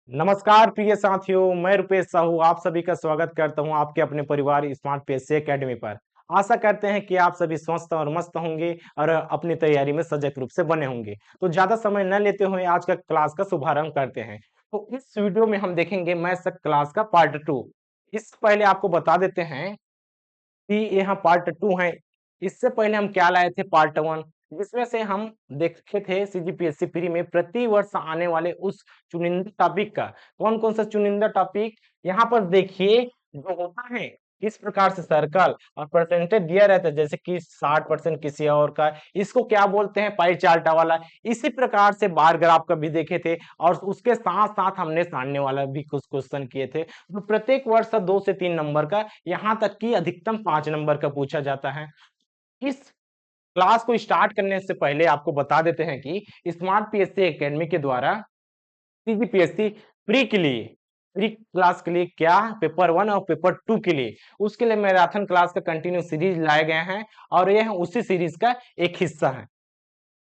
नमस्कार प्रिय साथियों, मैं रुपेश साहू आप सभी का स्वागत करता हूं आपके अपने परिवार स्मार्ट पीएससी एकेडमी पर। आशा करते हैं कि आप सभी स्वस्थ और मस्त होंगे और अपनी तैयारी में सजग रूप से बने होंगे। तो ज्यादा समय न लेते हुए आज का क्लास का शुभारंभ करते हैं। तो इस वीडियो में हम देखेंगे मैथ्स क्लास का पार्ट 2। इससे पहले आपको बता देते हैं कि यहाँ पार्ट 2 है। इससे पहले हम क्या लाए थे पार्ट 1, जिसमें से हम देखे थे सीजीपीएससी प्री में प्रति वर्ष आने वाले उस चुनिंदा टॉपिक का। कौन-कौन सा चुनिंदा टॉपिक? यहाँ पर देखिए जो होता है किस प्रकार से सर्कल और परसेंटेज दिया रहता है, जैसे कि 60% किसी और का, इसको क्या बोलते हैं? पाई चार्ट वाला। इसी प्रकार से बार ग्राफ का भी देखे थे और उसके साथ-साथ हमने सामने वाला भी कुछ क्वेश्चन किए थे। तो प्रत्येक वर्ष 2 से 3 नंबर का, यहाँ तक कि अधिकतम 5 नंबर का पूछा जाता है। इस क्लास को स्टार्ट करने से पहले आपको बता देते हैं कि स्मार्ट पीएससी एकेडमी के द्वारा सीजीपीएससी प्री के लिए, प्री क्लास के लिए क्या पेपर 1 और पेपर 2 के लिए, उसके लिए मैराथन क्लास का कंटिन्यू सीरीज लाए गए हैं और यह उसी सीरीज का एक हिस्सा है।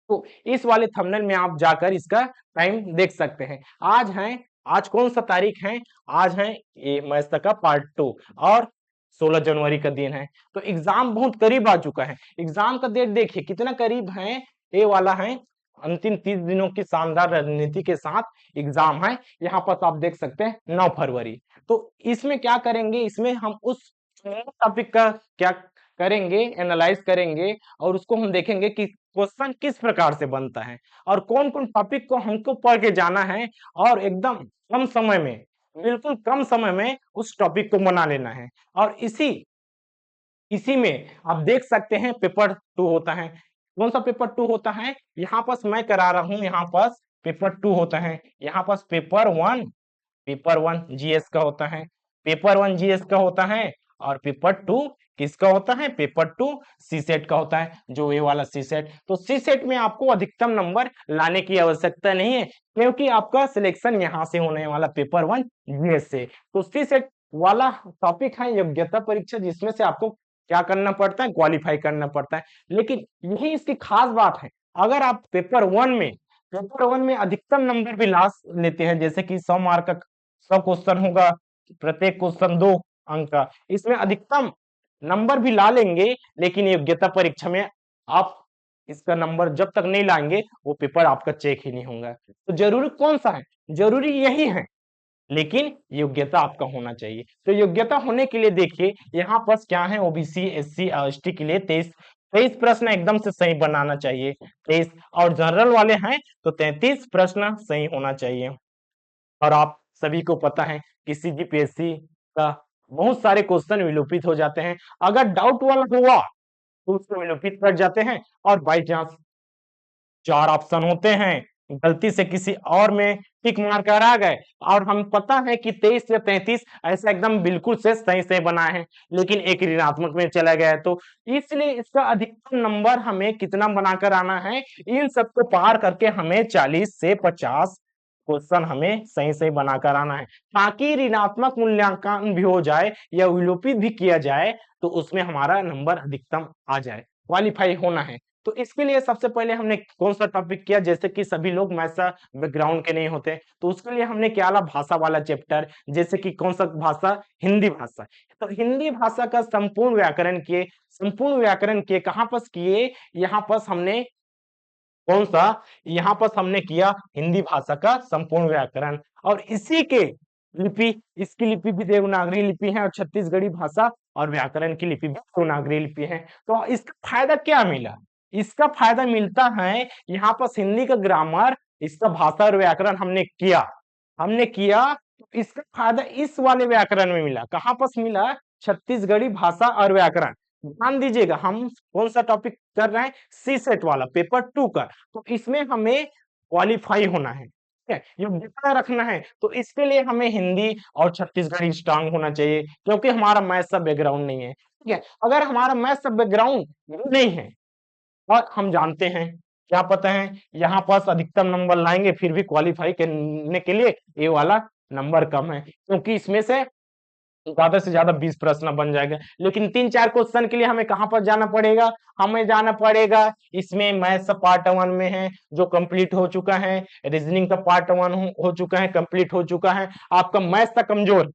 तो इस वाले थंबनेल में आप जाकर इसका टाइम देख सकते हैं। आज कौन सा तारीख है? आज है ये मैथ्स का पार्ट 2 और 16 जनवरी का दिन है। तो एग्जाम बहुत करीब आ चुका है। एग्जाम का डेट देखिए कितना करीब है। ये वाला है अंतिम 30 दिनों की शानदार रणनीति के साथ एग्जाम है। यहाँ पर आप देख सकते हैं 9 फरवरी। तो इसमें क्या करेंगे? इसमें हम उस टॉपिक का क्या करेंगे? एनालाइज करेंगे और उसको हम देखेंगे कि क्वेश्चन किस प्रकार से बनता है और कौन-कौन टॉपिक को हमको पढ़ के जाना है और एकदम कम समय में, बिल्कुल कम समय में उस टॉपिक को बना लेना है। और इसी इसी में आप देख सकते हैं पेपर 2 होता है। कौन सा पेपर 2 होता है? यहाँ पास मैं करा रहा हूँ, यहाँ पास पेपर 2 होता है। यहाँ पास पेपर 1 जीएस का होता है। पेपर 1 जीएस का होता है और पेपर 2 किसका होता है? पेपर 2 सीसेट का होता है, जो ये वाला सीसेट। तो सीसेट में आपको अधिकतम नंबर लाने की आवश्यकता नहीं है, क्योंकि आपका सिलेक्शन यहाँ से होने वाला पेपर 1 जीएस से। तो सीसेट वाला टॉपिक है योग्यता परीक्षा, जिसमें से आपको क्या करना पड़ता है? क्वालीफाई करना पड़ता है। लेकिन यही इसकी खास बात है, अगर आप पेपर 1 में अधिकतम नंबर भी ला लेते हैं, जैसे कि 100 मार्क का 100 क्वेश्चन होगा, प्रत्येक क्वेश्चन 2 अंक का, इसमें अधिकतम नंबर भी ला लेंगे, लेकिन योग्यता परीक्षा में आप इसका नंबर जब तक नहीं लाएंगे वो पेपर आपका चेक ही नहीं होगा। तो जरूरी कौन सा है? जरूरी यही है, लेकिन योग्यता आपका होना चाहिए। तो योग्यता होने के लिए देखिए यहाँ पास क्या है, ओबीसी एससी और एसटी के लिए 23 प्रश्न एकदम से सही बनाना चाहिए। 23 और जनरल वाले हैं तो 33 प्रश्न सही होना चाहिए। और आप सभी को पता है कि सीजीपीएससी का बहुत सारे क्वेश्चन विलोपित हो जाते हैं। अगर डाउट वाला हुआ तो उसको विलोपित कर जाते हैं और बाई चांस 4 ऑप्शन होते हैं, गलती से किसी और में टिक मार कर आ गए और हम पता है कि 23 या 33 ऐसा एकदम बिल्कुल से सही से बनाए हैं, लेकिन एक ऋणात्मक में चला गया है। तो इसलिए इसका अधिकतम नंबर हमें कितना बनाकर आना है? इन सबको पार करके हमें 40 से 50 क्वेश्चन हमें सही बनाकर आना है, ताकि ऋणात्मक मूल्यांकन भी हो जाए या विलोपित भी किया जाए तो उसमें हमारा नंबर अधिकतम आ जाए, क्वालिफाई होना है। तो इसके लिए सबसे पहले हमने कौन सा टॉपिक किया? जैसे कि सभी लोग मैथ्स बैकग्राउंड के नहीं होते, तो उसके लिए हमने क्या ला? भाषा वाला चैप्टर। जैसे कि कौन सा भाषा? हिंदी भाषा। तो हिंदी भाषा का संपूर्ण व्याकरण किए कहाँ पास किए? यहाँ पास हमने कौन सा? यहाँ पर हमने किया हिंदी भाषा का संपूर्ण व्याकरण। और इसी के लिपि, इसकी लिपि भी देवनागरी लिपि है और छत्तीसगढ़ी भाषा और व्याकरण की लिपि भी देवनागरी लिपि है। तो इसका फायदा क्या मिला? इसका फायदा मिलता है यहाँ पर हिंदी का ग्रामर, इसका भाषा और व्याकरण हमने किया तो इसका फायदा इस वाले व्याकरण में मिला। कहाँ पर मिला? छत्तीसगढ़ी भाषा और व्याकरण। ध्यान दीजिएगा, हम कौन सा टॉपिक कर रहे हैं? सी सेट वाला पेपर 2 का। तो इसमें हमें क्वालिफाई होना है, ठीक है, योग्यता रखना है। तो इसके लिए हमें हिंदी और छत्तीसगढ़ी स्ट्रांग होना चाहिए, क्योंकि हमारा मैथ्स का बैकग्राउंड नहीं है, ठीक है। अगर हमारा मैथ्स का बैकग्राउंड नहीं है और हम जानते हैं, क्या पता है यहाँ पास अधिकतम नंबर लाएंगे फिर भी क्वालिफाई करने के लिए ये वाला नंबर कम है, क्योंकि इसमें से ज्यादा से ज्यादा 20 प्रश्न बन जाएगा, लेकिन 3-4 क्वेश्चन के लिए हमें कहाँ पर जाना पड़ेगा? हमें जाना पड़ेगा, इसमें मैथ्स पार्ट 1 में है जो कंप्लीट हो चुका है, रीजनिंग का पार्ट 1 हो चुका है, कंप्लीट हो चुका है। आपका मैथ्स का कमजोर,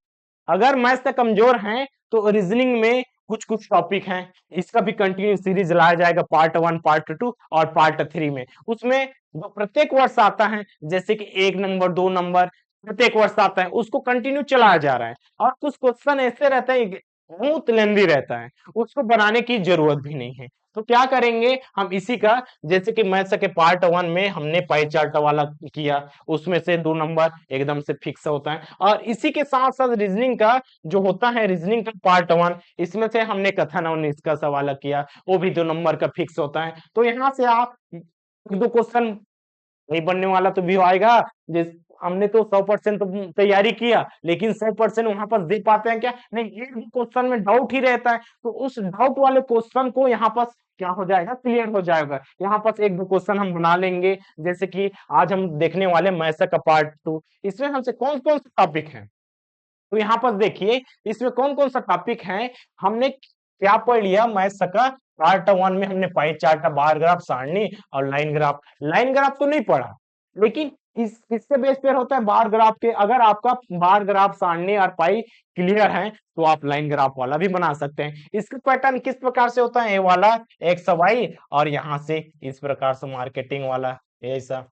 अगर मैथ्स का कमजोर है तो रीजनिंग में कुछ कुछ टॉपिक हैं, इसका भी कंटिन्यू सीरीज लाया जाएगा, पार्ट 1, पार्ट 2 और पार्ट 3 में। उसमें जो प्रत्येक वर्ष आता है, जैसे कि 1 नंबर 2 नंबर प्रत्येक वर्ष आता है, उसको कंटिन्यू चलाया जा रहा है। और कुछ क्वेश्चन ऐसे रहते हैं, बहुत लेंदी रहता है, उसको बनाने की जरूरत भी नहीं है। तो क्या करेंगे हम इसी का, जैसे कि मैथ्स के पार्ट 1 में हमने पाई चार्ट वाला किया, उसमें से 2 नंबर एकदम से फिक्स होता है। और इसी के साथ साथ रीजनिंग का जो होता है, रीजनिंग का पार्ट 1, इसमें से हमने कथन और निष्कर्ष सवाल किया, वो भी 2 नंबर का फिक्स होता है। तो यहाँ से आप 1-2 क्वेश्चन नहीं बनने वाला तो भी आएगा, जिस हमने तो 100% तो तैयारी किया, लेकिन 100% वहां पर दे पाते हैं क्या? नहीं, एक भी क्वेश्चन में डाउट ही रहता है, तो उस डाउट वाले क्वेश्चन को यहाँ पर क्या हो जाएगा? क्लियर हो जाएगा। यहाँ पर 1-2 क्वेश्चन हम बना लेंगे, जैसे कि आज हम देखने वाले मैथ्स का पार्ट 2, इसमें हमसे कौन कौन से टॉपिक है। तो यहाँ पर देखिए, इसमें कौन कौन सा टॉपिक है, हमने क्या पढ़ लिया मैथ्स का पार्ट 1 में, हमने पाई चार्ट, बार ग्राफ, सारणी और लाइन ग्राफ। लाइन ग्राफ तो नहीं पढ़ा, लेकिन इससे बेस पर होता है बार ग्राफ के। अगर आपका बार ग्राफ, सारणी और पाई क्लियर है तो आप लाइन ग्राफ वाला भी बना सकते हैं। इसका पैटर्न किस प्रकार से होता है? ए वाला एक्स वाई, और यहाँ से इस प्रकार से मार्केटिंग वाला ऐसा,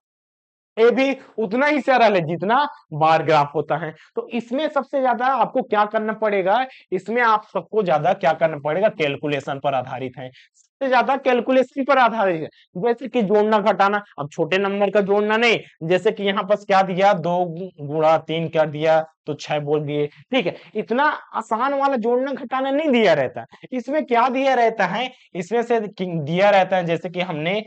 ये भी उतना ही सरल है जितना बार ग्राफ होता है। तो इसमें सबसे ज्यादा आपको क्या करना पड़ेगा? इसमें आप सबको ज्यादा क्या करना पड़ेगा? कैलकुलेशन पर आधारित है, सबसे ज्यादा कैलकुलेशन पर आधारित है। जैसे कि जोड़ना घटाना, अब छोटे नंबर का जोड़ना नहीं, जैसे कि यहाँ पर क्या दिया, 2 गुणा 3 कर दिया तो 6 बोल दिए, ठीक है। इतना आसान वाला जोड़ना घटाना नहीं दिया रहता। इसमें क्या दिया रहता है? इसमें से दिया रहता है, जैसे कि हमने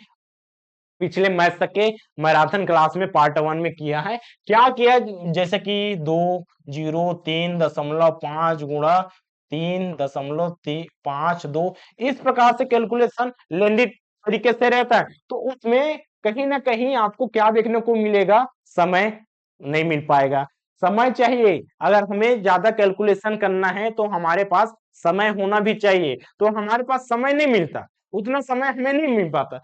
पिछले मैथ तक के मैराथन क्लास में पार्ट 1 में किया है। क्या किया? जैसे कि 203.5 गुणा 3.52, इस प्रकार से कैलकुलेशन लेंदी तरीके से रहता है। तो उसमें कहीं ना कहीं आपको क्या देखने को मिलेगा? समय नहीं मिल पाएगा। समय चाहिए, अगर हमें ज्यादा कैलकुलेशन करना है तो हमारे पास समय होना भी चाहिए, तो हमारे पास समय नहीं मिलता, उतना समय हमें नहीं मिल पाता।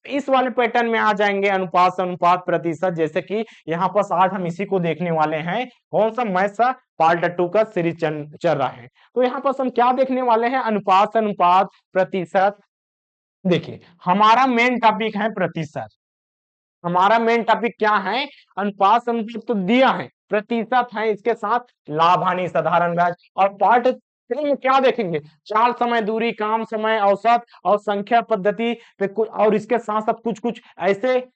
इस वाले पैटर्न में आ जाएंगे अनुपात, अनुपात, प्रतिशत, जैसे कि यहाँ पर आज हम इसी को देखने वाले हैं। कौन सा? मैथ्स का पार्ट 2 का सीरीज चल रहा है। तो यहाँ पर हम क्या देखने वाले हैं? अनुपात, अनुपात, प्रतिशत। देखिए, हमारा मेन टॉपिक है प्रतिशत। हमारा मेन टॉपिक क्या है? अनुपात, अनुपात तो दिया है, प्रतिशत है, इसके साथ लाभ हानि, साधारण ब्याज। और पार्ट 3 में क्या देखेंगे? चाल, समय, दूरी, काम, समय, औसत और संख्या पद्धति पे कुछ, और इसके साथ साथ कुछ कुछ ऐसे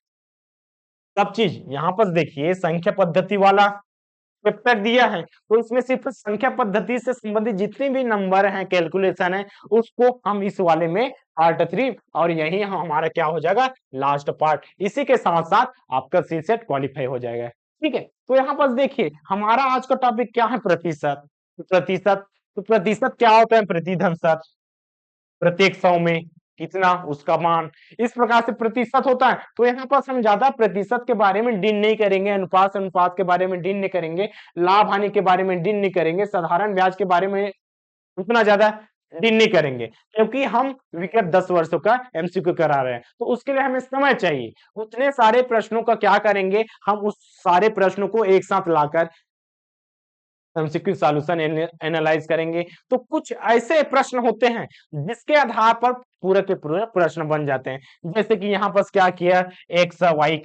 सब चीज। यहाँ पर देखिए, संख्या पद्धति वाला चैप्टर दिया है, तो इसमें सिर्फ संख्या पद्धति से संबंधित जितने भी नंबर हैं, कैलकुलेशन है, उसको हम इस वाले में पार्ट 3, और यही हमारा क्या हो जाएगा? Last part. इसी के साथ साथ आपका सी सेट क्वालिफाई हो जाएगा, ठीक है। तो यहाँ पर देखिए, हमारा आज का टॉपिक क्या है? प्रतिशत। प्रतिशत, तो प्रतिशत क्या होता है? प्रतिधन सर, प्रत्येक 100 में कितना उसका मान, इस प्रकार से प्रतिशत होता है। तो यहाँ पर हम ज्यादा प्रतिशत के बारे में डील नहीं करेंगे, अनुपात, अनुपात के बारे में डील नहीं करेंगे, लाभ हानि के बारे में डील नहीं करेंगे, साधारण ब्याज के बारे में उतना ज्यादा डील नहीं करेंगे, क्योंकि हम विगत 10 वर्षों का एमसीक्यू करा रहे हैं। तो उसके लिए हमें समय चाहिए। उतने सारे प्रश्नों का क्या करेंगे? हम उस सारे प्रश्नों को एक साथ लाकर एमसीक्यू सॉल्यूशन एनालाइज करेंगे। तो कुछ ऐसे प्रश्न होते हैं जिसके आधार पर पूरे के पूरे प्रश्न बन जाते हैं। जैसे कि यहाँ पर क्या किया? एक्स वाई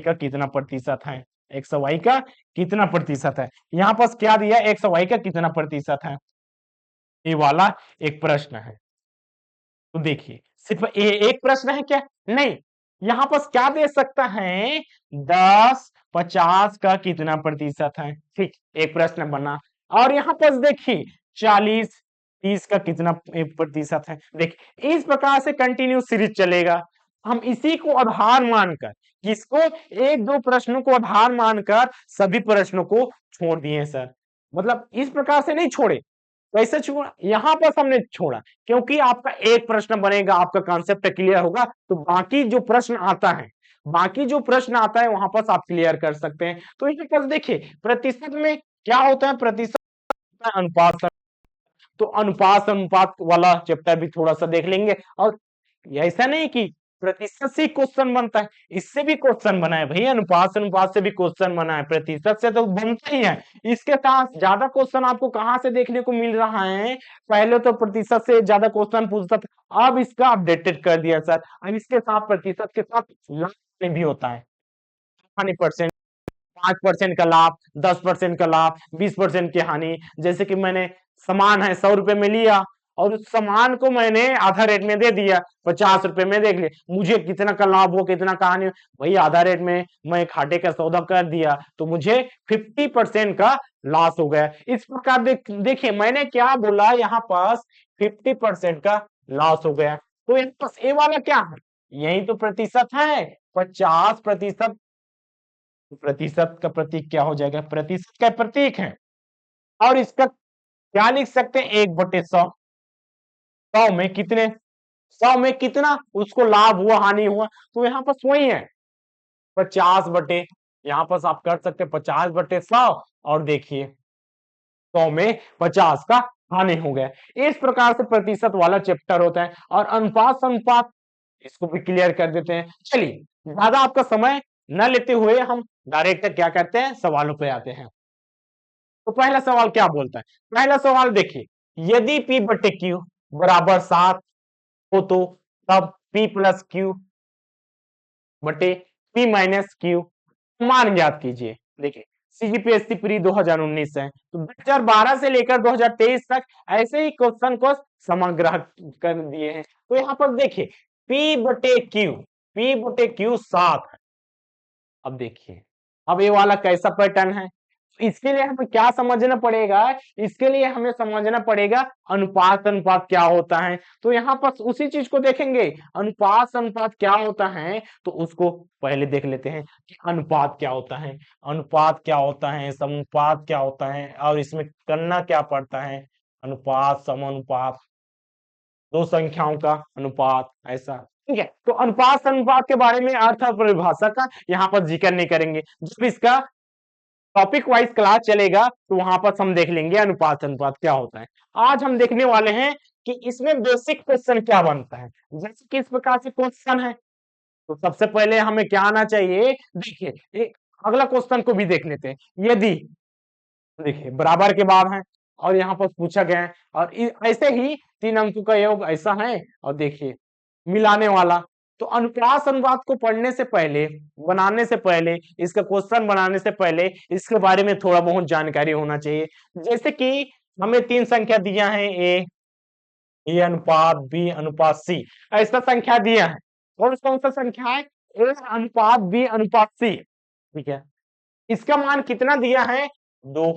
का कितना प्रतिशत है? एक्स वाई का कितना प्रतिशत है? यहाँ पर क्या दिया? एक्स वाई का कितना प्रतिशत है? ये वाला एक प्रश्न है। तो देखिए, सिर्फ एक प्रश्न है क्या? नहीं, यहाँ पर क्या दे सकता है? 10, 50 का कितना प्रतिशत है? ठीक, एक प्रश्न बना। और यहाँ पर देखिए, 40, 30 का कितना प्रतिशत है? देखिए, इस प्रकार से कंटिन्यू सीरीज चलेगा। हम इसी को आधार मानकर, किसको? 1-2 प्रश्नों को आधार मानकर सभी प्रश्नों को छोड़ दिए सर। मतलब इस प्रकार से नहीं छोड़े, कैसे छोड़ा? यहाँ पर हमने छोड़ा क्योंकि आपका एक प्रश्न बनेगा, आपका कॉन्सेप्ट क्लियर होगा, तो बाकी जो प्रश्न आता है, बाकी जो प्रश्न आता है वहां पर आप क्लियर कर सकते हैं। तो यहाँ पर देखिए, प्रतिशत में क्या होता है? प्रतिशत अनुपात। तो अनुपात अनुपात वाला चैप्टर भी थोड़ा सा देख लेंगे। और ऐसा नहीं कि प्रतिशत से क्वेश्चन बनता है, इससे भी क्वेश्चन बना है भैया, अनुपात से अनुपात से भी क्वेश्चन बना है, प्रतिशत से तो बनता ही है। इसके साथ ज्यादा क्वेश्चन आपको कहां से देखने को मिल रहा है? पहले तो प्रतिशत से ज्यादा क्वेश्चन पूछता था, अब इसका अपडेटेड कर दिया सर। अब इसके साथ प्रतिशत के साथ लाभ में भी होता है, 5% का लाभ, 10% का लाभ, 20% की हानि। जैसे कि मैंने सामान है 100 रुपए में लिया और उस सामान को मैंने आधा रेट में दे दिया, 50 रुपए में देख लिया, मुझे कितना का लाभ हो कितना का हानि हो, वही आधा रेट में मैं घाटे का सौदा कर दिया तो मुझे 50% का लॉस हो गया। इस प्रकार देखिए मैंने क्या बोला, यहाँ पास 50% का लॉस हो गया। तो यहाँ पास ए वाला क्या है? यही तो प्रतिशत है, 50%। प्रतिशत का प्रतीक क्या हो जाएगा? प्रतिशत का प्रतीक है। और इसका क्या लिख सकते हैं? 1/100। 100 में कितने, 100 में कितना उसको लाभ हुआ हानि हुआ, तो यहाँ पर वही है 50 बटे, यहाँ पर आप कर सकते हैं 50/100। और देखिए 100 में 50 का हानि हो गया। इस प्रकार से प्रतिशत वाला चैप्टर होता है। और अनुपात अनुपात इसको भी क्लियर कर देते हैं। चलिए ज्यादा आपका समय न लेते हुए हम डायरेक्ट क्या करते हैं, सवालों पे आते हैं। तो पहला सवाल क्या बोलता है? पहला सवाल देखिए, यदि P बटे Q बराबर 7 हो तो तब P प्लस Q बटे P माइनस Q मान ज्ञात कीजिए। देखिए सीजीपीएससी प्री 2019 है, तो 2012 से लेकर 2023 तक ऐसे ही क्वेश्चन को समग्र कर दिए हैं। तो यहाँ पर देखिए P बटे Q, P बटे Q 7 है। अब देखिए अब ये वाला कैसा पैटर्न है, इसके लिए हमें क्या समझना पड़ेगा? इसके लिए हमें समझना पड़ेगा अनुपात अनुपात क्या होता है। तो यहाँ पर उसी चीज को देखेंगे, अनुपात अनुपात क्या होता है, तो उसको पहले देख लेते हैं कि अनुपात क्या होता है, अनुपात क्या होता है, समानुपात क्या होता है, और इसमें करना क्या पड़ता है। अनुपात समानुपात, दो संख्याओं का अनुपात, ऐसा ठीक है। तो अनुपात अनुपात के बारे में अर्थ और परिभाषा का यहाँ पर जिक्र नहीं करेंगे, जब इसका टॉपिक वाइज क्लास चलेगा तो वहां पर हम देख लेंगे अनुपात अनुपात क्या होता है। आज हम देखने वाले हैं कि इसमें बेसिक क्वेश्चन क्या बनता है, जैसे किस प्रकार से क्वेश्चन है। तो सबसे पहले हमें क्या आना चाहिए, देखिए एक अगला क्वेश्चन को भी देख लेते हैं। यदि देखिए बराबर के बाद है और यहाँ पर पूछा गया है, और ऐसे ही 3 अंकों का योग ऐसा है, और देखिए मिलाने वाला। तो अनुप्रास अनुपात को पढ़ने से पहले, बनाने से पहले, इसका क्वेश्चन बनाने से पहले इसके बारे में थोड़ा बहुत जानकारी होना चाहिए। जैसे कि हमें 3 संख्या दिया है, ए अनुपात बी अनुपात सी, ऐसा संख्या दिया है। कौन सा संख्या है? ए अनुपात बी अनुपात सी, ठीक है। इसका मान कितना दिया है? 2,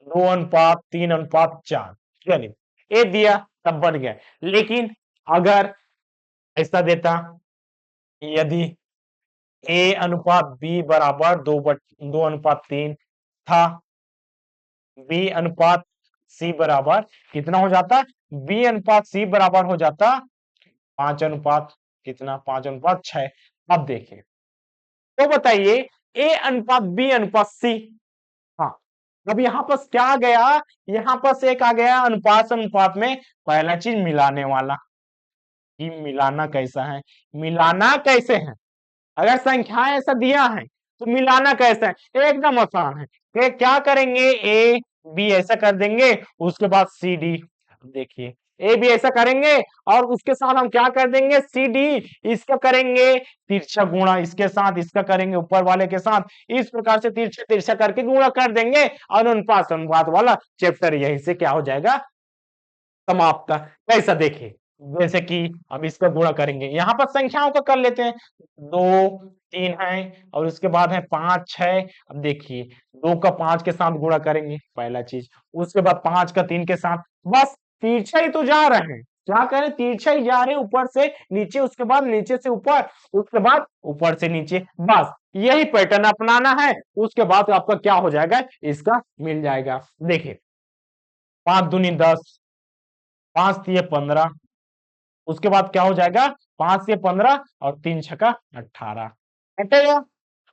2:3:4। चलिए ए दिया तब बन गया। लेकिन अगर ऐसा देता, यदि ए अनुपात बी बराबर 2:3 था, बी अनुपात सी बराबर कितना हो जाता? बी अनुपात सी बराबर हो जाता 5 अनुपात कितना, 5:6। अब देखिए तो बताइए ए अनुपात बी अनुपात सी, हाँ अब यहाँ पर क्या गया, यहाँ पर एक आ गया अनुपात अनुपात में पहला चीज मिलाने वाला। कि मिलाना कैसा है, मिलाना कैसे है, अगर संख्याएं ऐसा दिया है तो मिलाना कैसे है, एकदम आसान है। क्या करेंगे, ए बी ऐसा कर देंगे, उसके बाद सी डी। देखिए ए बी ऐसा करेंगे और उसके साथ हम क्या कर देंगे, सी डी, इसका करेंगे तिरछा गुणा, इसके साथ इसका करेंगे ऊपर वाले के साथ, इस प्रकार से तिरछा तिरछा करके गुणा कर देंगे और अनुपात अनुपात वाला चैप्टर यहीं से क्या हो जाएगा, समाप्त। कैसा देखिए, जैसे कि अब इसका गुणा करेंगे, यहाँ पर संख्याओं का कर लेते हैं, 2 3 है और उसके बाद है 5 6। अब देखिए 2 का 5 के साथ गुणा करेंगे पहला चीज, उसके बाद 5 का 3 के साथ, बस तिरछा ही तो जा रहे हैं, क्या करें तिरछा ही जा रहे हैं, ऊपर से नीचे, उसके बाद नीचे से ऊपर, उसके बाद ऊपर से नीचे, बस यही पैटर्न अपनाना है। उसके बाद आपका क्या हो जाएगा, इसका मिल जाएगा। देखिए 5 दूनी 10, 5 तिये 15, उसके बाद क्या हो जाएगा 5 से 15 और 3 छक्का 18 कटेगा।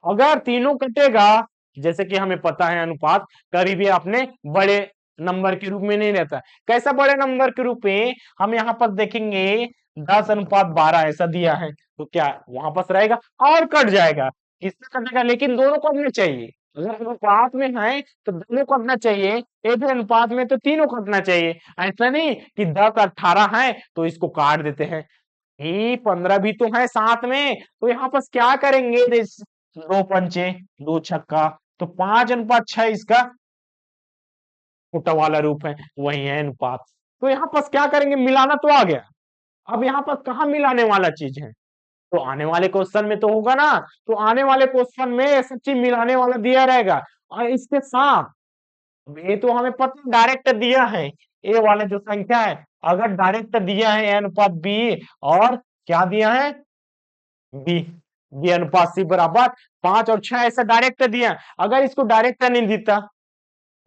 अगर तीनों कटेगा, जैसे कि हमें पता है अनुपात करीबी अपने बड़े नंबर के रूप में नहीं रहता। कैसा बड़े नंबर के रूप में, हम यहाँ पर देखेंगे 10:12 ऐसा दिया है, तो क्या वहां पर रहेगा और कट जाएगा, किससे कटेगा, लेकिन दोनों कटने चाहिए। अगर अनुपात में है तो दोनों कटना चाहिए, एक अनुपात में तो तीनों कटना चाहिए। ऐसा नहीं कि 10:18 है तो इसको काट देते हैं, ये 15 भी तो है साथ में, तो यहाँ पर क्या करेंगे, दो पंचे दो छक्का, तो 5:6 इसका छोटा वाला रूप है, वही है अनुपात। तो यहाँ पर क्या करेंगे, मिलाना तो आ गया, अब यहाँ पर कहाँ मिलाने वाला चीज है, तो आने वाले क्वेश्चन में तो होगा ना, तो आने वाले क्वेश्चन में सब चीज मिलाने वाला दिया रहेगा। और इसके साथ अब ये तो हमें पता डायरेक्ट दिया है, ए वाले जो संख्या है, अगर डायरेक्ट दिया है ए अनुपात बी, और क्या दिया है बी, बी अनुपात सी बराबर 5 और 6 ऐसा डायरेक्ट दिया है। अगर इसको डायरेक्ट नहीं देता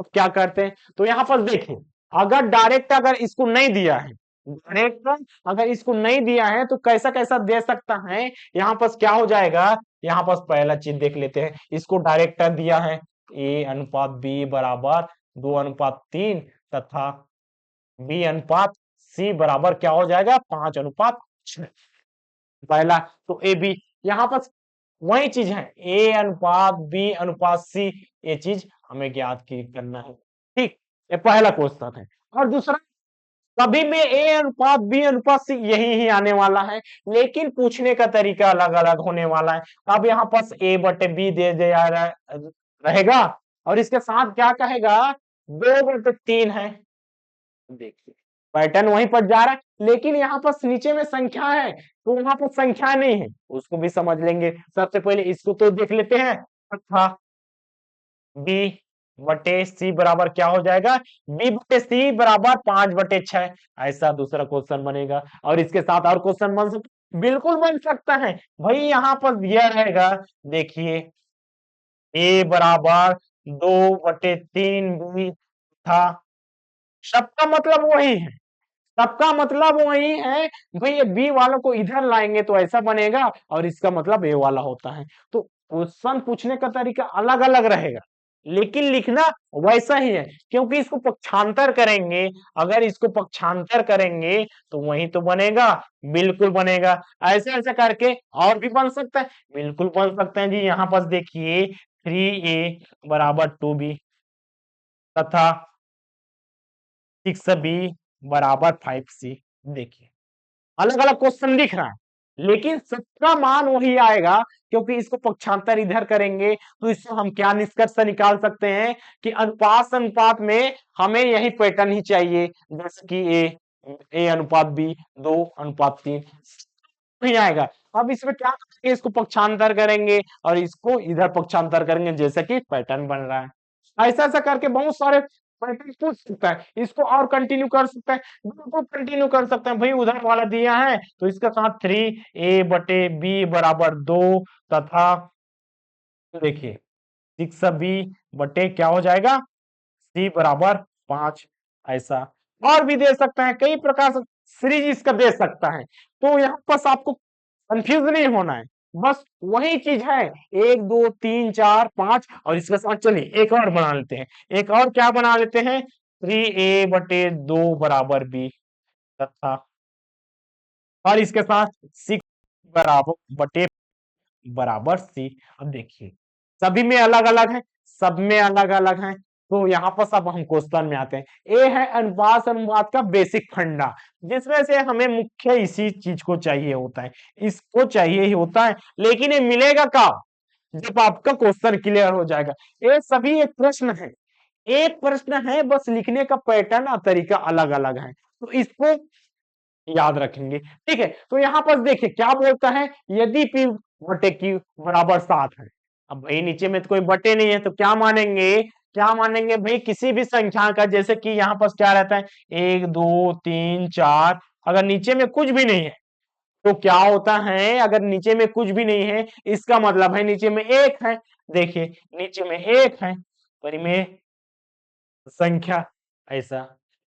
तो क्या करते हैं, तो यहाँ पर देखें, अगर डायरेक्ट अगर इसको नहीं दिया है, डायरेक्ट अगर इसको नहीं दिया है तो कैसा कैसा दे सकता है, यहाँ पर क्या हो जाएगा, यहाँ पर पहला चीज देख लेते हैं, इसको डायरेक्ट दिया है ए अनुपात बी बराबर 2:3 तथा बी अनुपात सी बराबर क्या हो जाएगा 5:6। पहला तो ए बी, यहाँ पर वही चीज है, ए अनुपात बी अनुपात सी, ये चीज हमें ज्ञात की करना है। ठीक, ये पहला क्वेश्चन है। और दूसरा, सभी में ए अनुपात बी अनुपात सी यही ही आने वाला है, लेकिन पूछने का तरीका अलग अलग होने वाला है। अब यहाँ पास ए बटे बी दे दिया रहेगा, और इसके साथ क्या कहेगा 2/3 है, देखिए पैटर्न वहीं पर जा रहा है, लेकिन यहाँ पर नीचे में संख्या है तो वहां पर संख्या नहीं है, उसको भी समझ लेंगे। सबसे पहले इसको तो देख लेते हैं, तथा बी बटे सी बराबर क्या हो जाएगा, बी बटे सी बराबर 5/6, ऐसा दूसरा क्वेश्चन बनेगा। और इसके साथ और क्वेश्चन बन सकता, बिल्कुल बन सकता है भाई, यहाँ पर दिया रहेगा, देखिए ए बराबर 2/3 बी था, सबका मतलब वही है, सबका मतलब वही है भाई, ये बी वालों को इधर लाएंगे तो ऐसा बनेगा, और इसका मतलब ए वाला होता है। तो क्वेश्चन पूछने का तरीका अलग अलग रहेगा, लेकिन लिखना वैसा ही है, क्योंकि इसको पक्षांतर करेंगे, अगर इसको पक्षांतर करेंगे तो वही तो बनेगा, बिल्कुल बनेगा। ऐसे ऐसे करके और भी बन सकता है, बिल्कुल बन सकते हैं जी। यहाँ पर देखिए 3a बराबर 2b तथा 6b बराबर 5c, देखिए अलग अलग क्वेश्चन दिख रहा है, लेकिन सबका मान वही आएगा, क्योंकि इसको पक्षांतर इधर करेंगे तो इससे हम क्या निष्कर्ष निकाल सकते हैं कि अनुपात अनुपात में हमें यही पैटर्न ही चाहिए, जैसे कि ए अनुपात बी 2:3 नहीं आएगा। अब इसमें क्या करेंगे, इसको पक्षांतर करेंगे और इसको इधर पक्षांतर करेंगे, जैसे कि पैटर्न बन रहा है। ऐसा ऐसा करके बहुत सारे पैटर्न पूछ सकता है, इसको और कंटिन्यू कर सकता है, बिल्कुल कंटिन्यू कर सकते हैं भाई, उधर वाला दिया है तो इसका साथ 3a/b बराबर 2 तथा देखिए 6b बटे क्या हो जाएगा c बराबर 5, ऐसा और भी दे सकता है, कई प्रकार से सीरीज इसका दे सकता है। तो यहाँ पर आपको कंफ्यूज नहीं होना है, बस वही चीज है 1 2 3 4 5, और इसके साथ चलिए एक और बना लेते हैं, एक और क्या बना लेते हैं 3a/2 बराबर b तथा, और इसके साथ 6 बराबर बटे बराबर सी। अब देखिए सभी में अलग अलग है, सब में अलग अलग है, तो यहाँ पर सब हम क्वेश्चन में आते हैं। ए है अनुपात अनुपात का बेसिक फंडा, जिसमें से हमें मुख्य इसी चीज को चाहिए होता है, इसको चाहिए ही होता है, लेकिन ये मिलेगा कब, जब आपका क्वेश्चन क्लियर हो जाएगा। ये सभी एक प्रश्न है, एक प्रश्न है, बस लिखने का पैटर्न और तरीका अलग अलग है, तो इसको याद रखेंगे। ठीक है, तो यहाँ पर देखिए क्या बोलता है, यदि P बटे Q बराबर 7 है, अब भाई नीचे में तो कोई बटे नहीं है, तो क्या मानेंगे, क्या मानेंगे भाई, किसी भी संख्या का, जैसे कि यहाँ पर क्या रहता है 1 2 3 4, अगर नीचे में कुछ भी नहीं है तो क्या होता है, अगर नीचे में कुछ भी नहीं है इसका मतलब है नीचे में एक है, देखिए नीचे में एक है, परिमेय संख्या, ऐसा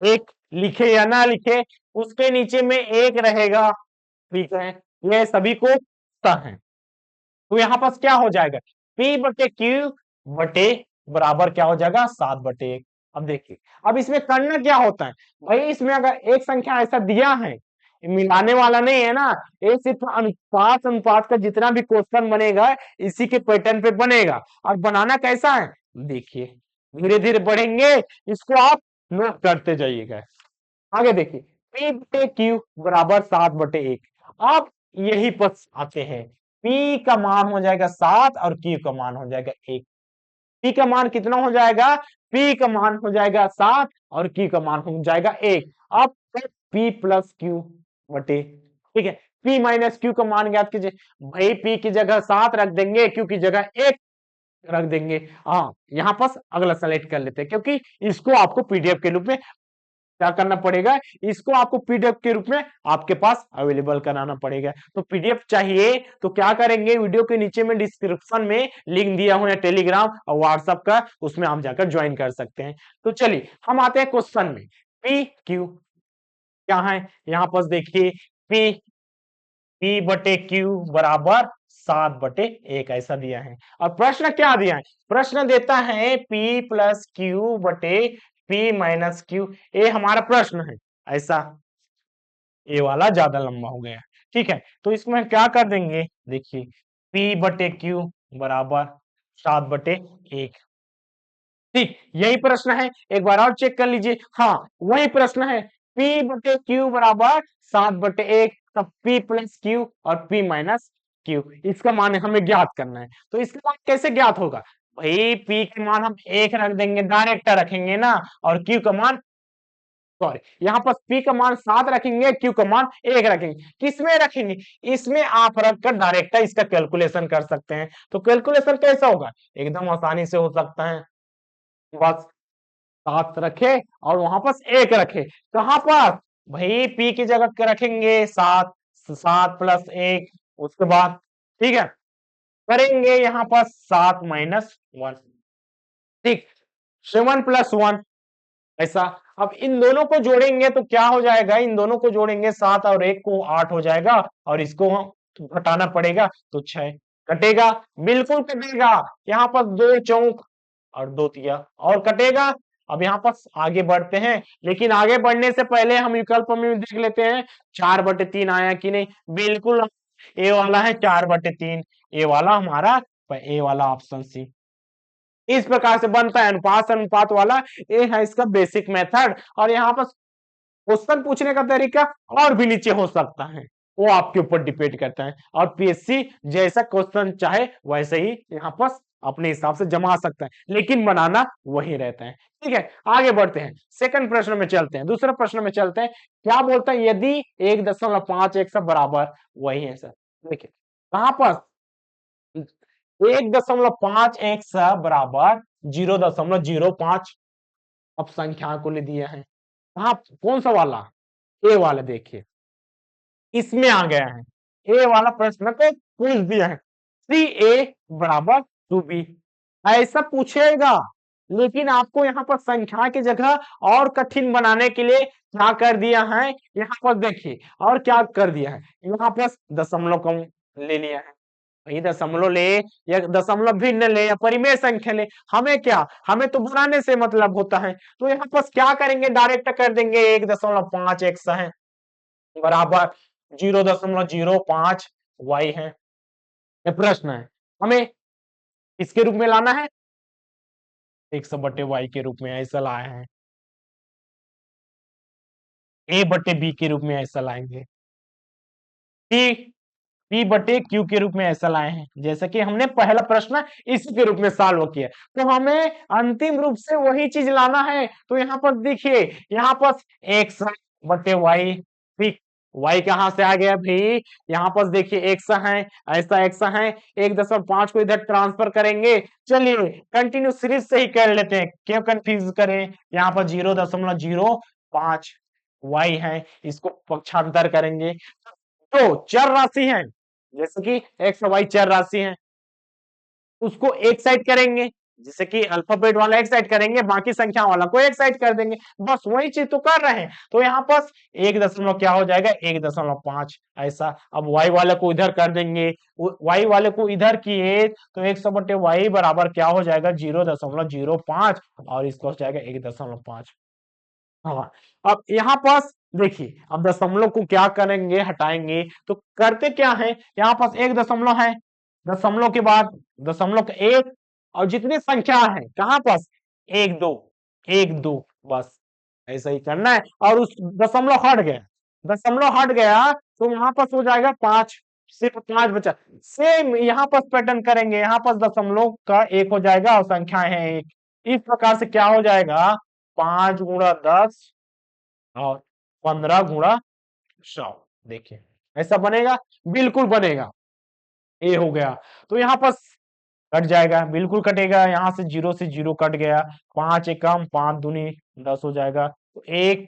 एक लिखे या ना लिखे उसके नीचे में एक रहेगा। ठीक है, यह सभी को पता है, तो यहाँ पास क्या हो जाएगा P बटे Q बटे बराबर क्या हो जाएगा 7/1, अब देखिए, अब इसमें करना क्या होता है भाई, इसमें अगर एक संख्या ऐसा दिया है, ये मिलाने वाला नहीं है ना, ये सिर्फ अनुपात अनुपात का जितना भी क्वेश्चन बनेगा इसी के पैटर्न पे बनेगा। और बनाना कैसा है देखिए, धीरे धीरे बढ़ेंगे, इसको आप नोट करते जाइएगा। आगे देखिए, P बटे Q बराबर 7/1। अब यही पर आते हैं, P का मान हो जाएगा 7 और Q का मान हो जाएगा 1। P का मान कितना हो जाएगा, P का मान हो जाएगा 7 और Q का मान हो जाएगा 1। अब P प्लस Q बटे, ठीक है, P माइनस Q का मान ज्ञात कीजिए। भाई P की जगह 7 रख देंगे, Q की जगह 1 रख देंगे। हाँ, यहाँ पर अगला सेलेक्ट कर लेते हैं, क्योंकि इसको आपको पीडीएफ के रूप में क्या करना पड़ेगा, इसको आपको पीडीएफ के रूप में आपके पास अवेलेबल कराना पड़ेगा। तो पीडीएफ चाहिए तो क्या करेंगे, वीडियो के नीचे में डिस्क्रिप्शन में लिंक दिया हुआ है टेलीग्राम और व्हाट्सएप का, उसमें आप जाकर ज्वाइन कर सकते हैं। तो चलिए हम आते हैं क्वेश्चन में। पी क्यू क्या है, यहाँ पर देखिए, पी पी बटे क्यू बराबर 7/1 ऐसा दिया है। और प्रश्न क्या दिया है, प्रश्न देता है P प्लस क्यू बटे P माइनस क्यू, ये हमारा प्रश्न है ऐसा। ये वाला ज्यादा लंबा हो गया, ठीक है, तो इसमें क्या कर देंगे, देखिए P बटे क्यू बराबर 7/1। ठीक, यही प्रश्न है, एक बार और चेक कर लीजिए। हाँ, वही प्रश्न है, P बटे क्यू बराबर 7/1, तब P प्लस क्यू और P माइनस क्यू, इसका मान हमें ज्ञात करना है। तो इसका मान कैसे ज्ञात होगा भाई, P के मान हम 1 रख देंगे, डायरेक्ट रखेंगे ना, और Q का मान, सॉरी, यहाँ पर P का मान 7 रखेंगे, Q का मान 1 रखेंगे। किसमें रखेंगे, इसमें आप रखकर डायरेक्ट इसका कैलकुलेशन कर सकते हैं। तो कैलकुलेशन कैसा होगा, एकदम आसानी से हो सकता है, बस 7 रखे और वहां पर 1 रखे, कहां पर भाई P की जगह रखेंगे 7, 7 प्लस 1, उसके बाद, ठीक है, करेंगे यहाँ पर 7 माइनस 1, ठीक, 7 प्लस 1 ऐसा। अब इन दोनों को जोड़ेंगे तो क्या हो जाएगा, इन दोनों को जोड़ेंगे 7 और 1 को 8 हो जाएगा, और इसको हम घटाना पड़ेगा तो 6 कटेगा, बिल्कुल कटेगा। यहाँ पर 2 चौक और 2 तिया और कटेगा। अब यहाँ पर आगे बढ़ते हैं, लेकिन आगे बढ़ने से पहले हम विकल्प में देख लेते हैं 4/3 आया कि नहीं, बिल्कुल ए वाला है 4/3, ए वाला हमारा, ए वाला ऑप्शन सी। इस प्रकार से बनता है अनुपात से अनुपात वाला, ये है इसका बेसिक मेथड। और यहाँ पर क्वेश्चन पूछने का तरीका और भी नीचे हो सकता है, वो आपके ऊपर डिपेंड करता है, और पीएससी जैसा क्वेश्चन चाहे वैसे ही यहाँ पर अपने हिसाब से जमा सकता है, लेकिन बनाना वही रहता है। ठीक है, आगे बढ़ते हैं, सेकंड प्रश्न में चलते हैं, दूसरे प्रश्न में चलते हैं। क्या बोलता है, यदि 1.5 सब बराबर, वही है सर, देखिए कहां पर 1.5 बराबर 0.05, अब संख्या को ले दिया है, कहा कौन सा वाला, ए वाला, देखिए इसमें आ गया है, ए वाला प्रश्न को पूछ दिया है, 3a बराबर 2b ऐसा पूछेगा। लेकिन आपको यहाँ पर संख्या की जगह और कठिन बनाने के लिए क्या कर दिया है, यहाँ पर देखिए, और क्या कर दिया है, यहाँ पर दशमलव कम ले लिया है, वही दशमलव ले या दशमलव भिन्न ले या परिमेय संख्या ले, हमें क्या, हमें तो बनाने से मतलब होता है। तो यहाँ पर क्या करेंगे, डायरेक्ट कर देंगे, 1.5 एक्स है बराबर 0.05 वाई है। ये प्रश्न है, हमें इसके रूप में लाना है, 100/y के रूप में ऐसा लाए हैं, a/b के रूप में ऐसा लाएंगे, P/Q के रूप में ऐसा लाए हैं, जैसा कि हमने पहला प्रश्न इसी के रूप में सॉल्व किया। तो हमें अंतिम रूप से वही चीज लाना है। तो यहाँ पर देखिए, यहाँ पर x/y, ठीक, y कहां से आ गया भाई, यहाँ पर देखिए x है, ऐसा x है, 1.5 को इधर ट्रांसफर करेंगे। चलिए कंटिन्यू सीरीज से ही कर लेते हैं, क्यों कंफ्यूज करें, यहाँ पर 0.05 y है, इसको पक्षांतर करेंगे तो चर राशि है, जैसे कि एक्स वाई चर राशि है, उसको एक साइड करेंगे, जैसे कि अल्फाबेट वाला एक साइड करेंगे, बाकी संख्या वाला को एक साइड कर देंगे, बस वही चीज तो कर रहे हैं। तो यहाँ पास 1 दशमलव क्या हो जाएगा, 1.5 ऐसा। अब y वाले को इधर कर देंगे, y वाले को इधर किए तो 100/y बराबर क्या हो जाएगा, 0.05, और इसको हो जाएगा 1.5। हाँ, अब यहाँ पास देखिए, अब दशमलव को क्या करेंगे, हटाएंगे तो करते क्या है, यहाँ पास 1 दशमलव है, दशमलव के बाद दशमलव का 1, और जितनी संख्या है कहाँ पास, 1 2, 1 2, बस ऐसा ही करना है। और उस दशमलव हट गया, दशमलव हट गया तो यहाँ पास हो जाएगा 5, सिर्फ 5 बचा। सेम यहाँ पास पैटर्न करेंगे, यहाँ पास दशमलव का 1 हो जाएगा और संख्या है 1। इस प्रकार से क्या हो जाएगा, 5 × 10 और 15 × 100। देखिए ऐसा बनेगा, बिल्कुल बनेगा, ये हो गया। तो यहाँ पर कट जाएगा, बिल्कुल कटेगा, यहाँ से 0 से 0 कट गया, 5 एकम 5 दूनी 10 हो जाएगा, तो 1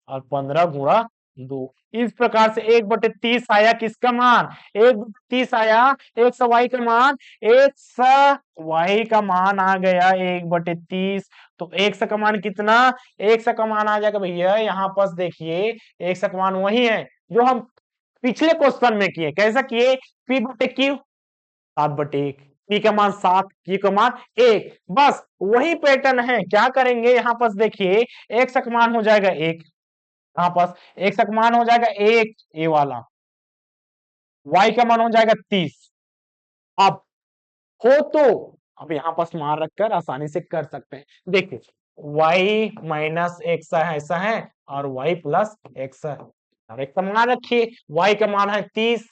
और 15 × 2। इस प्रकार से 1/30 आया किसका मान, 1/30 आया 100y का मान, 100y का मान आ गया 1/30। तो 100 का मान कितना, 100 का मान आ जाएगा भैया, यहाँ पास देखिए 100 का मान वही है जो हम पिछले क्वेश्चन में किए। कैसा किए, p/q 7/1, p का मान 7, q का मान 1, बस वही पैटर्न है। क्या करेंगे, यहाँ पास देखिए x का मान हो जाएगा 1, यहाँ पास x का मान हो जाएगा 1, ये वाला, y का मान हो जाएगा 30। अब हो तो अब यहाँ पास मान रखकर आसानी से कर सकते हैं। देखिए y माइनस एक्स ऐसा है और y प्लस एक्स है, और एक का मान रखिए, y का मान है 30,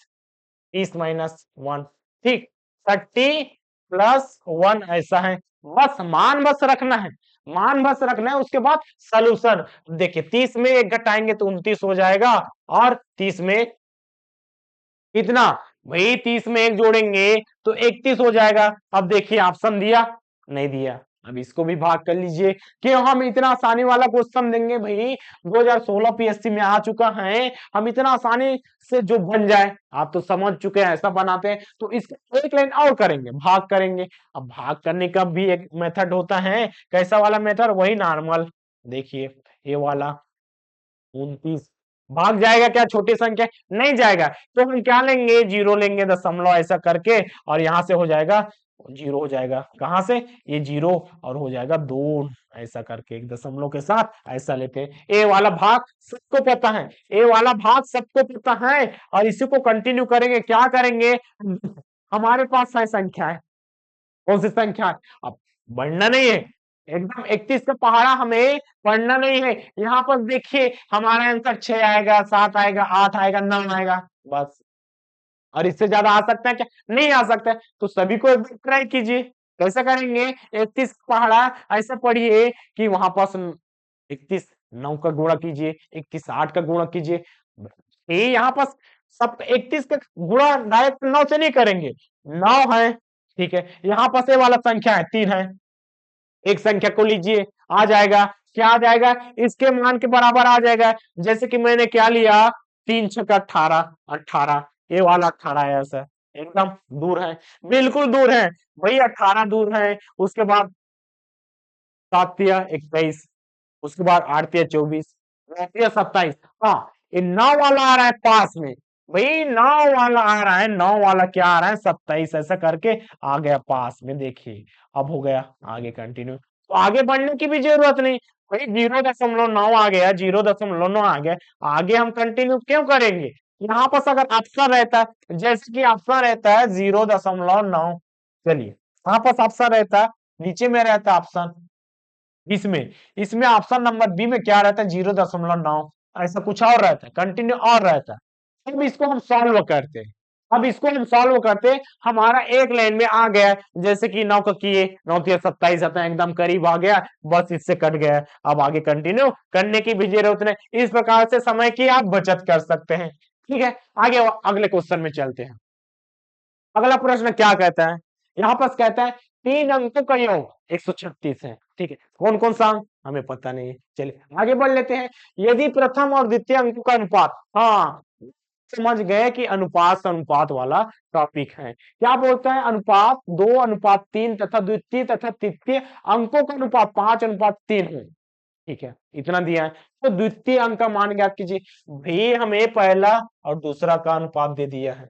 30 माइनस 1, ठीक, 30 प्लस 1 ऐसा है। बस मान बस रखना है, मान बस रखना है। उसके बाद सॉल्यूशन देखिए, 30 में 1 घटाएंगे तो 29 हो जाएगा, और 30 में कितना, भाई 30 में 1 जोड़ेंगे तो 31 हो जाएगा। अब देखिए ऑप्शन दिया, नहीं दिया, अब इसको भी भाग कर लीजिए। क्यों हम इतना आसानी वाला क्वेश्चन देंगे, भाई 2016 पीएससी में आ चुका है, हम इतना आसानी से जो बन जाए, आप तो समझ चुके हैं ऐसा बनाते हैं। तो इसका एक लाइन और करेंगे, भाग करेंगे। अब भाग करने का भी एक मेथड होता है, कैसा वाला मेथड, वही नॉर्मल। देखिए ये वाला 29 भाग जाएगा क्या, छोटी संख्या नहीं जाएगा, तो हम क्या लेंगे, 0 लेंगे, दशमलव ऐसा करके, और यहां से हो जाएगा 0 हो जाएगा, कहां से, ये 0, और हो जाएगा 2 ऐसा करके, एक दशमलव के साथ ऐसा लेते हैं। ए वाला भाग सबको पता है, ए वाला भाग सबको पता है, और इसी को कंटिन्यू करेंगे। क्या करेंगे, हमारे पास है संख्या है, कौन सी संख्या है, अब बढ़ना नहीं है, एकदम 31 का पहाड़ा हमें पढ़ना नहीं है। यहाँ पर देखिए हमारा आंसर 6 आएगा, 7 आएगा, 8 आएगा, 9 आएगा, बस। और इससे ज्यादा आ सकता है क्या, नहीं आ सकता है। तो सभी को एक बार ट्राई कीजिए, कैसे करेंगे, 31 पहाड़ा ऐसा पढ़िए कि वहां पास 31 9 का गुणा कीजिए, 31 8 का गुणा कीजिए। ये यहाँ पास सब 31 का गुणा डायरेक्ट 9 से नहीं करेंगे, 9 है, ठीक है, यहाँ पास ये वाला संख्या है 3 है, एक संख्या को लीजिए, आ जाएगा, क्या आ जाएगा, इसके मान के बराबर आ जाएगा। जैसे कि मैंने क्या लिया, 3 6 का 18, 18, ये वाला 18 है, ऐसा एकदम दूर है, बिल्कुल दूर है भाई, 18 दूर है। उसके बाद 7 तिया 21, उसके बाद 8 तिया 24, 9 तिया 27। हाँ, ये 9 वाला आ रहा है पास में, भाई 9 वाला आ रहा है, 9 वाला क्या आ रहा है, 27 ऐसा करके आ गया पास में। देखिए अब हो गया, आगे कंटिन्यू, तो आगे बढ़ने की भी जरूरत नहीं, भाई 0.9 आ गया, 0.9 आ गया, आगे हम कंटिन्यू क्यों करेंगे। यहाँ पर अगर ऑप्शन रहता है, जैसे कि ऑप्शन रहता है 0.9, चलिए यहाँ पर ऑप्शन रहता है, नीचे में रहता है ऑप्शन, इसमें इसमें ऑप्शन नंबर बी में क्या रहता है, 0.9, ऐसा कुछ और रहता है, कंटिन्यू और रहता है। अब इसको हम सॉल्व करते हैं, अब इसको हम सॉल्व करते हैं, हमारा एक लाइन में आ गया, जैसे कि 9 का किए, 9 तिया 27 आता है, एकदम करीब आ गया, बस इससे कट गया। अब आगे कंटिन्यू करने की भी जरूरत नहीं, इस प्रकार से समय की आप बचत कर सकते हैं। ठीक है, आगे अगले क्वेश्चन में चलते हैं। अगला प्रश्न क्या कहता है, यहाँ पर कहता है 3 अंकों का योग 136 है, ठीक है, कौन कौन सा अंक हमें पता नहीं है, चलिए आगे बढ़ लेते हैं। यदि प्रथम और द्वितीय अंकों का अनुपात, हाँ समझ गए कि अनुपात से अनुपात वाला टॉपिक है। क्या बोलता है? अनुपात 2 अनुपात 3 तथा द्वितीय तथा तृतीय अंकों का अनुपात 5 अनुपात 3 हो। ठीक है, इतना दिया है। तो द्वितीय अंक का मान ज्ञात कीजिए। भी हमें पहला और दूसरा का अनुपात दे दिया है।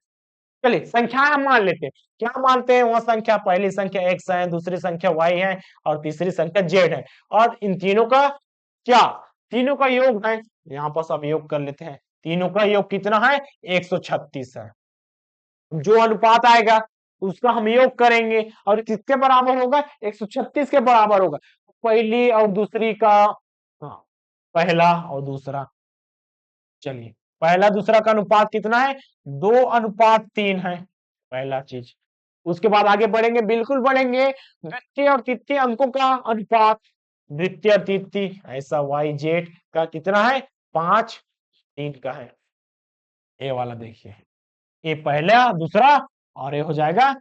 चलिए संख्या हम मान लेते हैं। क्या मानते हैं? वह संख्या, पहली संख्या x है, दूसरी संख्या y है और तीसरी संख्या z है। और इन तीनों का क्या? तीनों का योग है। यहाँ पर सब योग कर लेते हैं। तीनों का योग कितना है? 136 है। जो अनुपात आएगा उसका हम योग करेंगे और किसके बराबर होगा? 136 के बराबर होगा। पहली और दूसरी का, हाँ, पहला और दूसरा, चलिए पहला दूसरा का अनुपात कितना है? 2 अनुपात 3 है, पहला चीज। उसके बाद आगे बढ़ेंगे, बिल्कुल बढ़ेंगे। द्वितीय और तृतीय अंकों का अनुपात, द्वितीय और तृतीय ऐसा वाई जेड का कितना है? 5 3 का है। ये वाला देखिए, ये पहला दूसरा और ये हो जाएगा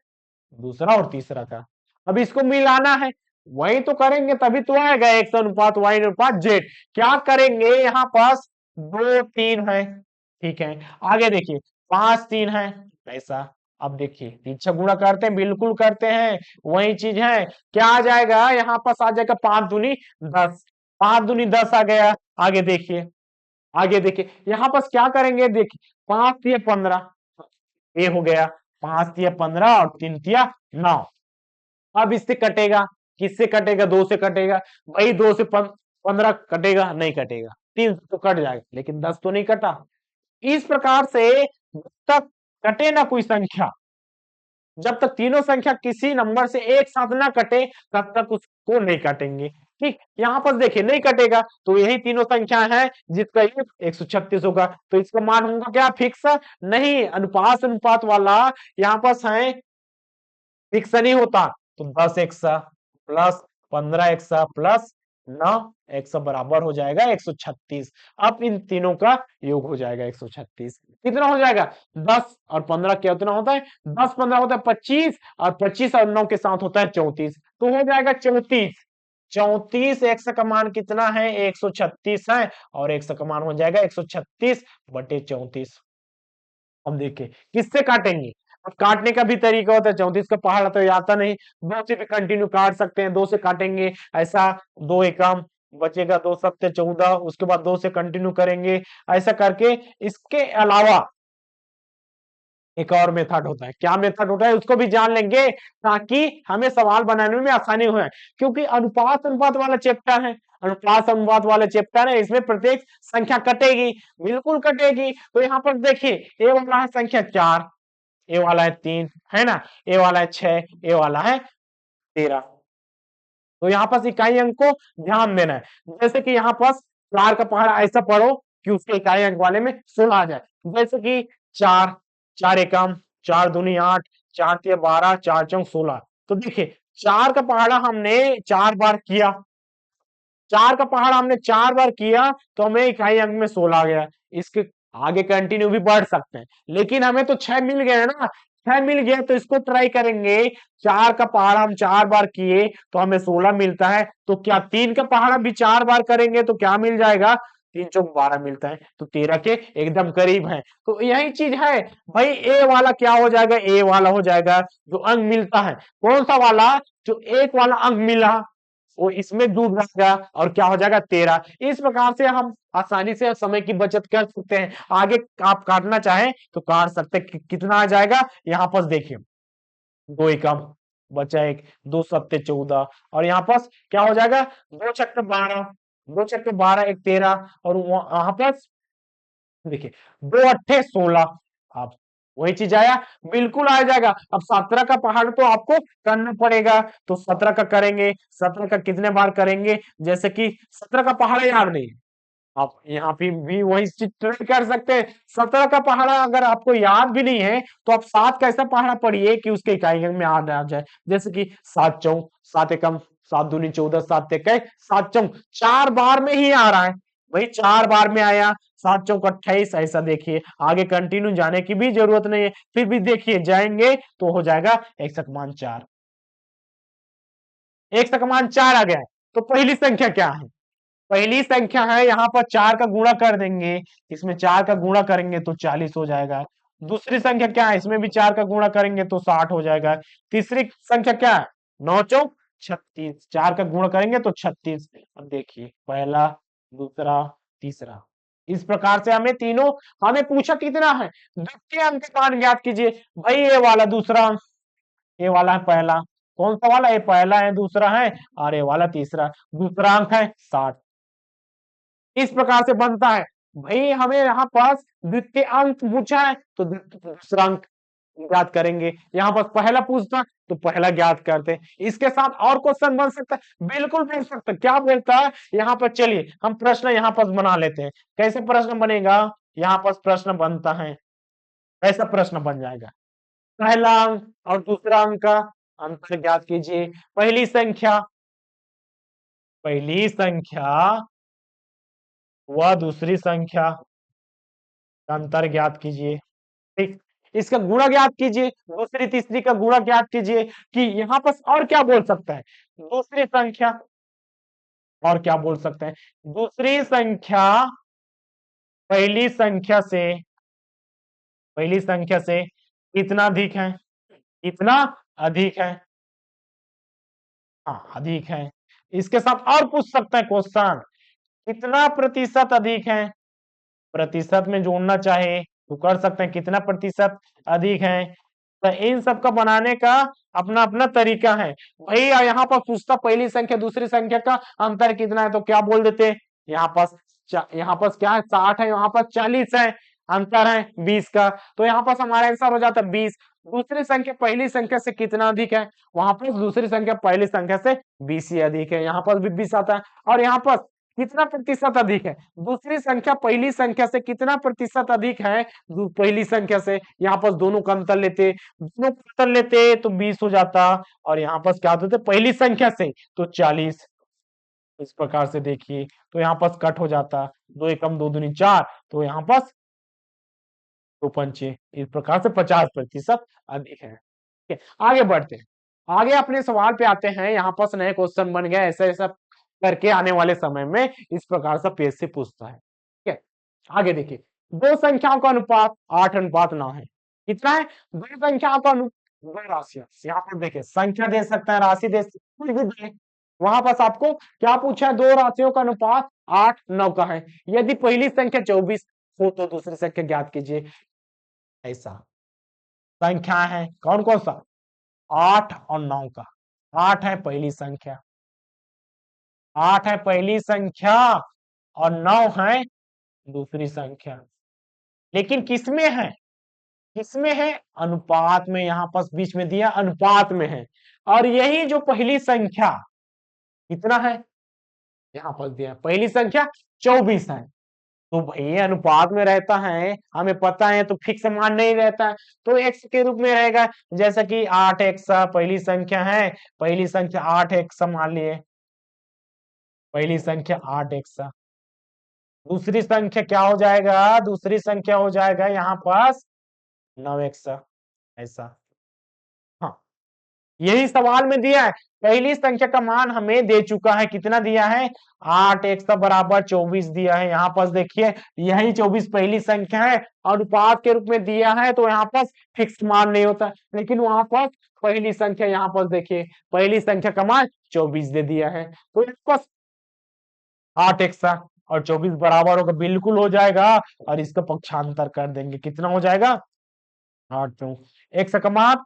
दूसरा और तीसरा का। अब इसको मिलाना है, वही तो करेंगे तभी तो आएगा x अनुपात y अनुपात z। क्या करेंगे? यहाँ पास 2 3 है, ठीक है। आगे देखिए 5 3 है, ऐसा। अब देखिए पीछे गुणा करते हैं, बिल्कुल करते हैं, वही चीज है। क्या आ जाएगा? यहाँ पास आ जाएगा 5 दूनी 10, 5 दूनी 10 आ गया। आगे देखिए, आगे देखिए यहाँ पास क्या करेंगे? देखिए 5 तिया 15, ये हो गया। 5 तिया 15 और 3 तिया 9। अब इससे कटेगा, किससे कटेगा? 2 से कटेगा। भाई 2 से 15 कटेगा? नहीं कटेगा। 3 तो कट जाएगा, लेकिन 10 तो नहीं कटा। इस प्रकार से जब तक कटे ना कोई संख्या, जब तक तीनों संख्या किसी नंबर से एक साथ ना कटे, तब तक उसको नहीं काटेंगे। ठीक, यहाँ पर देखिए नहीं कटेगा तो यही तीनों संख्या है जिसका योग 136 होगा। तो इसका मान होगा क्या? फिक्स नहीं, अनुपात अनुपात वाला यहाँ पर है, फिक्स नहीं होता। तो 10 x plus 15 x plus 9 x बराबर हो जाएगा 136। अब इन तीनों का योग हो जाएगा 136। कितना हो जाएगा? 10 और 15 कितना होता है? 10 15 होता है 25, और 25 और 9 के साथ होता है 34। तो हो जाएगा 34। 34 एक्स का मान कितना है? 136 है, और एक्स का मान हो जाएगा 136 बटे 34। अब देखिए किससे काटेंगे? अब काटने का भी तरीका होता है। 34 का पहाड़ा तो आता नहीं, 2 से भी कंटिन्यू काट सकते हैं। 2 से काटेंगे ऐसा, 2 एकम बचेगा, 2 सत्ते 14, उसके बाद 2 से कंटिन्यू करेंगे ऐसा करके। इसके अलावा एक और मेथड होता है। क्या मेथड होता है उसको भी जान लेंगे, ताकि हमें सवाल बनाने में आसानी हो। क्योंकि अनुपात अनुपात वाला चैप्टर है, अनुपात अनुपात वाले चैप्टर है, इसमें प्रत्येक संख्या कटेगी, बिल्कुल कटेगी। तो यहाँ पर देखिए ए वाला है संख्या 4, ए वाला है 3, है ना, ए वाला है 6, ए वाला है 13। तो यहाँ पास इकाई अंक को ध्यान देना है। जैसे कि यहाँ पास 4 का पहाड़ा ऐसा पढ़ो कि उसके इकाई अंक वाले में 16 आ जाए। जैसे कि 4, 4 एकम, 4 दूनी 8, 4 तिया 12, 4 चौक 16। तो देखिए 4 का पहाड़ा हमने 4 बार किया, 4 का पहाड़ा हमने 4 बार किया, तो हमें इकाई अंक में 16 आ गया। इसके आगे कंटिन्यू भी बढ़ सकते हैं, लेकिन हमें तो 6 मिल गया ना। 6 मिल गया तो इसको ट्राई करेंगे। 4 का पहाड़ा हम 4 बार किए तो हमें 16 मिलता है। तो क्या 3 का पहाड़ा भी 4 बार करेंगे तो क्या मिल जाएगा? 3 चौक 12 मिलता है। तो 13 के एकदम करीब है। तो यही चीज है भाई। ए वाला क्या हो जाएगा? ए वाला हो जाएगा जो अंक मिलता है। कौन सा वाला? जो एक वाला अंक मिला वो इसमें डूब जाएगा और क्या हो जाएगा? 13। इस प्रकार से हम आसानी से समय की बचत कर सकते हैं। आगे आप काटना चाहें तो काट सकते हैं। कितना आ जाएगा? यहाँ पर देखिए 2 एकम बचा एक, 2 सत्ते 14, और यहाँ पास क्या हो जाएगा? 2 छक्के 12, 2 छक्के 12 एक 13, और वहां पास देखिए 2 अट्ठे 16। आप वही चीज आया, बिल्कुल आ जाएगा। अब 17 का पहाड़ तो आपको करना पड़ेगा, तो 17 का करेंगे। 17 का कितने बार करेंगे? जैसे कि 17 का पहाड़ याद नहीं है, आप यहाँ पे भी वही चीज ट्राई कर सकते हैं। 17 का पहाड़ा अगर आपको याद भी नहीं है तो आप 7 का ऐसा पहाड़ा पढ़िए कि उसके इकाई अंक में आ जाए। जैसे कि 7 चौक 7 एकम, 7 दूनी 14, 7 इकाई 7 चौक 4 बार में ही आ रहा है। वही 4 बार में आया, 7 चौक 28 ऐसा। देखिए आगे कंटिन्यू जाने की भी जरूरत नहीं है, फिर भी देखिए जाएंगे तो हो जाएगा x का मान 4। x का मान 4 आ गया है। तो पहली संख्या क्या है? पहली संख्या है, यहाँ पर 4 का गुणा कर देंगे, इसमें 4 का गुणा करेंगे तो 40 हो जाएगा। दूसरी संख्या क्या है, इसमें भी 4 का गुणा करेंगे तो 60 हो जाएगा। तीसरी संख्या क्या है, 9 चौक 36, 4 का गुणा करेंगे तो 36। अब देखिए पहला, दूसरा, तीसरा, इस प्रकार से हमें तीनों, हमें पूछा कितना है, द्वितीय अंक का मान ज्ञात कीजिए। भाई ये वाला दूसरा अंक, ये वाला है पहला, कौन सा वाला, ये पहला है, दूसरा है, और ये वाला तीसरा, दूसरा अंक है 60। इस प्रकार से बनता है। भाई हमें यहाँ पास द्वितीय अंक पूछा है तो दूसरा अंक ज्ञात करेंगे, यहाँ पर पहला पूछता तो पहला ज्ञात करते हैं। इसके साथ और क्वेश्चन बन सकता है, बिल्कुल बन सकता है। क्या बोलता है यहाँ पर, चलिए हम प्रश्न यहाँ पर बना लेते हैं। कैसे प्रश्न बनेगा, यहाँ पर प्रश्न बनता है, ऐसा प्रश्न बन जाएगा, पहला अंक और दूसरा अंक का अंतर ज्ञात कीजिए। पहली संख्या व दूसरी संख्या का अंतर ज्ञात कीजिए। ठीक, इसका गुणा ज्ञात कीजिए, दूसरी तीसरी का गुणा ज्ञात कीजिए। कि यहाँ पर और क्या बोल सकता है, दूसरी संख्या, और क्या बोल सकते हैं, दूसरी संख्या पहली संख्या से, पहली संख्या से कितना अधिक है, कितना अधिक है, हाँ अधिक है। इसके साथ और पूछ सकते हैं क्वेश्चन, कितना प्रतिशत अधिक है, प्रतिशत में जोड़ना चाहे तो कर सकते हैं, कितना प्रतिशत अधिक है। तो इन सब का बनाने का अपना अपना तरीका है। भाई यहाँ पर पूछता पहली संख्या दूसरी संख्या का अंतर कितना है, तो क्या बोल देते, यहाँ पर यहाँ पर क्या है, 60 है, यहाँ पर 40 है, अंतर है 20 का, तो यहाँ पर हमारा आंसर हो जाता है 20। दूसरी संख्या पहली संख्या से कितना अधिक है, वहां पर दूसरी संख्या पहली संख्या से 20 ही अधिक है, यहाँ पर भी 20 आता है। और यहाँ पर कितना प्रतिशत अधिक है, दूसरी संख्या पहली संख्या से कितना प्रतिशत अधिक है, पहली संख्या से, यहाँ पर दोनों का अंतर लेते, दोनों का अंतर लेते तो 20 हो जाता, और यहाँ पर क्या होते, पहली संख्या से तो 40। इस प्रकार से देखिए, तो यहाँ पर कट हो जाता, 2 एकम 2 दूनी 4, तो यहाँ पर 2 पंचे, इस प्रकार से 50% अधिक है। ठीक है, आगे बढ़ते हैं, आगे अपने सवाल पे आते हैं। यहाँ पर नए क्वेश्चन बन गए, ऐसा ऐसा करके आने वाले समय में इस प्रकार से पेज से पूछता है। ठीक है, आगे देखिए, दो संख्याओं का अनुपात 8:9 है, कितना है, दो संख्याओं का दो राशियां, यहाँ पर देखिए संख्या दे सकता है, राशि दे कुछ भी दे। वहां पास आपको क्या पूछा है, दो राशियों का अनुपात 8:9 का है, यदि पहली संख्या 24 हो तो दूसरी संख्या ज्ञात कीजिए। ऐसा संख्या है कौन कौन सा, 8 और 9 का, 8 है पहली संख्या, 8 है पहली संख्या और 9 है दूसरी संख्या, लेकिन किसमें है, किसमें है, अनुपात में, यहाँ पास बीच में दिया अनुपात में है। और यही जो पहली संख्या कितना है, यहाँ पर दिया पहली संख्या 24 है, तो भाई अनुपात में रहता है, हमें पता है, तो फिक्स मान नहीं रहता है, तो एक्स के रूप में रहेगा। जैसा कि 8x पहली संख्या है, पहली संख्या 8x मान लिए, पहली संख्या 8x, दूसरी संख्या क्या हो जाएगा, दूसरी संख्या हो जाएगा यहाँ पास 9x, ऐसा। हाँ, यही सवाल में दिया है, पहली संख्या का मान हमें दे चुका है, कितना दिया है, 8x बराबर 24 दिया है। यहाँ पास देखिए यही 24 पहली संख्या है, अनुपात के रूप में दिया है, तो यहाँ पास फिक्स मान नहीं होता, लेकिन वहां पास पहली संख्या, यहाँ पास देखिए पहली संख्या का मान 24 दे दिया है, तो यहाँ पास 8x और 24 बराबर होगा, बिल्कुल हो जाएगा। और इसका पक्षांतर कर देंगे, कितना हो जाएगा, 8 x का मान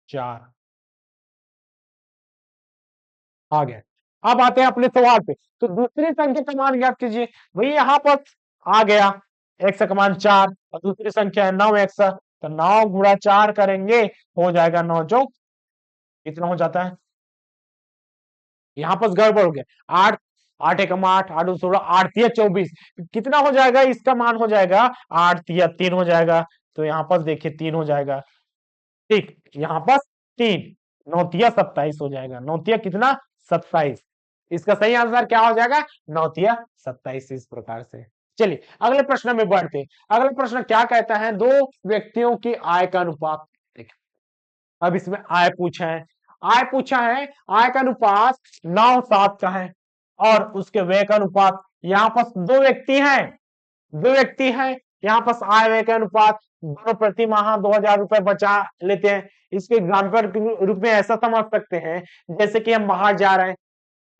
4 आ गया। अब आते हैं अपने सवाल पे, तो दूसरी संख्या का मान ज्ञात कीजिए। भाई यहाँ पर आ गया x का मान 4 और दूसरी संख्या है 9x, तो 9 गुणा 4 करेंगे, हो जाएगा 9 चौक, कितना हो जाता है, यहाँ पर गड़बड़ हो गया, 8, 8 एकम 8, 8 16, 8 तिया 24, कितना हो जाएगा, इसका मान हो जाएगा 8 तिया 3 हो जाएगा, तो यहाँ पर देखिए 3 हो जाएगा। ठीक, यहाँ पर 3, 9 तिया 27 हो जाएगा, 9 तिया कितना 27, इसका सही आंसर क्या हो जाएगा, 9 तिया 27। इस प्रकार से चलिए अगले प्रश्न में बढ़ते हैं। अगला प्रश्न क्या कहता है, दो व्यक्तियों की आय का अनुपात। अब इसमें आय पूछा है, आय पूछा है, आय का अनुपात 9:7 का है, और उसके व्यय का अनुपात। यहाँ पर दो व्यक्ति हैं, यहाँ पर आय व्यय का अनुपात, दोनों प्रति माह 2000 रुपए बचा लेते हैं। इसके एग्जाम्पल के रूप में ऐसा समझ सकते हैं, जैसे कि हम बाहर जा रहे हैं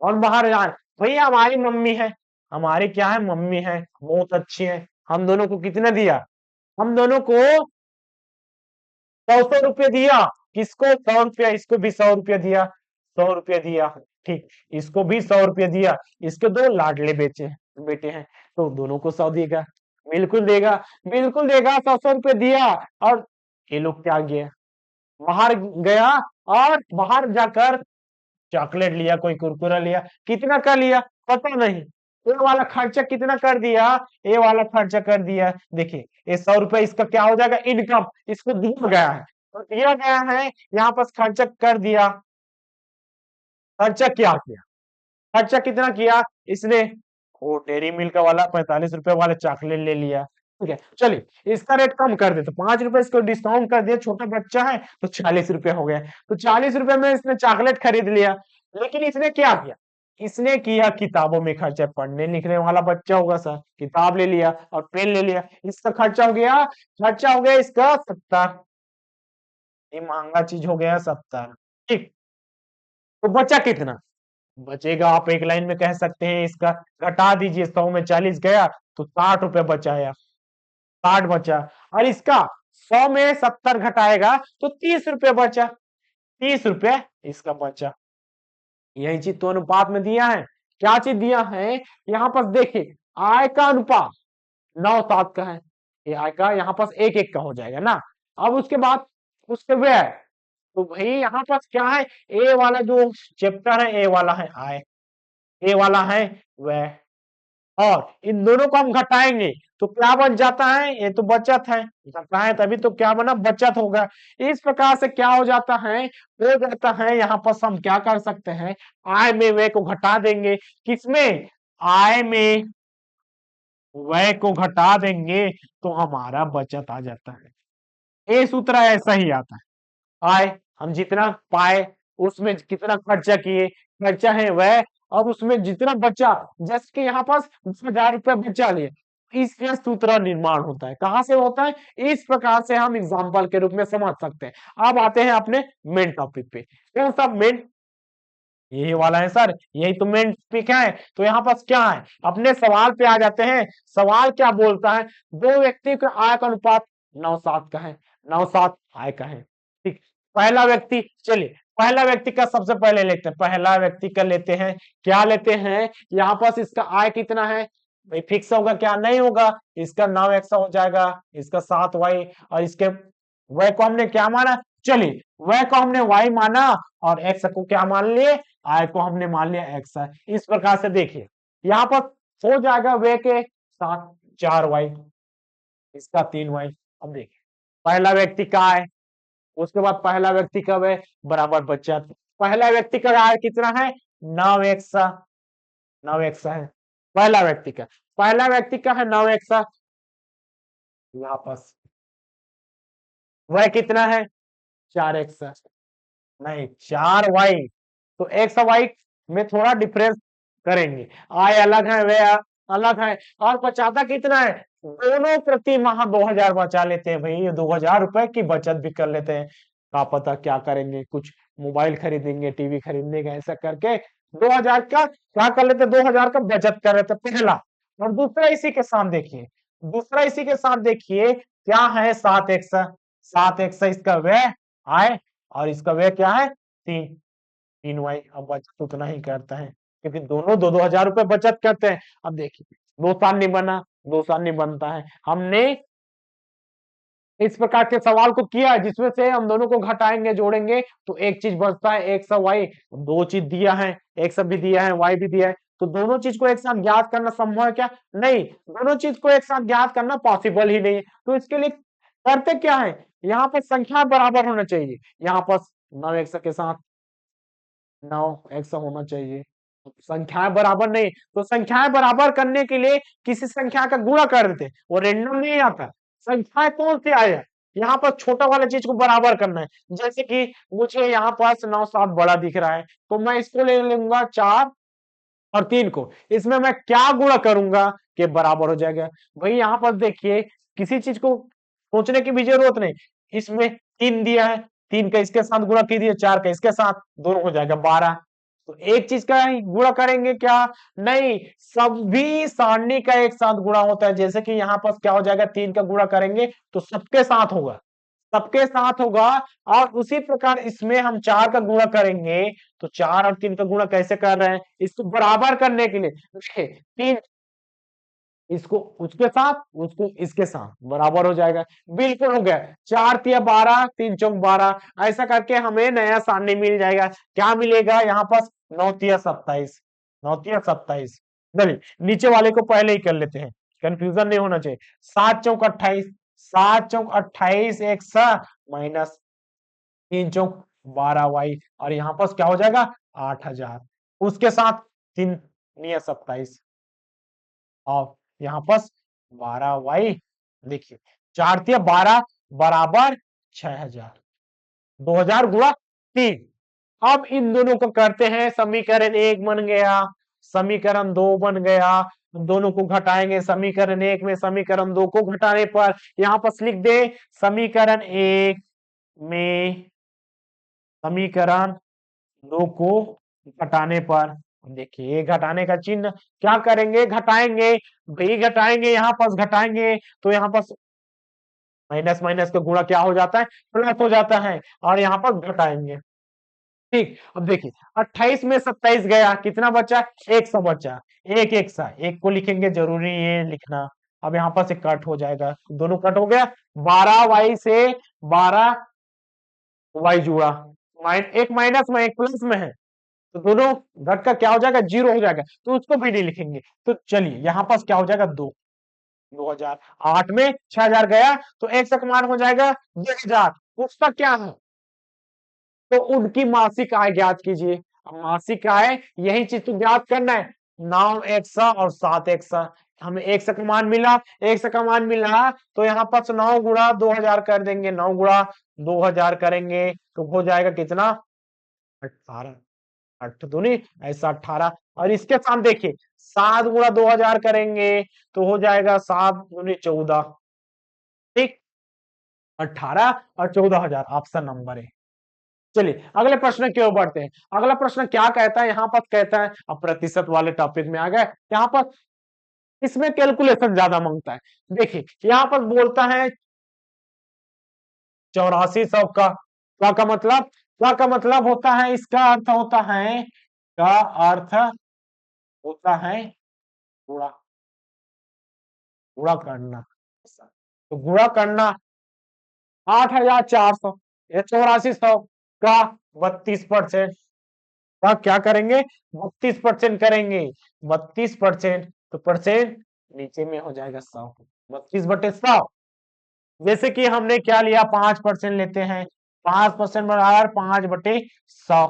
और बाहर जा रहे हैं, भैया हमारी मम्मी है, हमारी क्या है, मम्मी है, बहुत अच्छी है, हम दोनों को कितना दिया, हम दोनों को 100 रुपये दिया। किसको? 100 रुपया। इसको भी 100 रुपया दिया, 100 रुपया दिया। ठीक, इसको भी 100 रुपया दिया। इसके दो लाडले बेटे हैं, तो दोनों को 100 देगा। बिल्कुल देगा, बिल्कुल देगा, 100 रुपये दिया। और ये लोग क्या गया, बाहर गया और बाहर जाकर चॉकलेट लिया, कोई कुरकुरा लिया। कितना का लिया पता नहीं, ये वाला खर्चा कितना कर दिया, ये वाला खर्चा कर दिया। देखिए ये 100 रुपए इसका क्या हो जाएगा, इनकम, इसको दिया गया है, तो दिया गया है, यहाँ पर खर्चा कर दिया। खर्चा क्या किया, खर्चा कितना किया इसने, वो डेयरी मिल्क वाला 45 रुपए वाला चॉकलेट ले लिया। ठीक है, चलिए इसका रेट कम कर दे, तो 5 रुपए इसको डिस्काउंट कर दिया, छोटा बच्चा है तो 40 रुपए हो गया, तो 40 रुपए में इसने चॉकलेट खरीद लिया। लेकिन इसने क्या किया, इसने किया किताबों में खर्चा, पढ़ने लिखने वाला बच्चा होगा सर, किताब ले लिया और पेन ले लिया, इसका खर्चा हो गया इसका 70। ये महंगा चीज हो गया 70। ठीक, तो बचा कितना, बचेगा, आप एक लाइन में कह सकते हैं इसका, घटा दीजिए, 100 में 40 गया तो 60 रुपए बचाया, 60 बचा। और इसका 100 में 70 घटाएगा तो 30 रुपए बचा, 30 रुपए इसका बचा। यही चीज तो अनुपात में दिया है। क्या चीज दिया है, यहाँ पर देखिए आय का अनुपात 9:7 का है, ये आय का यहाँ पर 1:1 का हो जाएगा ना। अब उसके बाद उसके व्यय, तो भाई यहाँ पर क्या है, ए वाला जो चैप्टर है, ए वाला है आय, ए वाला है व्यय, और इन दोनों को हम घटाएंगे तो क्या बच जाता है, ये तो बचत है, घटाए तभी तो क्या बना, बचत होगा। इस प्रकार से क्या हो जाता है, यहाँ पर हम क्या कर सकते हैं, आय में व्यय को घटा देंगे। किसमें, आय में व्यय को घटा देंगे तो हमारा बचत आ जाता है। ये सूत्र ऐसा ही आता है, आय हम जितना पाए उसमें कितना खर्चा किए, खर्चा है वह, और उसमें जितना बचा, जैसे कि यहाँ पास 10,000 रुपए बचा लिए, इससे सूत्र निर्माण होता है। कहां से होता है, इस प्रकार से हम एग्जाम्पल के रूप में समझ सकते हैं। अब आते हैं अपने मेन टॉपिक पे, कौन सा मेन, यही वाला है सर, यही तो मेन टॉपिक है। तो यहाँ पास क्या है, अपने सवाल पे आ जाते हैं। सवाल क्या बोलता है, दो व्यक्ति का आय का अनुपात 9:7 का है, 9:7 आय का है। ठीक, पहला व्यक्ति, चलिए पहला व्यक्ति का सबसे पहले लेते हैं, पहला व्यक्ति का लेते हैं। क्या लेते हैं, यहाँ पास इसका आय कितना है, भाई फिक्स होगा क्या, नहीं होगा, इसका 9x हो जाएगा, इसका 7y, और इसके वह को हमने क्या माना, चलिए वह को हमने y माना और x को क्या मान लिए, आय को हमने मान लिया x है। इस प्रकार से देखिए यहाँ पर हो जाएगा वह के साथ 4y, इसका 3y। अब देखिए पहला व्यक्ति का आय, उसके बाद पहला व्यक्ति का वह बराबर बचत। पहला व्यक्ति का आय कितना है, 9x, 9x है पहला व्यक्ति का, पहला व्यक्ति का है 9x, यहाँ पास वह कितना है 4x, नहीं 4y, तो x और y में थोड़ा डिफरेंस करेंगे, आय अलग है वे अलग है। और बचाता कितना है, दोनों प्रति माह 2000 बचा लेते हैं, भाई ये 2000 रुपए की बचत भी कर लेते हैं। क्या पता क्या करेंगे, कुछ मोबाइल खरीदेंगे, टीवी खरीदेंगे, ऐसा करके 2000 का क्या कर लेते, 2000 का बचत कर लेते पहला। और दूसरा इसी के साथ देखिए, दूसरा इसी के साथ देखिए क्या है, 7x, 7x इसका व्यय आय, और इसका व्यय क्या है 3y। अब बचत उतना ही करता है क्योंकि दोनों 2-2 हजार रुपए बचत करते हैं। अब देखिए 2 साल नहीं बना, 2 साल नहीं बनता है, हमने इस प्रकार के सवाल को किया जिसमें से हम दोनों को घटाएंगे जोड़ेंगे तो एक चीज बचता है, एक्स और वाई, दो चीज दिया है, एक्स भी दिया है वाई भी दिया है, तो दोनों चीज को एक साथ ज्ञात करना संभव है क्या, नहीं, दोनों चीज को एक साथ ज्ञात करना पॉसिबल ही नहीं है। तो इसके लिए करते क्या है, यहाँ पर संख्या बराबर होना चाहिए, यहाँ पर 9x के साथ 9x होना चाहिए, संख्याएं बराबर नहीं, तो संख्याएं बराबर करने के लिए किसी संख्या का गुणा कर देते, वो रेंडम नहीं आता, संख्याएं कौन सी आए, यहाँ पर छोटा वाला चीज को बराबर करना है। जैसे कि मुझे यहाँ पास 9-7 बड़ा दिख रहा है, तो मैं इसको ले लूंगा 4, और 3 को इसमें मैं क्या गुणा करूंगा कि बराबर हो जाएगा। भाई यहाँ पर देखिए किसी चीज को सोचने की भी जरूरत नहीं, इसमें 3 दिया है, 3 का इसके साथ गुणा कीजिए, 4 का इसके साथ, दोनों हो जाएगा 12। तो एक चीज का ही गुणा करेंगे क्या? नहीं, सभी सारणी का एक साथ गुणा होता है। जैसे कि यहाँ पर क्या हो जाएगा, 3 का गुणा करेंगे तो सबके साथ होगा, सबके साथ होगा। और उसी प्रकार इसमें हम 4 का गुणा करेंगे तो 4 और 3 का गुणा कैसे कर रहे हैं, इसको बराबर करने के लिए देखिए, 3 इसको उसके साथ, उसको इसके साथ, बराबर हो जाएगा। बिल्कुल हो गया, 4 तिया 12, 3 चौक 12, ऐसा करके हमें नया सारणी मिल जाएगा। क्या मिलेगा यहाँ पर, 9 तिया 27, 9 तिया 27। चलिए नीचे वाले को पहले ही कर लेते हैं, कंफ्यूजन नहीं होना चाहिए। 7 चौक 28, 7 चौक 28 एक सा माइनस 3 चौक 12y, और यहाँ पर क्या हो जाएगा 8000, उसके साथ 3 निया 27, और यहाँ पर 12y, देखिए 4 तिया 12 बराबर 6000, 2000 गुणा 3। अब इन दोनों को करते हैं, समीकरण 1 बन गया, समीकरण 2 बन गया, दोनों को घटाएंगे, समीकरण 1 में समीकरण 2 को घटाने पर यहाँ पर लिख दे, समीकरण 1 में समीकरण 2 को घटाने पर, देखिए घटाने का चिन्ह क्या करेंगे, घटाएंगे, भाई घटाएंगे, यहाँ पास घटाएंगे तो यहाँ पास माइनस माइनस का गुणा क्या हो जाता है, प्लस हो जाता है, और यहाँ पर घटाएंगे। ठीक, अब देखिए 28 में 27 गया, कितना बचा, 100 बचा, एक एक सा, एक को लिखेंगे, जरूरी ये लिखना। अब यहाँ पर से कट हो जाएगा, दोनों कट हो गया, 12y से 12y जुड़ा, एक माइनस में एक प्लस में है, तो दोनों घट का क्या हो जाएगा, 0 हो जाएगा, तो उसको भी नहीं लिखेंगे। तो चलिए यहाँ पास क्या हो जाएगा, 2000, 8 में 6000 गया तो एक से मान हो जाएगा 2000, उसका क्या है, तो उनकी मासिक आय ज्ञात कीजिए। अब मासिक आय यही चीज तो ज्ञात करना है, 9 100 और 7 100, हमें एक से मान मिला, एक से मान मिला तो यहाँ पर 9 गुणा 2000 कर देंगे, 9 गुणा 2000 करेंगे तो हो जाएगा कितना, 18, 8 दूनी ऐसा 18, और इसके साथ देखिए 7 गुणा 2000 करेंगे तो हो जाएगा 7 दूनी 14, ठीक, 18 और 14,000 ऑप्शन नंबर है। चलिए अगले प्रश्न की ओर बढ़ते हैं। अगला प्रश्न क्या कहता है, यहाँ पर कहता है, अब प्रतिशत वाले टॉपिक में आ गए, यहाँ पर इसमें कैलकुलेशन ज्यादा मांगता है। देखिए यहाँ पर बोलता है 8400 का, का मतलब, का मतलब होता है, इसका अर्थ होता है, का अर्थ होता है गुणा, गुणा करना, तो गुणा करना 8400 या 8400 का 32%, का क्या करेंगे, 32% करेंगे, 32%, तो परसेंट नीचे में हो जाएगा 100, 32/100। जैसे कि हमने क्या लिया, 5% लेते हैं, 5% बराबर 5/100,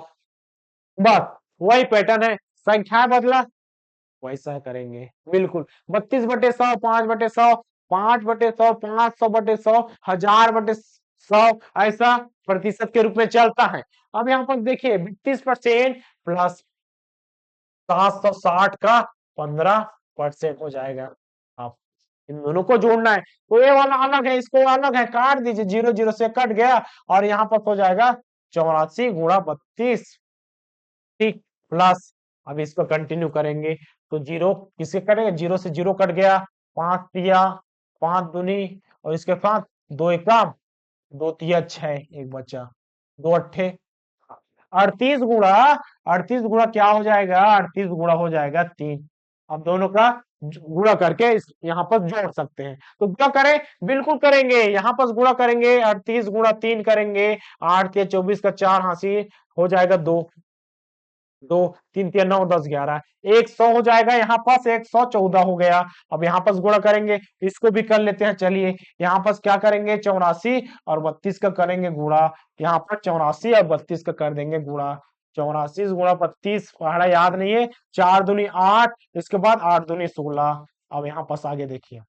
बस वही पैटर्न है, संख्या बदला वैसा करेंगे, बिल्कुल 32/100, 5/100, 5/100, 500/100, 1000/100, ऐसा प्रतिशत के रूप में चलता है। अब यहाँ पर देखिए 32% प्लस 760 का 15% हो जाएगा। अब इन दोनों को जोड़ना है, तो ये वाला अलग है, इसको अलग है, काट दीजिए, 0 0 से कट गया, और यहाँ पर हो जाएगा 84 गुणा 32, ठीक, प्लस, अब इसको कंटिन्यू करेंगे तो 0 किसके कटेगा, 0 से 0 कट गया, 5 तिया 5 दूनी, और इसके साथ 2 एका 2 तिया 6, एक बचा, 2 अट्ठे 38 गुणा, 38 गुणा क्या हो जाएगा, 38 गुणा हो जाएगा 3। अब दोनों का गुणा करके यहाँ पर जोड़ सकते हैं, तो क्या करें, बिल्कुल करेंगे, यहाँ पर गुणा करेंगे, 38 गुणा 3 करेंगे, 8 या 24 का 4 हासिल हो जाएगा 2, 2 3 3 9 10 11, 100 हो जाएगा, यहाँ पास 114 हो गया। अब यहाँ पास गुणा करेंगे, इसको भी कर लेते हैं, चलिए यहाँ पास क्या करेंगे, 84 और 32 का करेंगे गुणा, यहाँ पर 84 और 32 का कर देंगे गुणा, 84 गुणा 32 पहाड़ा याद नहीं है, 4 दूनी 8, इसके बाद 8 दूनी 16। अब यहाँ पास आगे देखिए,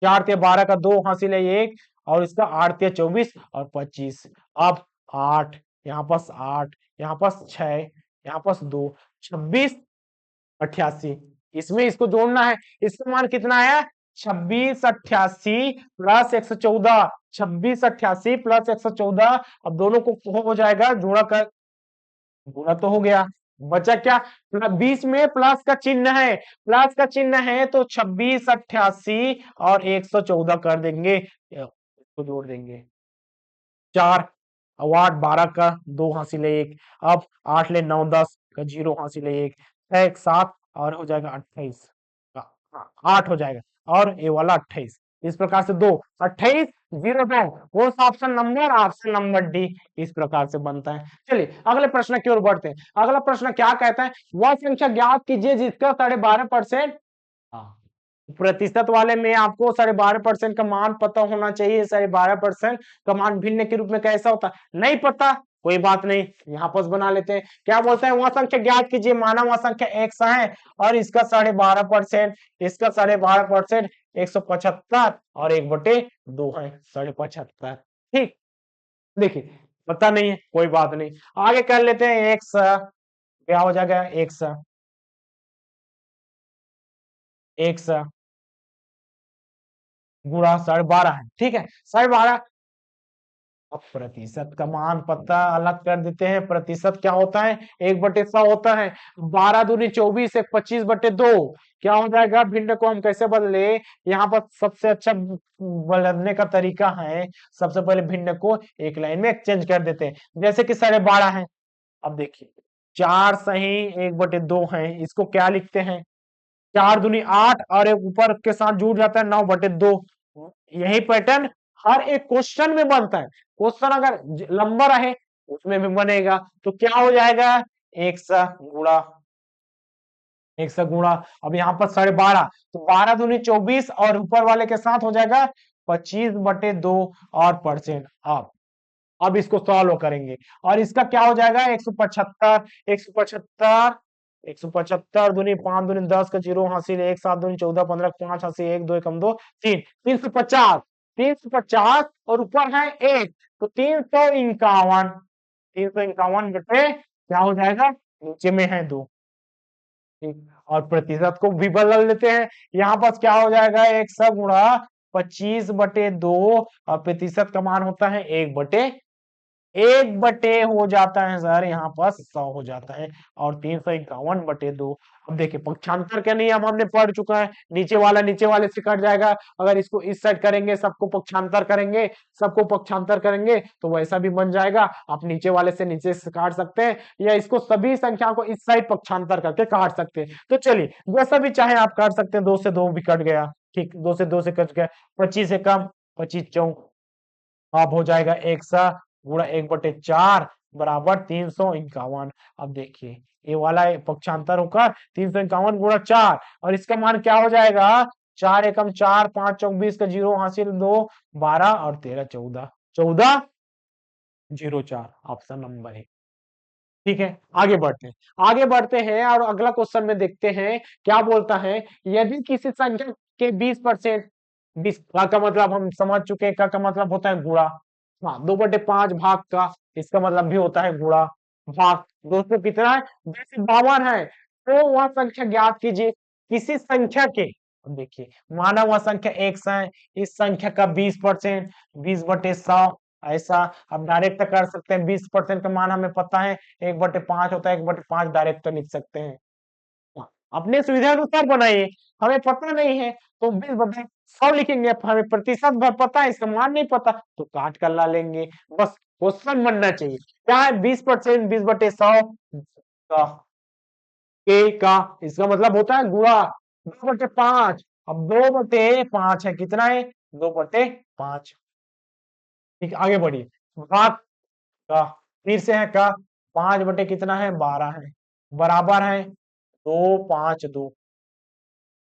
4 तिया 12 का 2 हासिल है 1, और इसका 8 तिया 24 और 25, अब 8, यहाँ पास 8, यहाँ पास 6, यहाँ पास 2, 26 88। इसमें इसको जोड़ना है, इसका मान कितना है 2688 प्लस 114, 2688 प्लस 114। अब दोनों को हो जाएगा जोड़ा कर, गुणा तो हो गया, बचा क्या, बीच में प्लस का चिन्ह है, प्लस का चिन्ह है तो 2688 और 114 कर देंगे, इसको जोड़ देंगे 4, अब 8 12 का 2 हासिल है 1, अब 8 ले 9 10 का 0 हासिल है 1, 6 7 और हो जाएगा 28 का, 8 हो जाएगा और ये वाला 28। इस प्रकार से 2 28 0 2, कौन सा option number, option number D इस प्रकार से बनता है। चलिए अगले प्रश्न की ओर बढ़ते हैं। अगला प्रश्न क्या कहता है, वह संख्या ज्ञात कीजिए जिसका 12.5%, प्रतिशत वाले में आपको 12.5% का मान पता होना चाहिए। 12.5% का मान भिन्न के रूप में कैसा होता है नहीं पता, कोई बात नहीं, यहाँ पर बना लेते हैं। क्या बोलते हैं, वह संख्या ज्ञात कीजिए, माना वह संख्या x है और इसका 12.5%, इसका 12.5% 175 और 1/2 है 75। ठीक, देखिए पता नहीं है कोई बात नहीं, आगे कर लेते हैं। x क्या हो जाएगा, x गुणा 12.5 है, ठीक है 12.5। अब प्रतिशत का मान पता अलग कर देते हैं, प्रतिशत क्या होता है 1/100 होता है, 12 दूनी 24, 25/2 क्या हो जाएगा, भिन्न को हम कैसे बदले, यहाँ पर सबसे अच्छा बदलने का तरीका है, सबसे पहले भिन्न को एक लाइन में एक्सचेंज कर देते हैं। जैसे कि 12.5 है, अब देखिए 4 सही 1/2 है, इसको क्या लिखते हैं, 4 दूनी 8 और एक ऊपर के साथ जुड़ जाता है 9/2। यही पैटर्न हर एक क्वेश्चन में बनता है, क्वेश्चन अगर लंबा रहे उसमें भी बनेगा, तो क्या हो जाएगा 100 गुणा, अब यहाँ पर 12.5 तो 12 दूनी 24 और ऊपर वाले के साथ हो जाएगा 25/2 और परसेंट। अब इसको सॉल्व करेंगे और इसका क्या हो जाएगा 175, 175, 175 दूनी 5 दूनी 10 का 0 हासिल 1, 7 दूनी 14 15 5 हासिल 1 2 एकम 2 3, 350, 350 और ऊपर है 1 तो 351, 351 बटे क्या हो जाएगा, नीचे में है 2। ठीक, और प्रतिशत को भी बदल लेते हैं, यहाँ पर क्या हो जाएगा 100 गुणा 25/2 और प्रतिशत का मान होता है 1/1 हो जाता है सर, यहाँ पर 100 हो जाता है और 351/2। अब देखिए पक्षांतर का नियम हमने पढ़ चुका है, नीचे वाला नीचे वाले से कट जाएगा, अगर इसको इस साइड करेंगे सबको पक्षांतर करेंगे, सबको पक्षांतर करेंगे तो वैसा भी बन जाएगा, आप नीचे वाले से नीचे से काट सकते हैं या इसको सभी संख्या को इस साइड पक्षांतर करके काट सकते हैं। तो चलिए जैसा भी चाहे आप काट सकते हैं, 2 से 2 भी कट गया, ठीक 2 से 2 से कट गया, 25 से कम 25 चौक, अब हो जाएगा 100 गुणा 1/4 बराबर 351। अब देखिए ये वाला पक्षांतर होकर 351 गुणा 4 और इसका मान क्या हो जाएगा, 4 एकम 4 5 चौक 20 का 0 हासिल 2 12 और 13 14, 1404 ऑप्शन नंबर है। ठीक है आगे बढ़ते हैं, आगे बढ़ते हैं और अगला क्वेश्चन में देखते हैं क्या बोलता है, यदि किसी संख्या के 20%, 20 का मतलब हम समझ चुके हैं, का मतलब होता है गुणा, हाँ 2/5 भाग का इसका मतलब भी होता है गुणा भाग, दोस्तों कितना है 252 है, तो वह संख्या ज्ञात कीजिए, किसी संख्या के, देखिए माना वह संख्या x है, इस संख्या का 20%, 20/100 ऐसा, अब डायरेक्ट कर सकते हैं, 20% का मान हमें पता है 1/5 होता है, 1/5 डायरेक्ट लिख सकते हैं, अपने सुविधा अनुसार बनाइए, हमें पता नहीं है तो 20/100 लिखेंगे, हमें प्रतिशत भर पता है, इसका मान नहीं पता तो काट कर ला लेंगे, बस क्वेश्चन बनना चाहिए। क्या है 20%, 20/100 का, इसका मतलब होता है गुणा 2/5, अब 2/5 है, कितना है 2/5। ठीक आगे बढ़िए, भाग का, फिर से है का, 5 बटे कितना है 12 है, बराबर है 252,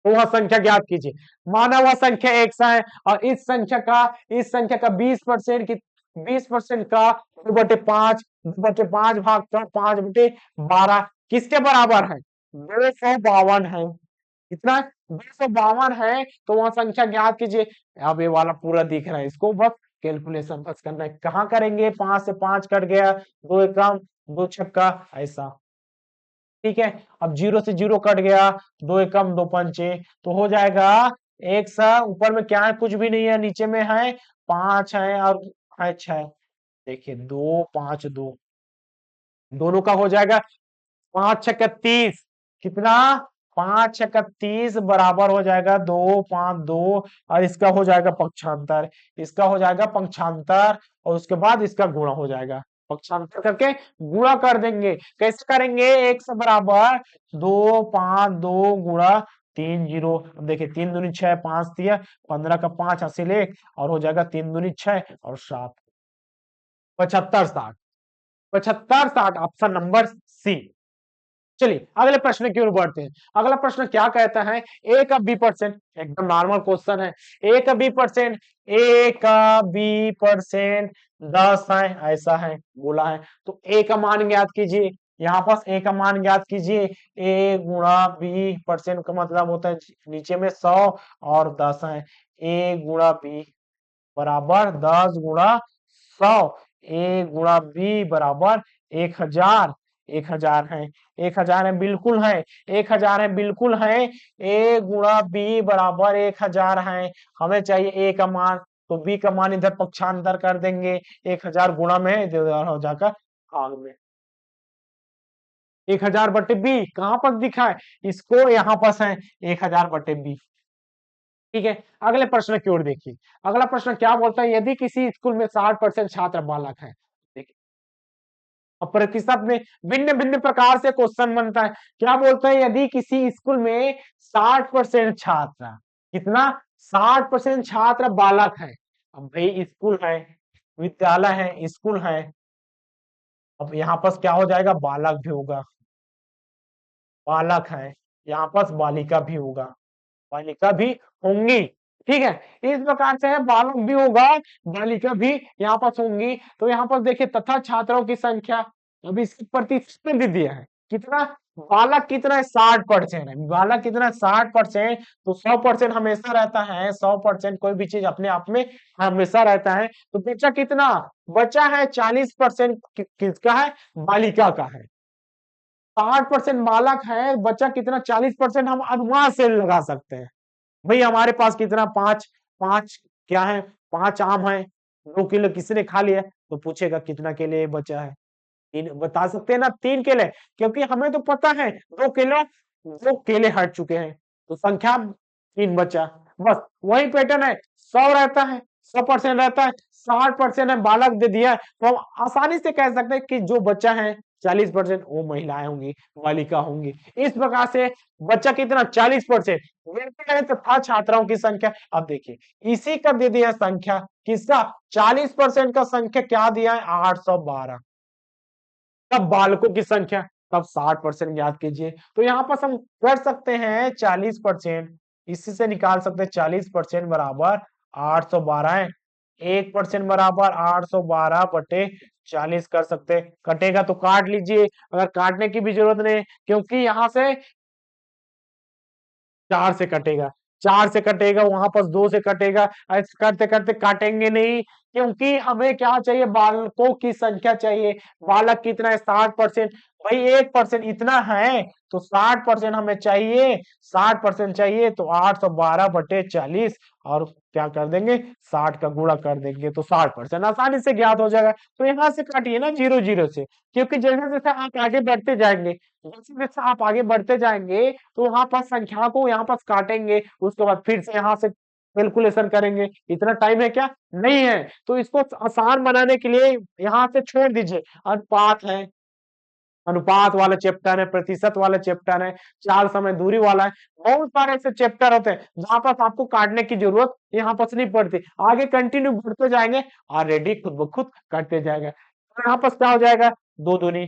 तो वह संख्या ज्ञात कीजिए, माना वह संख्या x है और इस संख्या का 20% की 20% का 2/5, 2/5 भाग का 5/12 किसके बराबर है 252 है, कितना 252 है, तो वह संख्या ज्ञात कीजिए। अब ये वाला पूरा दिख रहा है, इसको बस कैलकुलेशन बस करना है, कहाँ करेंगे, 5 से 5 कट गया, 2 एकम 2 छक्का ऐसा, ठीक है। अब जीरो से जीरो कट गया, दो एकम दो पंचे, तो हो जाएगा एक सा, ऊपर में क्या है, कुछ भी नहीं है, नीचे में है पांच है और है छह। देखिए दो पांच दो, दोनों का हो जाएगा पांच छक्का 30, कितना, पांच छक्का 30 बराबर हो जाएगा दो पांच दो, और इसका हो जाएगा पक्षांतर, इसका हो जाएगा पक्षांतर, और उसके बाद इसका गुणा हो जाएगा, पक्षांतर करके गुणा कर देंगे। कैसे करेंगे, एक से बराबर दो पांच दो गुणा तीन जीरो। अब देखिए तीन दूनी छह, पांच दिया 15 का 5 हासिल एक, और हो जाएगा तीन दूनी छह और सात, 75 60, 75 60, ऑप्शन नंबर सी। चलिए अगले प्रश्न की ओर बढ़ते हैं। अगला प्रश्न क्या कहता है, ए का बी परसेंट, एकदम नॉर्मल क्वेश्चन है। ए का बी परसेंट, ए का बी परसेंट 10 है, ऐसा है बोला है, तो ए का मान ज्ञात कीजिए। यहाँ पास ए का मान ज्ञात कीजिए, ए गुणा बी परसेंट का मतलब होता है नीचे में 100 और 10 है, ए गुणा बी बराबर 10 गुणा 100, ए गुणा बी बराबर 1000, 1000 है, 1000 है बिल्कुल है, 1000 है बिल्कुल है, ए गुणा बी बराबर 1000 है। हमें चाहिए ए का मान, तो बी का मान इधर पक्षांतर कर देंगे, 1000 गुणा में इधर हो जाकर भाग में, 1000 बटे बी कहां पर दिखा है, इसको यहाँ पास है 1000 बटे बी। ठीक है, अगले प्रश्न की ओर देखिए। अगला प्रश्न क्या बोलता है, यदि किसी स्कूल में 60% छात्र बालक है, देखिए अब प्रतिशत में भिन्न भिन्न प्रकार से क्वेश्चन बनता है। क्या बोलता है, यदि किसी स्कूल में 60% छात्र, कितना, 60% छात्र बालक है। अब भाई स्कूल है, विद्यालय है, स्कूल है, अब यहाँ पास क्या हो जाएगा, बालक भी होगा, बालक है, यहाँ पास बालिका भी होगा, बालिका भी होंगी। ठीक है, इस प्रकार से है, बालक भी होगा, बालिका भी यहाँ पास होंगी। तो यहाँ पर देखिए तथा छात्रों की संख्या, अभी इसकी प्रतिशत में दे दिया है, कितना, बालक कितना है, 60% है, बालक कितना है, 60%, तो 100% हमेशा रहता है, 100% कोई भी चीज अपने आप में हमेशा रहता है। तो बचा कितना, बचा है 40% किसका है, बालिका का है, 60% बालक है, बचा कितना, 40% हम अनुमान से लगा सकते हैं। भाई हमारे पास कितना, पांच, पांच क्या है, पांच आम है, 2 किलो किसने खा लिया, तो पूछेगा कितना केले बचा है, तीन, बता सकते हैं ना, 3 केले, क्योंकि हमें तो पता है 2 किलो, 2 केले हट चुके हैं, तो संख्या 3 बचा, बस वही पैटर्न है, 100 रहता है, 100% रहता है, 60% है, बालक दे दिया है, तो हम आसानी से कह सकते हैं कि जो बच्चा है 40% वो महिलाएं होंगी, बालिका होंगी। इस प्रकार से बच्चा कितना, 40%, गिनते हैं तथा छात्राओं की संख्या। अब देखिए इसी का दे दिया संख्या, किसका, 40% का संख्या क्या दिया है, 812, तब बालकों की संख्या, तब 60% ज्ञात कीजिए। तो यहाँ पर हम कर सकते हैं 40%, इसी से निकाल सकते हैं 40% बराबर 812 है, 1% बराबर 812 बटे 40 कर सकते, कटेगा तो काट लीजिए, अगर काटने की भी जरूरत नहीं, क्योंकि यहां से 4 से कटेगा, 4 से कटेगा, वहां पर 2 से कटेगा, ऐसे करते करते काटेंगे नहीं, क्योंकि हमें क्या चाहिए, बालकों की संख्या चाहिए। बालक कितना है, 60%, भाई 1% इतना है, तो 60% हमें चाहिए, 60% चाहिए, तो 812/40, और क्या कर देंगे, 60 का गुणा कर देंगे, तो 60% आसानी से ज्ञात हो जाएगा। तो यहां से काटिए ना, जीरो जीरो से, क्योंकि जैसे जैसे आप आगे बढ़ते जाएंगे, जैसे जैसे आप आगे बढ़ते जाएंगे, तो वहां पर संख्या को यहाँ पर काटेंगे, उसके बाद फिर से यहाँ से कैलकुलेशन करेंगे, इतना टाइम है क्या, नहीं है। तो इसको आसान बनाने के लिए यहाँ से छोड़ दीजिए, अनुपात है, अनुपात वाला चैप्टर है, प्रतिशत वाला चैप्टर है, चाल समय दूरी वाला है, बहुत सारे ऐसे चैप्टर होते हैं जहां पर आपको काटने की जरूरत यहाँ पर नहीं पड़ती, आगे कंटिन्यू बढ़ते जाएंगे, ऑलरेडी खुद ब खुद कटते जाएगा। तो यहाँ पर क्या हो जाएगा, दो दूनी,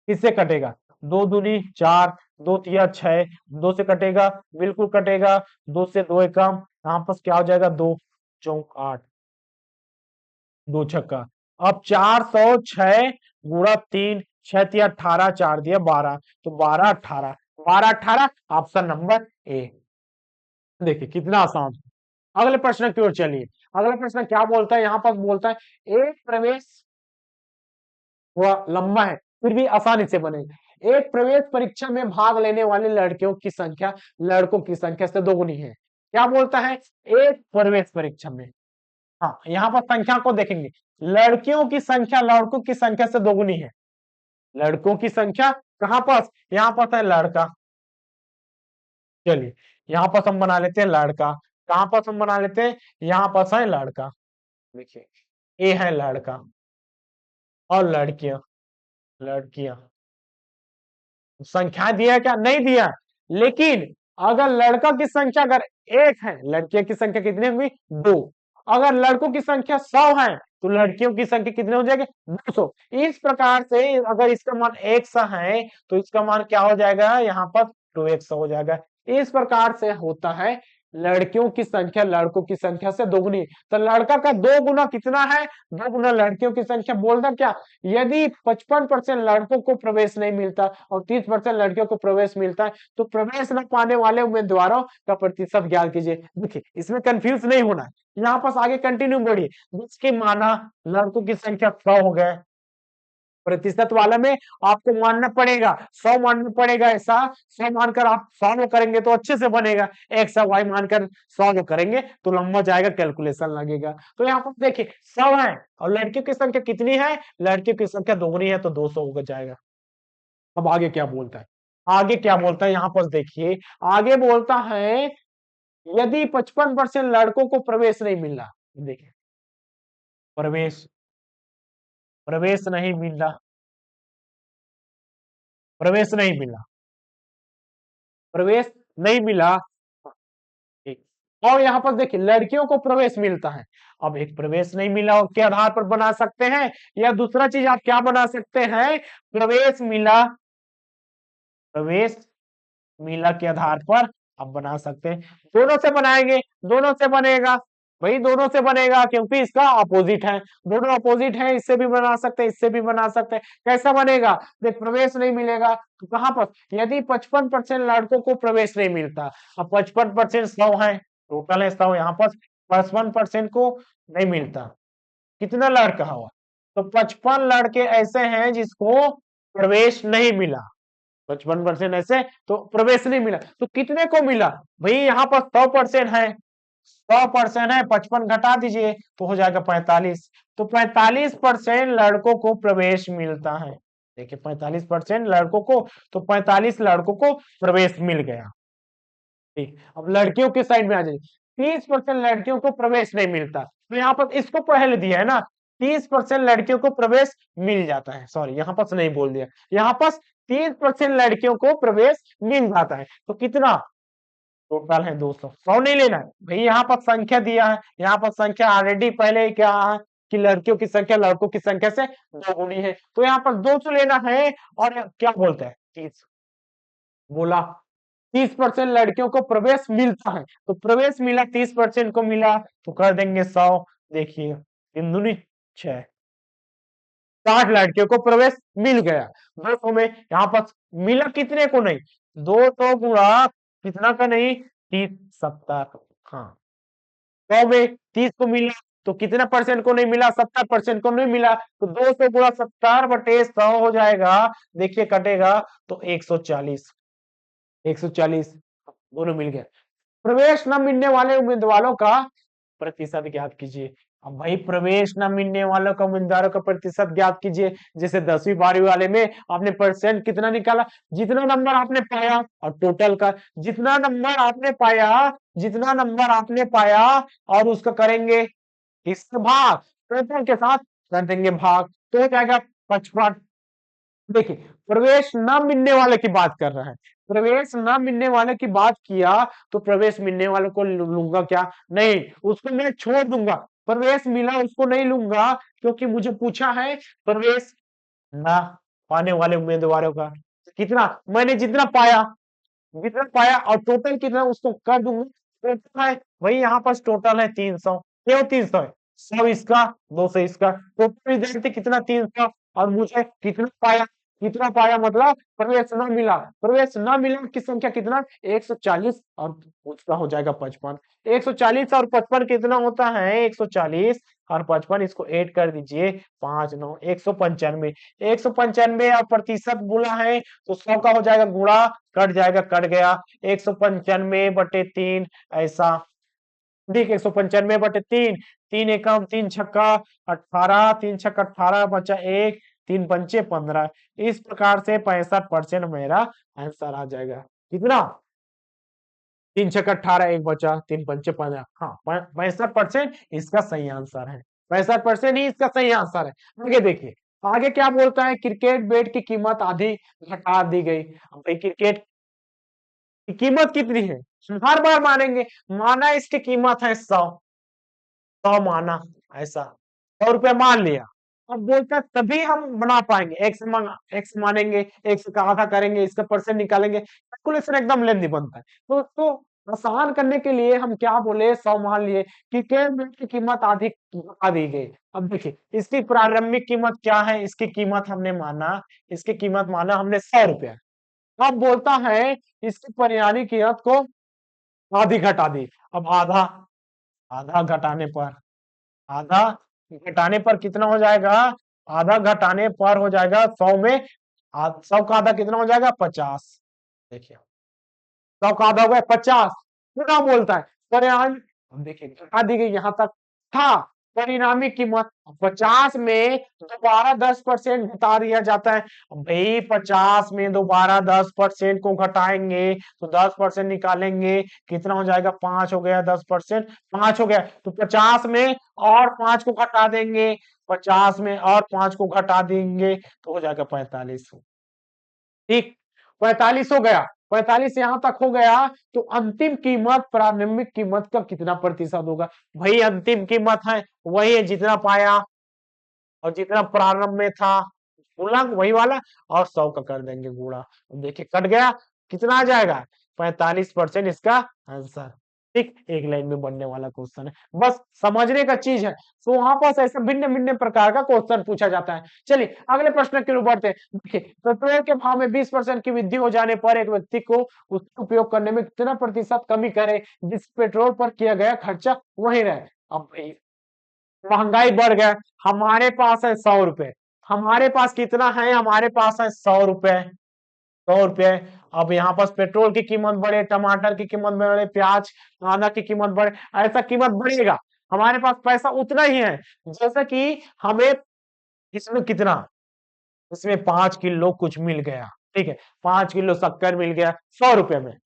किससे कटेगा, दो दूनी चार, दो तिया छह, दो से कटेगा, बिल्कुल कटेगा, दो से दो एकम, यहाँ पर क्या हो जाएगा, दो चौक 8, दो छक्का, अब 406 गुणा 3, 6 तिया 18, 4 दिया 12, तो 12 18, 12 18, ऑप्शन नंबर ए। देखिए कितना आसान। अगले प्रश्न की ओर चलिए। अगला प्रश्न क्या बोलता है, यहाँ पर बोलता है एक प्रवेश हुआ लंबा है, फिर भी आसानी से बनेगा, एक प्रवेश परीक्षा में भाग लेने वाले लड़कियों की संख्या लड़कों की संख्या से दोगुनी है। क्या बोलता है? एक प्रवेश परीक्षा में, हाँ यहाँ पर संख्या को देखेंगे, लड़कियों की संख्या लड़कों की संख्या से दोगुनी है। लड़कों की संख्या कहां पर? यहाँ पर है लड़का, चलिए यहाँ पर हम बना लेते हैं लड़का, कहां पर हम बना लेते हैं? यहाँ पर है लड़का, देखिए ए है लड़का और लड़कियां, लड़कियां संख्या दिया क्या? नहीं दिया, लेकिन अगर लड़का की संख्या अगर एक है, लड़कियों की संख्या कितनी होगी? दो। अगर लड़कों की संख्या 100 है तो लड़कियों की संख्या कितनी हो जाएगी? 200। इस प्रकार से अगर इसका मान 100 है तो इसका मान क्या हो जाएगा? यहाँ पर 2x हो जाएगा। इस प्रकार से होता है लड़कियों की संख्या लड़कों की संख्या से दोगुनी। तो लड़का का 2 गुना कितना है? 2 गुना लड़कियों की संख्या। बोलता क्या? यदि 55% लड़कों को प्रवेश नहीं मिलता और 30% लड़कियों को प्रवेश मिलता है तो प्रवेश न पाने वाले उम्मीदवारों का प्रतिशत ज्ञात कीजिए। देखिए इसमें कंफ्यूज नहीं होना है, यहाँ पास आगे कंटिन्यू बढ़िए। जिसके माना लड़कों की संख्या 100 हो गए, प्रतिशत वाला में आपको मानना पड़ेगा 100 मानना पड़ेगा। ऐसा 100 मानकर आप 100 में करेंगे तो अच्छे से बनेगा, एक्स और वाई मानकर 100 में करेंगे तो लंबा जाएगा, कैलकुलेशन लगेगा। तो यहाँ पर देखिए 100 है और लड़कियों की संख्या कितनी है? लड़कियों की संख्या दोगुनी है तो 200 हो जाएगा। अब आगे क्या बोलता है? आगे क्या बोलता है यहाँ पर देखिए, आगे बोलता है यदि 55% लड़कों को प्रवेश नहीं मिल रहा, देखिए प्रवेश प्रवेश नहीं मिल रहा, प्रवेश नहीं मिला, प्रवेश नहीं मिला, ठीक। और यहाँ पर देखिए लड़कियों को प्रवेश मिलता है। अब एक प्रवेश नहीं मिला और के आधार पर बना सकते हैं, या दूसरा चीज आप क्या बना सकते हैं? प्रवेश मिला, प्रवेश मिला के आधार पर आप बना सकते हैं। दोनों से बनाएंगे, दोनों से बनेगा, वही दोनों से बनेगा क्योंकि इसका अपोजिट है, दोनों अपोजिट है। इससे भी बना सकते हैं, इससे भी बना सकते हैं। कैसा बनेगा? देख प्रवेश नहीं मिलेगा तो कहां पर? यदि 55% लड़कों को प्रवेश नहीं मिलता, अब 55% 100 है, टोटल है 100, यहाँ पर 55% को नहीं मिलता, कितना लड़का हुआ? तो 55 लड़के ऐसे हैं जिसको प्रवेश नहीं मिला, 55% ऐसे तो प्रवेश नहीं मिला। तो कितने को मिला भाई? यहाँ पर 100% है, 100% है, 55 घटा दीजिए तो हो जाएगा 45। तो 45% लड़कों को प्रवेश मिलता है। देखिए 45% लड़कों को, तो 45 लड़कों को प्रवेश मिल गया। ठीक, अब लड़कियों के साइड में आ जाइए। 30% लड़कियों को प्रवेश नहीं मिलता, तो यहाँ पर इसको पहले दिया है ना, 30% लड़कियों को प्रवेश मिल जाता है। सॉरी यहाँ पर नहीं बोल दिया, यहाँ पर 30% लड़कियों को प्रवेश मिल जाता है। तो कितना टोटल है? 200। 100 नहीं लेना है भाई, यहाँ पर संख्या दिया है, यहाँ पर संख्या ऑलरेडी पहले ही क्या है कि लड़कियों की संख्या लड़कों की संख्या से दोगुनी है, तो यहाँ पर 200 लेना है। और क्या बोलता है? 30 बोला, 30% लड़कियों को प्रवेश मिलता है, तो प्रवेश मिला 30% को मिला तो कर देंगे 100। देखिए तीन दूनी 6, 60 लड़कियों को प्रवेश मिल गया। 200 में यहाँ पर मिला कितने को? नहीं, 200 गुणा कितना का? नहीं 30, 70, हाँ 100 में 30 को मिला तो कितना परसेंट को नहीं मिला? 70% को नहीं मिला, तो 200 गुणा 70/100 हो जाएगा। देखिए कटेगा तो 140, 140 दोनों मिल गए। प्रवेश न मिलने वाले उम्मीदवारों का प्रतिशत ज्ञात कीजिए। अब भाई प्रवेश न मिलने वालों का उम्मीदवारों का प्रतिशत ज्ञात कीजिए। जैसे 10वीं 12वीं वाले में आपने परसेंट कितना निकाला? जितना नंबर आपने पाया और टोटल का जितना नंबर आपने पाया, जितना नंबर आपने पाया और उसका करेंगे इससे भाग, टोटल के साथ कर देंगे भाग, तो हो जाएगा 55। देखिए प्रवेश न मिलने वाले की बात कर रहा है, प्रवेश न मिलने वाले की बात किया तो प्रवेश मिलने वाले को लूंगा क्या? नहीं, उसको मैं छोड़ दूंगा। प्रवेश मिला उसको नहीं लूंगा क्योंकि मुझे पूछा है प्रवेश न पाने वाले उम्मीदवारों का कितना, मैंने जितना पाया, जितना पाया और टोटल कितना उसको कर दूंगा। टोटल है वही यहाँ पर टोटल है 300, क्यों 300 है? 100 इसका 200 इसका, टोटल विद्यार्थी कितना? 300। और मुझे कितना पाया? कितना पाया मतलब प्रवेश न मिला, प्रवेश न मिला की संख्या कितना 140 और उसका हो जाएगा 55। 140 और 55 कितना होता है 140 और 55, इसको ऐड कर दीजिए 5 9 195। 195 और प्रतिशत बोला है तो 100 का हो जाएगा गुणा, कट जाएगा कट गया 195/3 ऐसा। देख 195/3, 3 एकम 3 छक्का 18, 3 छक्का 18 बचा 1, 3 पंचे 15। इस प्रकार से 65% मेरा आंसर आ जाएगा। कितना 3 छक्का 18, 1 बचा 3 पंचे 15। हाँ 65% इसका सही आंसर है। 65% ही इसका सही आंसर है। आगे देखिए, आगे क्या बोलता है, क्रिकेट बैट की कीमत आधी घटा दी गई। अब भाई क्रिकेट की कीमत कितनी है, हर बार मानेंगे, माना इसकी कीमत है 100, 100 माना ऐसा, 100 रुपया मान लिया। अब बोलता है तभी हम बना पाएंगे, एक्स मानेंगे, एक्स का आधा करेंगे, इसका परसेंट निकालेंगे, कैलकुलेशन एकदम लेंदी बनता है। तो आसान करने के लिए हम क्या बोले 100 मान लिए, क्रिकेट बैट की कीमत आधी घटा दी गई। अब देखिए इसकी प्रारंभिक कीमत क्या है, इसकी कीमत हमने माना, इसकी कीमत माना हमने 100 रुपया। अब बोलता है इसकी परिणामी कीमत को आधी घटा दी। अब आधा, आधा घटाने पर, आधा घटाने पर कितना हो जाएगा, आधा घटाने पर हो जाएगा 100 में 100 का आधा कितना हो जाएगा 50। देखिए 100 का आधा हो गया 50। पुनः बोलता है परिणाम, अब देखिए घटा दी गई यहां तक था, परिणामी कीमत 50 में दोबारा 10% घटा दिया जाता है। भाई 50 में दोबारा 10% को घटाएंगे तो 10% निकालेंगे, कितना हो जाएगा 5 हो गया, 10% 5 हो गया, तो 50 में और 5 को घटा देंगे, 50 में और 5 को घटा देंगे तो हो जाएगा 45। ठीक 45 हो गया, 45 यहां तक हो गया, तो अंतिम कीमत प्रारंभिक कीमत का कितना प्रतिशत होगा। भाई अंतिम कीमत है वही है जितना पाया और जितना प्रारंभ में था, पूर्णांक वही वाला, और 100 का कर देंगे गुणा। देखिए कट गया, कितना आ जाएगा 45% इसका आंसर। ठीक एक लाइन में बनने वाला क्वेश्चन है, बस समझने का चीज है। तो वहां पर ऐसे भिन्न भिन्न प्रकार का क्वेश्चन पूछा जाता है। चलिए अगले प्रश्न की ओर बढ़ते हैं। देखिए पेट्रोल के भाव में 20% की वृद्धि हो जाने पर एक व्यक्ति को उसका उपयोग करने में कितना प्रतिशत कमी करे जिस पेट्रोल पर किया गया खर्चा वही रहे। अब भाई महंगाई बढ़ गया, हमारे पास है 100 रुपए, हमारे पास कितना है, हमारे पास है 100 रुपए, 100 रुपए। अब यहाँ पास पेट्रोल की कीमत बढ़े, टमाटर की कीमत बढ़े, प्याज आदा की कीमत बढ़े, ऐसा कीमत बढ़ेगा, हमारे पास पैसा उतना ही है। जैसे कि हमें इसमें कितना, इसमें 5 किलो कुछ मिल गया, ठीक है 5 किलो शक्कर मिल गया 100 रुपए में,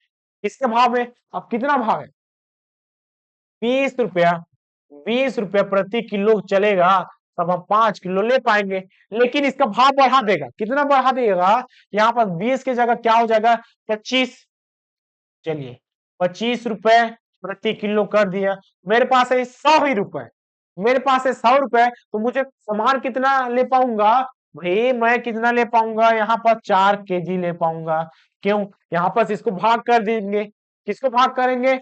इसके भाव में अब कितना भाव है 20 रुपया, 20 रुपया प्रति किलो चलेगा, तब हम 5 किलो ले पाएंगे। लेकिन इसका भाव बढ़ा देगा, कितना बढ़ा देगा, यहाँ पर 20 की जगह क्या हो जाएगा 25। चलिए 25 रुपए प्रति किलो कर दिया, मेरे पास है 100 ही रुपए, मेरे पास है 100 रुपए, तो मुझे सामान कितना ले पाऊंगा, भाई मैं कितना ले पाऊंगा, यहाँ पर 4 केजी ले पाऊंगा। क्यों, यहाँ पर इसको भाग कर देंगे, किसको भाग करेंगे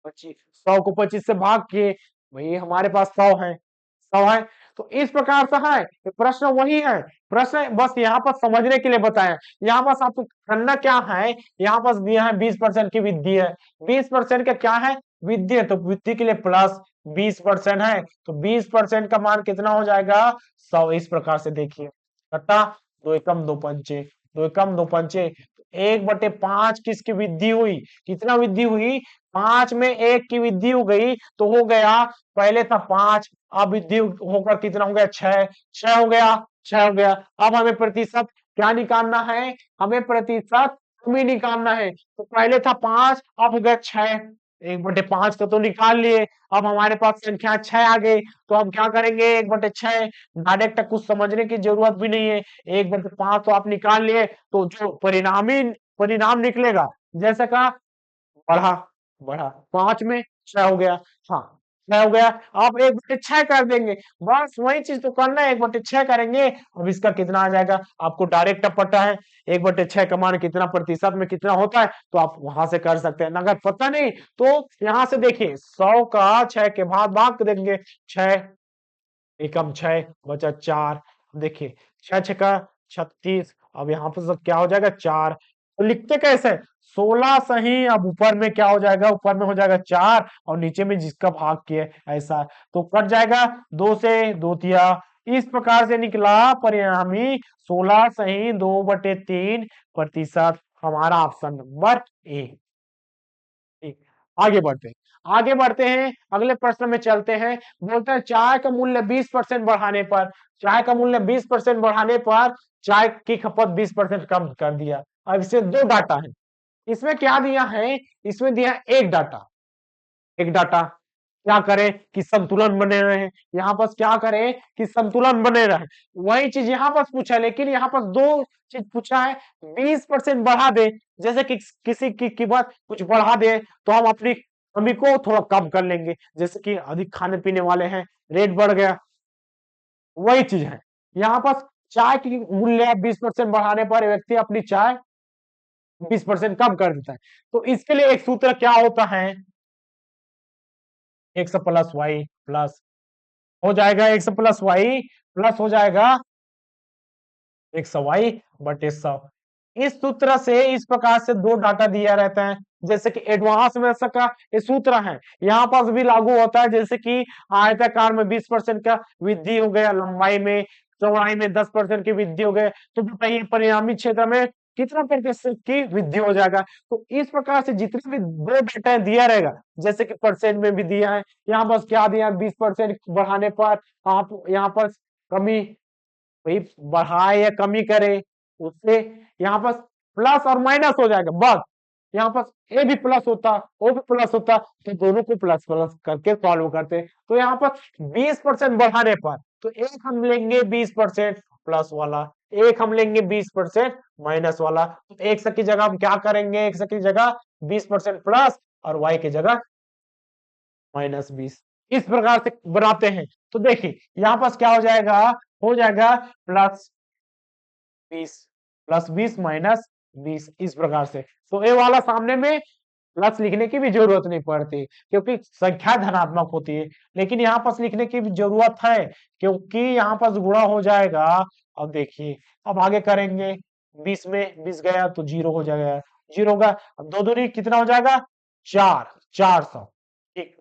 25, 100 को 25 से भाग के, भाई हमारे पास 100 है, 100 है। तो इस प्रकार से है, ये प्रश्न वही है, प्रश्न बस यहाँ पर समझने के लिए बताया। यहाँ पास आपको करना क्या है, यहाँ पास दिया है 20% की वृद्धि है, 20% का क्या है वृद्धि है, तो वृद्धि के लिए प्लस 20% है, तो 20% का मान कितना हो जाएगा 100। इस प्रकार से देखिए कटा, 2 एकम 2 पंचे, 2 एकम 2 पंचे, 1/5 किसकी वृद्धि हुई, कितना वृद्धि हुई 5 में 1 की वृद्धि हो गई, तो हो गया पहले था 5, अब वृद्धि होकर कितना हो गया 6, 6 हो गया, 6 हो गया। अब हमें प्रतिशत क्या निकालना है, हमें प्रतिशत कमी निकालना है, तो पहले था 5 अब हो गया 6, 1/5 का तो निकाल लिए, अब हमारे पास संख्या 6 आ गई, तो हम क्या करेंगे 1/6, डायरेक्ट कुछ समझने की जरूरत भी नहीं है, 1/5 तो आप निकाल लिए, तो जो परिणाम निकलेगा जैसे का बढ़ा, बढ़ा 5 में 6 हो गया, हाँ 6 हो गया, आप 1/6 कर देंगे, बस वही चीज तो करना है, 1/6 करेंगे। अब इसका कितना आ जाएगा, आपको डायरेक्ट पता है 1/6 का मान कितना प्रतिशत में कितना होता है, तो आप वहां से कर सकते हैं। अगर पता नहीं तो यहां से देखिए 100 का 6 के बाद भाग देंगे, 6 एकम 6 बचा 4, देखिए 6 6 का 36। अब यहाँ पर सब क्या हो जाएगा 4। तो लिखते कैसे 16 सही, अब ऊपर में क्या हो जाएगा, ऊपर में हो जाएगा 4 और नीचे में जिसका भाग किए ऐसा, तो कट जाएगा 2 से 2 तिया। इस प्रकार से निकला परिणामी 16 सही 2/3%। हमारा ऑप्शन नंबर ए। ठीक, आगे बढ़ते हैं। आगे बढ़ते हैं, अगले प्रश्न में चलते हैं। बोलते हैं चाय का मूल्य 20% बढ़ाने पर, चाय का मूल्य 20% बढ़ाने पर चाय की खपत 20% कम कर दिया। अब इससे दो डाटा है, इसमें क्या दिया है, इसमें दिया है एक डाटा। एक डाटा क्या करे कि संतुलन बने रहे, यहाँ पर क्या करे कि संतुलन बने रहे। वही चीज यहाँ पर पूछा है, लेकिन यहाँ पर दो चीज पूछा है। 20% बढ़ा दे, जैसे कि किसी की कीमत कुछ बढ़ा दे तो हम अपनी कमी को थोड़ा कम कर लेंगे, जैसे कि अधिक खाने पीने वाले हैं, रेट बढ़ गया, वही चीज है। यहाँ पर चाय की मूल्य 20% बढ़ाने पर व्यक्ति अपनी चाय 20% कम कर देता है। तो इसके लिए एक सूत्र क्या होता है, एक्स प्लस वाई प्लस हो जाएगा, एक्स प्लस वाई प्लस हो जाएगा एक्स वाई बटे 100। इस सूत्र से इस प्रकार से दो डाटा दिया रहता है, जैसे कि एडवांस में का ये सूत्र है, यहाँ पर भी लागू होता है। जैसे कि आयताकार में 20% का वृद्धि हो गया, लंबाई में चौड़ाई में 10% की वृद्धि हो गई, तो बताइए परिणामी क्षेत्र में कितना प्रतिशत की वृद्धि हो जाएगा। तो इस प्रकार से जितने भी दो डाटा दिया रहेगा, जैसे कि परसेंट में भी दिया है, यहाँ पर क्या दिया 20% बढ़ाने पर आप यहाँ पर कमी भाई बढ़ाए या कमी करे, उससे यहाँ पर प्लस और माइनस हो जाएगा। बस यहाँ पर ए भी प्लस होता, ओ भी प्लस होता, तो दोनों को प्लस प्लस करके सॉल्व करते। तो यहाँ पर 20% बढ़ाने पर तो एक हम लेंगे 20% प्लस वाला, एक हम लेंगे 20% माइनस वाला। तो एक की जगह हम क्या करेंगे, एक की जगह 20% प्लस और वाई की जगह -20, इस प्रकार से बनाते हैं। तो देखिए यहाँ पास क्या हो जाएगा, हो जाएगा +20, +20 -20, इस प्रकार से। तो ए वाला सामने में प्लस लिखने की भी जरूरत नहीं पड़ती, क्योंकि संख्या धनात्मक होती है। लेकिन यहाँ पास लिखने की भी जरूरत है, क्योंकि यहाँ पास गुणा हो जाएगा। अब देखिए, अब आगे करेंगे, 20 में 20 गया तो 0 हो जाएगा, 0 होगा। अब दो दूनी कितना हो जाएगा 4, 400। ठीक,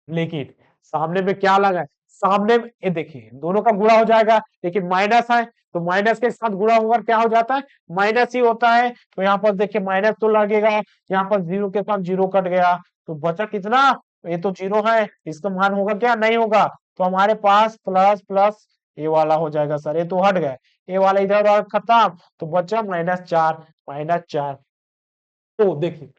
लेकिन सामने में क्या लगा है, सामने में ये देखिए दोनों का गुणा हो जाएगा, लेकिन माइनस है तो माइनस के साथ गुणा होकर क्या हो जाता है, माइनस ही होता है। तो यहाँ पर देखिए माइनस तो लगेगा, यहाँ पर 0 के साथ 0 कट गया, तो बचा कितना, ये तो 0 है, इसका मान होगा क्या, नहीं होगा। तो हमारे पास प्लस प्लस ये वाला हो जाएगा सर, ये तो हट गया, ये वाला इधर उधर खत्म, तो बचा -4, -4। तो देखिए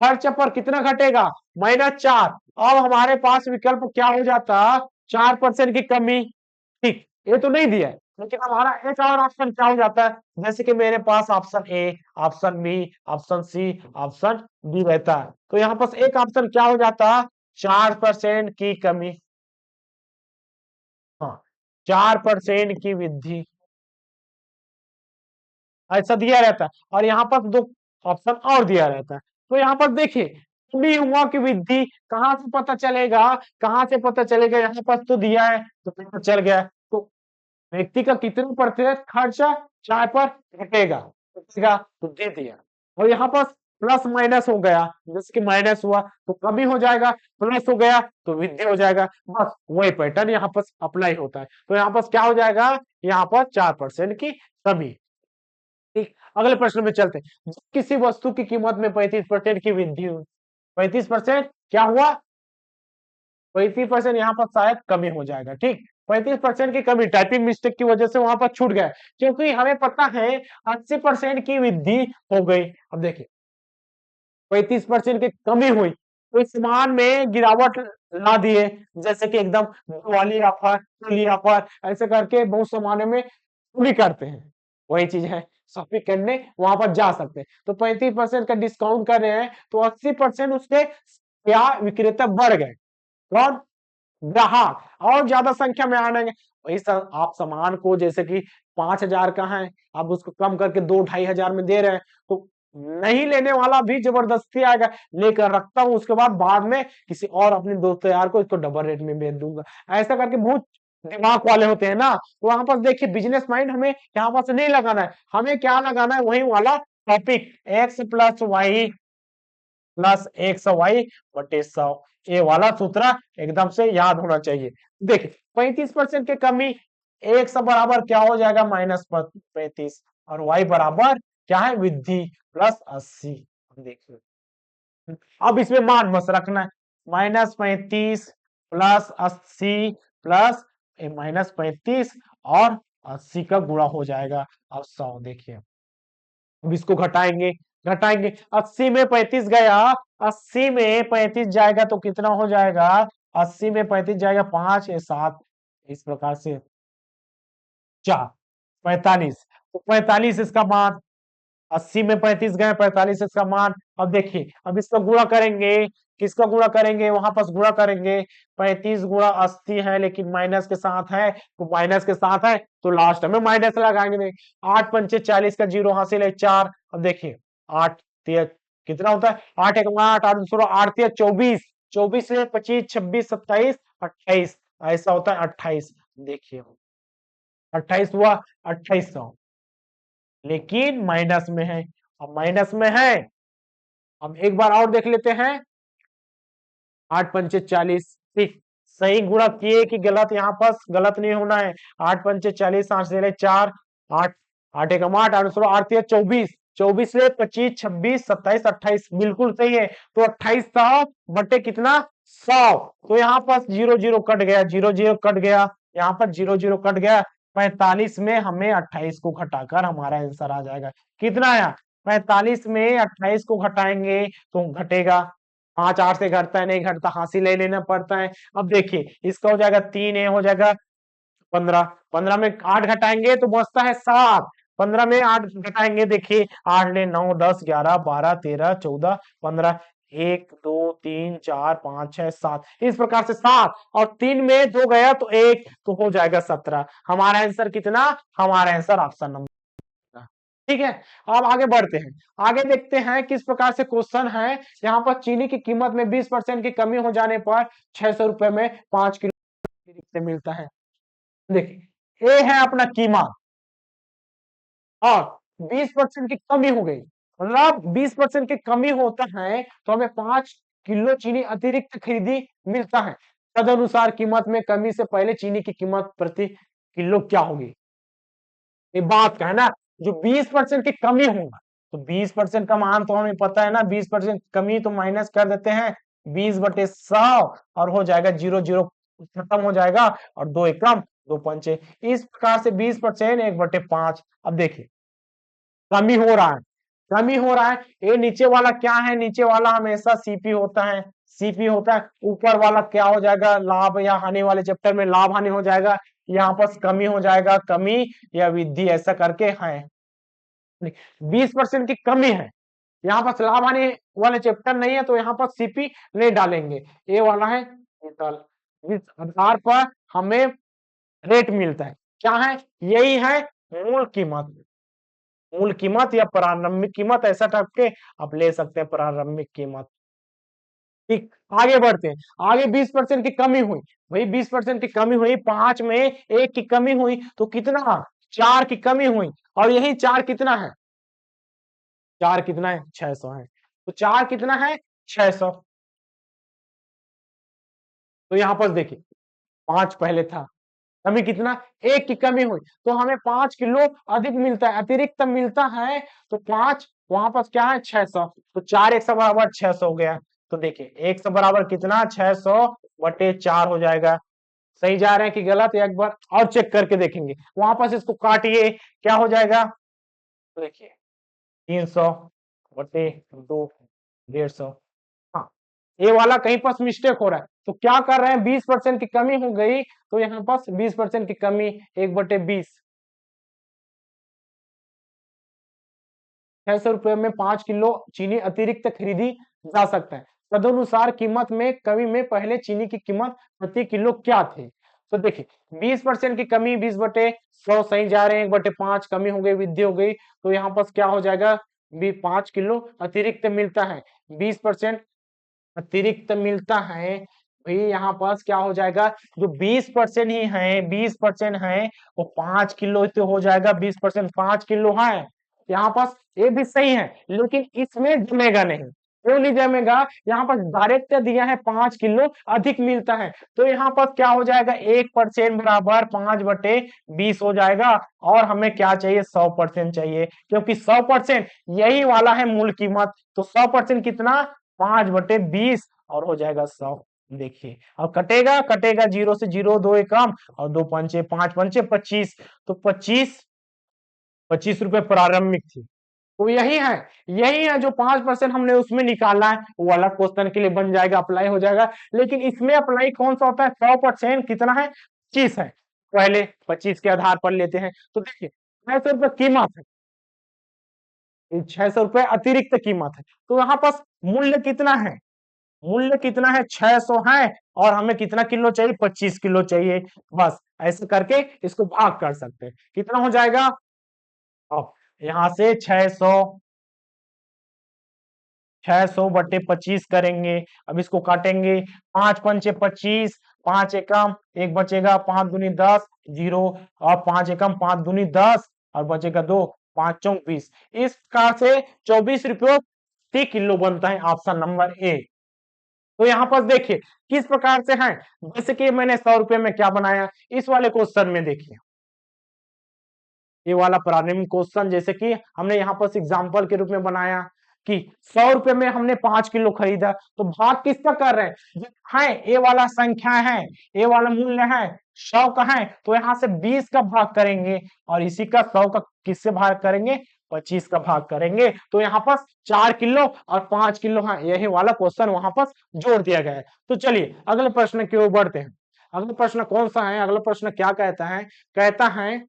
खर्च पर कितना घटेगा, -4। अब हमारे पास विकल्प क्या हो जाता, 4% की कमी। ठीक, ये तो नहीं दिया है, लेकिन हमारा एक और ऑप्शन क्या हो जाता है, जैसे कि मेरे पास option A, option B, option C, option D रहता है। तो यहाँ पास एक ऑप्शन क्या हो जाता, 4% की कमी, हाँ 4% की वृद्धि, ऐसा दिया रहता है। और यहाँ पर दो ऑप्शन और दिया रहता है। तो यहाँ पर देखिए कमी हुआ की वृद्धि कहाँ से पता चलेगा, कहाँ से पता चलेगा, यहाँ पर तो दिया है तो पता चल गया। तो व्यक्ति का कितना प्रतिशत खर्चा चाय पर घटेगा तो दे दिया। और यहाँ पर प्लस माइनस हो गया, जैसे कि माइनस हुआ तो कमी हो जाएगा, प्लस हो गया तो वृद्धि हो जाएगा। बस वही पैटर्न यहाँ पर अप्लाई होता है। तो यहाँ पर क्या हो जाएगा, यहाँ पर 4% की कमी। ठीक, अगले प्रश्न में चलते हैं। जब किसी वस्तु की कीमत में 35% की वृद्धि हुई, 35% क्या हुआ, 35% यहाँ पर शायद कमी हो जाएगा। ठीक, 35% की कमी टाइपिंग मिस्टेक की वजह से वहां पर छूट गया, क्योंकि हमें पता है 80% की वृद्धि हो गई। अब देखिए 35% की कमी हुई तो इस मान में गिरावट ला दिए, जैसे कि एकदम दिवाली ऑफर, होली ऑफर, ऐसे करके बहुत सामानों में भी करते हैं। वही चीज है, शॉपिंग करने वहां पर जा सकते हैं। तो 35% का डिस्काउंट कर रहे हैं तो 80% उसके क्या विक्रेता बढ़ गए, कौन, ग्राहक, और ज्यादा संख्या में आने वही सर। आप सामान को जैसे कि 5,000 का है, आप उसको कम करके 2-2,500 में दे रहे हैं, तो नहीं लेने वाला भी जबरदस्ती आएगा, लेकर रखता हूं, उसके बाद में किसी और अपने दोस्त यार को इसको डबल रेट में बेच दूंगा, ऐसा करके बहुत दिमाग वाले होते हैं ना, तो वहां पर देखिए बिजनेस माइंड हमें यहाँ पर नहीं लगाना है, हमें क्या लगाना है वही वाला topic, x plus y plus x y बटे 100, ये वाला सूत्र एकदम से याद होना चाहिए। देखिए 35% की कमी, एक्स बराबर क्या हो जाएगा -35 और वाई बराबर क्या है वृद्धि प्लस 80। देखिए अब इसमें मान मत रखना है, -35 प्लस 80 प्लस -35 और 80 का गुणा हो जाएगा अब 100। देखिए अब इसको घटाएंगे, घटाएंगे 80 में 35 गया, 80 में 35 जाएगा तो कितना हो जाएगा, 80 में 35 जाएगा 5 या 7, इस प्रकार से 4 45, तो 45 इसका मान, 80 में 35 गए, 45 इसका मान। अब देखिए अब इसका गुणा करेंगे, किसका गुणा करेंगे, वहां पास गुणा करेंगे, 35 गुणा 80 है लेकिन माइनस के साथ है, तो माइनस के साथ है तो लास्ट में माइनस लगाएंगे। 8 पंचे 40 का जीरो हासिल है 4। अब देखिए 8 तिया कितना होता है, 8 एक 8, 8 दूसरा 8 तिया 24, 24 से 25 26 27 28, ऐसा होता है 28। देखिए 28 हुआ 2800, लेकिन माइनस में है। अब माइनस में है, अब एक बार और देख लेते हैं, 8 पंचे 40, ठीक सही गुणा किए कि गलत, यहाँ पर गलत नहीं होना है। 8 पंचे 40, 8 से 4, 8 8 एक 8, 8 सौ 8 24, 24 से 25 26 27 28 बिल्कुल सही है। तो 2800 बटे कितना 100, तो यहाँ पर 0 0 कट गया, 0 0 कट गया, यहाँ पर 0 0 कट गया। 45 में हमें 28 को घटाकर हमारा आंसर आ जाएगा, कितना आया 45 में 28 को घटाएंगे तो घटेगा, 5 8 से घटता है नहीं घटता, हासिल ले लेना पड़ता है। अब देखिए इसका हो जाएगा 3 ए हो जाएगा 15, 15 में 8 घटाएंगे तो बचता है 7, 15 में 8 घटाएंगे, देखिए 8 ले 9 10 11 12 13 14 15, 1 2 3 4 5 6 7, इस प्रकार से 7 और 3 में 2 गया तो 1, तो हो जाएगा 17। हमारा आंसर कितना, हमारा आंसर ऑप्शन नंबर, ठीक है। अब आगे बढ़ते हैं, आगे देखते हैं किस प्रकार से क्वेश्चन है। यहाँ पर चीनी की कीमत में 20% की कमी हो जाने पर 600 रुपए में 5 किलो से मिलता है। देखिए ये है अपना कीमत और 20% की कमी हो गई, मतलब 20% की कमी होता है तो हमें 5 किलो चीनी अतिरिक्त खरीदी मिलता है। तदनुसार कीमत में कमी से पहले चीनी की कीमत प्रति किलो क्या होगी, ये बात का है ना। जो 20% की कमी होगा, तो 20% का मान तो हमें पता है ना, 20% कमी तो माइनस कर देते हैं 20 बटे 100 और हो जाएगा 0 0 खत्म हो जाएगा और 2 एकम 2 पंचे, इस प्रकार से 20% 1/5। अब देखिए कमी हो रहा है, कमी हो रहा है, ये नीचे वाला क्या है, नीचे वाला हमेशा सीपी होता है, सीपी होता है। ऊपर वाला क्या हो जाएगा, लाभ या हानि वाले चैप्टर में लाभ हानि हो जाएगा, यहाँ पर कमी हो जाएगा, कमी या वृद्धि ऐसा करके है। 20% की कमी है, यहाँ पर लाभ हानि वाले चैप्टर नहीं है तो यहाँ पर सीपी नहीं डालेंगे, ये वाला है टोटल, इस आधार पर हमें रेट मिलता है, क्या है यही है मूल कीमत, मूल कीमत या प्रारंभिक कीमत ऐसा टाइप के आप ले सकते हैं, प्रारंभिक कीमत। ठीक आगे बढ़ते हैं, आगे 20% की कमी हुई, भाई 20% की कमी हुई, 5 में 1 की कमी हुई तो कितना 4 की कमी हुई, और यही 4 कितना है, 4 कितना है 600 है, तो 4 कितना है 600, तो यहां पर देखिए 5 पहले था, कमी कितना 1 की कमी हुई तो हमें 5 किलो अधिक मिलता है, अतिरिक्त मिलता है, तो 5 वहां पर क्या है 600, तो 4 100 बराबर 600 हो गया। तो देखिए 100 बराबर कितना 600 बटे 4 हो जाएगा, सही जा रहे हैं कि गलत, एक बार और चेक करके देखेंगे, वहां पर इसको काटिए क्या हो जाएगा, तो देखिए 300 बटे 2 150, हाँ ये वाला कहीं पर मिस्टेक हो रहा है, तो क्या कर रहे हैं 20% की कमी हो गई, तो यहाँ पर 20% की कमी 1/20, 600 रुपए में 5 किलो चीनी अतिरिक्त खरीदी जा सकता है। तदनुसार कीमत में कमी में पहले चीनी की कीमत प्रति किलो क्या थी, तो देखिए 20% की कमी 20/100 सही जा रहे हैं, 1/5 कमी हो गई, वृद्धि हो गई, तो यहाँ पर क्या हो जाएगा 5 किलो अतिरिक्त मिलता है, 20% अतिरिक्त मिलता है, भाई यहाँ पास क्या हो जाएगा, जो 20% ही है, 20% है वो 5 किलो तो हो जाएगा, 20% 5 किलो है यहाँ पास। ये भी सही है, लेकिन इसमें जमेगा नहीं। क्यों नहीं जमेगा? यहाँ पास डायरेक्ट दिया है 5 किलो अधिक मिलता है, तो यहाँ पास क्या हो जाएगा, 1% बराबर 5/20 हो जाएगा। और हमें क्या चाहिए, 100% चाहिए, क्योंकि 100% यही वाला है मूल कीमत। तो 100% कितना, 5/20, और हो जाएगा 100। देखिए अब कटेगा, कटेगा, जीरो से जीरो, दो एक कम, और दो पंचे 5 पंचे 25, तो 25 रुपए प्रारंभिक थी। तो यही है जो 5% हमने उसमें निकाला है, वो अलग क्वेश्चन के लिए बन जाएगा, अप्लाई हो जाएगा। लेकिन इसमें अप्लाई कौन सा होता है, 100% कितना है, 25 है। पहले 25 के आधार पर लेते हैं, तो देखिए 600 रुपए कीमत है, 600 रुपए अतिरिक्त कीमत है। तो यहाँ पास मूल्य कितना है, मूल्य कितना है, 600 है, और हमें कितना किलो चाहिए, 25 किलो चाहिए। बस ऐसे करके इसको भाग कर सकते हैं। कितना हो जाएगा, अब यहां से 600/25 करेंगे। अब इसको काटेंगे, 5 पंचे 25, 5 एकम, एक बचेगा, 5 दूनी 10, जीरो, और 5 एकम 5 दूनी 10, और बचेगा 2, 5 चौक 20। इस प्रकार से 24 रुपये प्रति किलो बनता है, ऑप्शन नंबर ए। तो यहाँ पर देखिए किस प्रकार से है, जैसे कि मैंने 100 रुपए में क्या बनाया, इस वाले क्वेश्चन में देखिए, ये वाला प्रारंभिक क्वेश्चन जैसे कि हमने यहाँ पर एग्जाम्पल के रूप में बनाया कि 100 रुपए में हमने 5 किलो खरीदा, तो भाग किसका कर रहे हैं, जो है ये वाला संख्या है, ये वाला मूल्य है 100 का है, तो यहाँ से 20 का भाग करेंगे, और इसी का 100 का किससे भाग करेंगे, 25 का भाग करेंगे। तो यहाँ पर 4 किलो और 5 किलो है, यही वाला क्वेश्चन वहां पर जोड़ दिया गया है। तो चलिए अगले प्रश्न की ओर बढ़ते हैं। अगला प्रश्न कौन सा है, अगला प्रश्न क्या कहता है, कहता है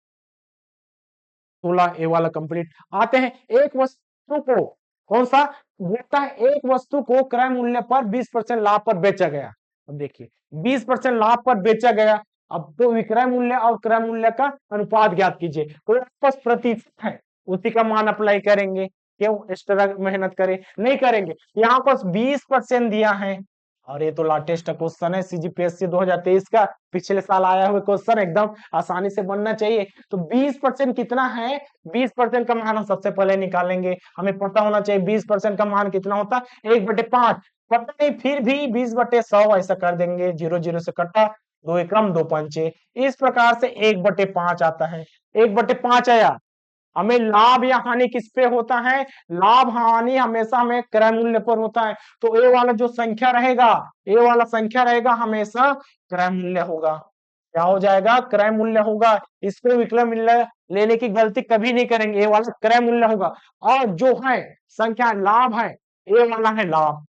16 ए वाला कंप्लीट। आते हैं, एक वस्तु को कौन सा बोलता है, एक वस्तु को क्रय मूल्य पर 20% लाभ पर बेचा गया। अब देखिए 20% लाभ पर बेचा गया, अब तो विक्रय मूल्य और क्रय मूल्य का अनुपात ज्ञात कीजिए। तो आपस प्रतिशत है, उसी का मान अप्लाई करेंगे। क्यों एक्स्ट्रा मेहनत करें, नहीं करेंगे। यहाँ पर 20% दिया है, और ये तो लेटेस्ट क्वेश्चन है सीजीपीएससी 2023 का, पिछले साल आया हुआ क्वेश्चन, एकदम आसानी से बनना चाहिए। तो 20% कितना है, 20% का मान हम सबसे पहले निकालेंगे। हमें पता होना चाहिए 20% का मान कितना होता है, 1/5। पता नहीं, फिर भी 20/100 ऐसा कर देंगे, जीरो जीरो से कटा, दो एकम दो पंचे, इस प्रकार से 1/5 आता है। 1/5 आया, हमें लाभ या हानि किस पे होता है, लाभ हानि हमेशा हमें क्रय मूल्य पर होता है। तो ए वाला जो संख्या रहेगा, ए वाला संख्या रहेगा हमेशा क्रय मूल्य होगा। क्या हो जाएगा, क्रय मूल्य होगा। इसको विक्रय मूल्य लेने की गलती कभी नहीं करेंगे, ए वाला क्रय मूल्य होगा। और जो है संख्या लाभ है, ए वाला है लाभ।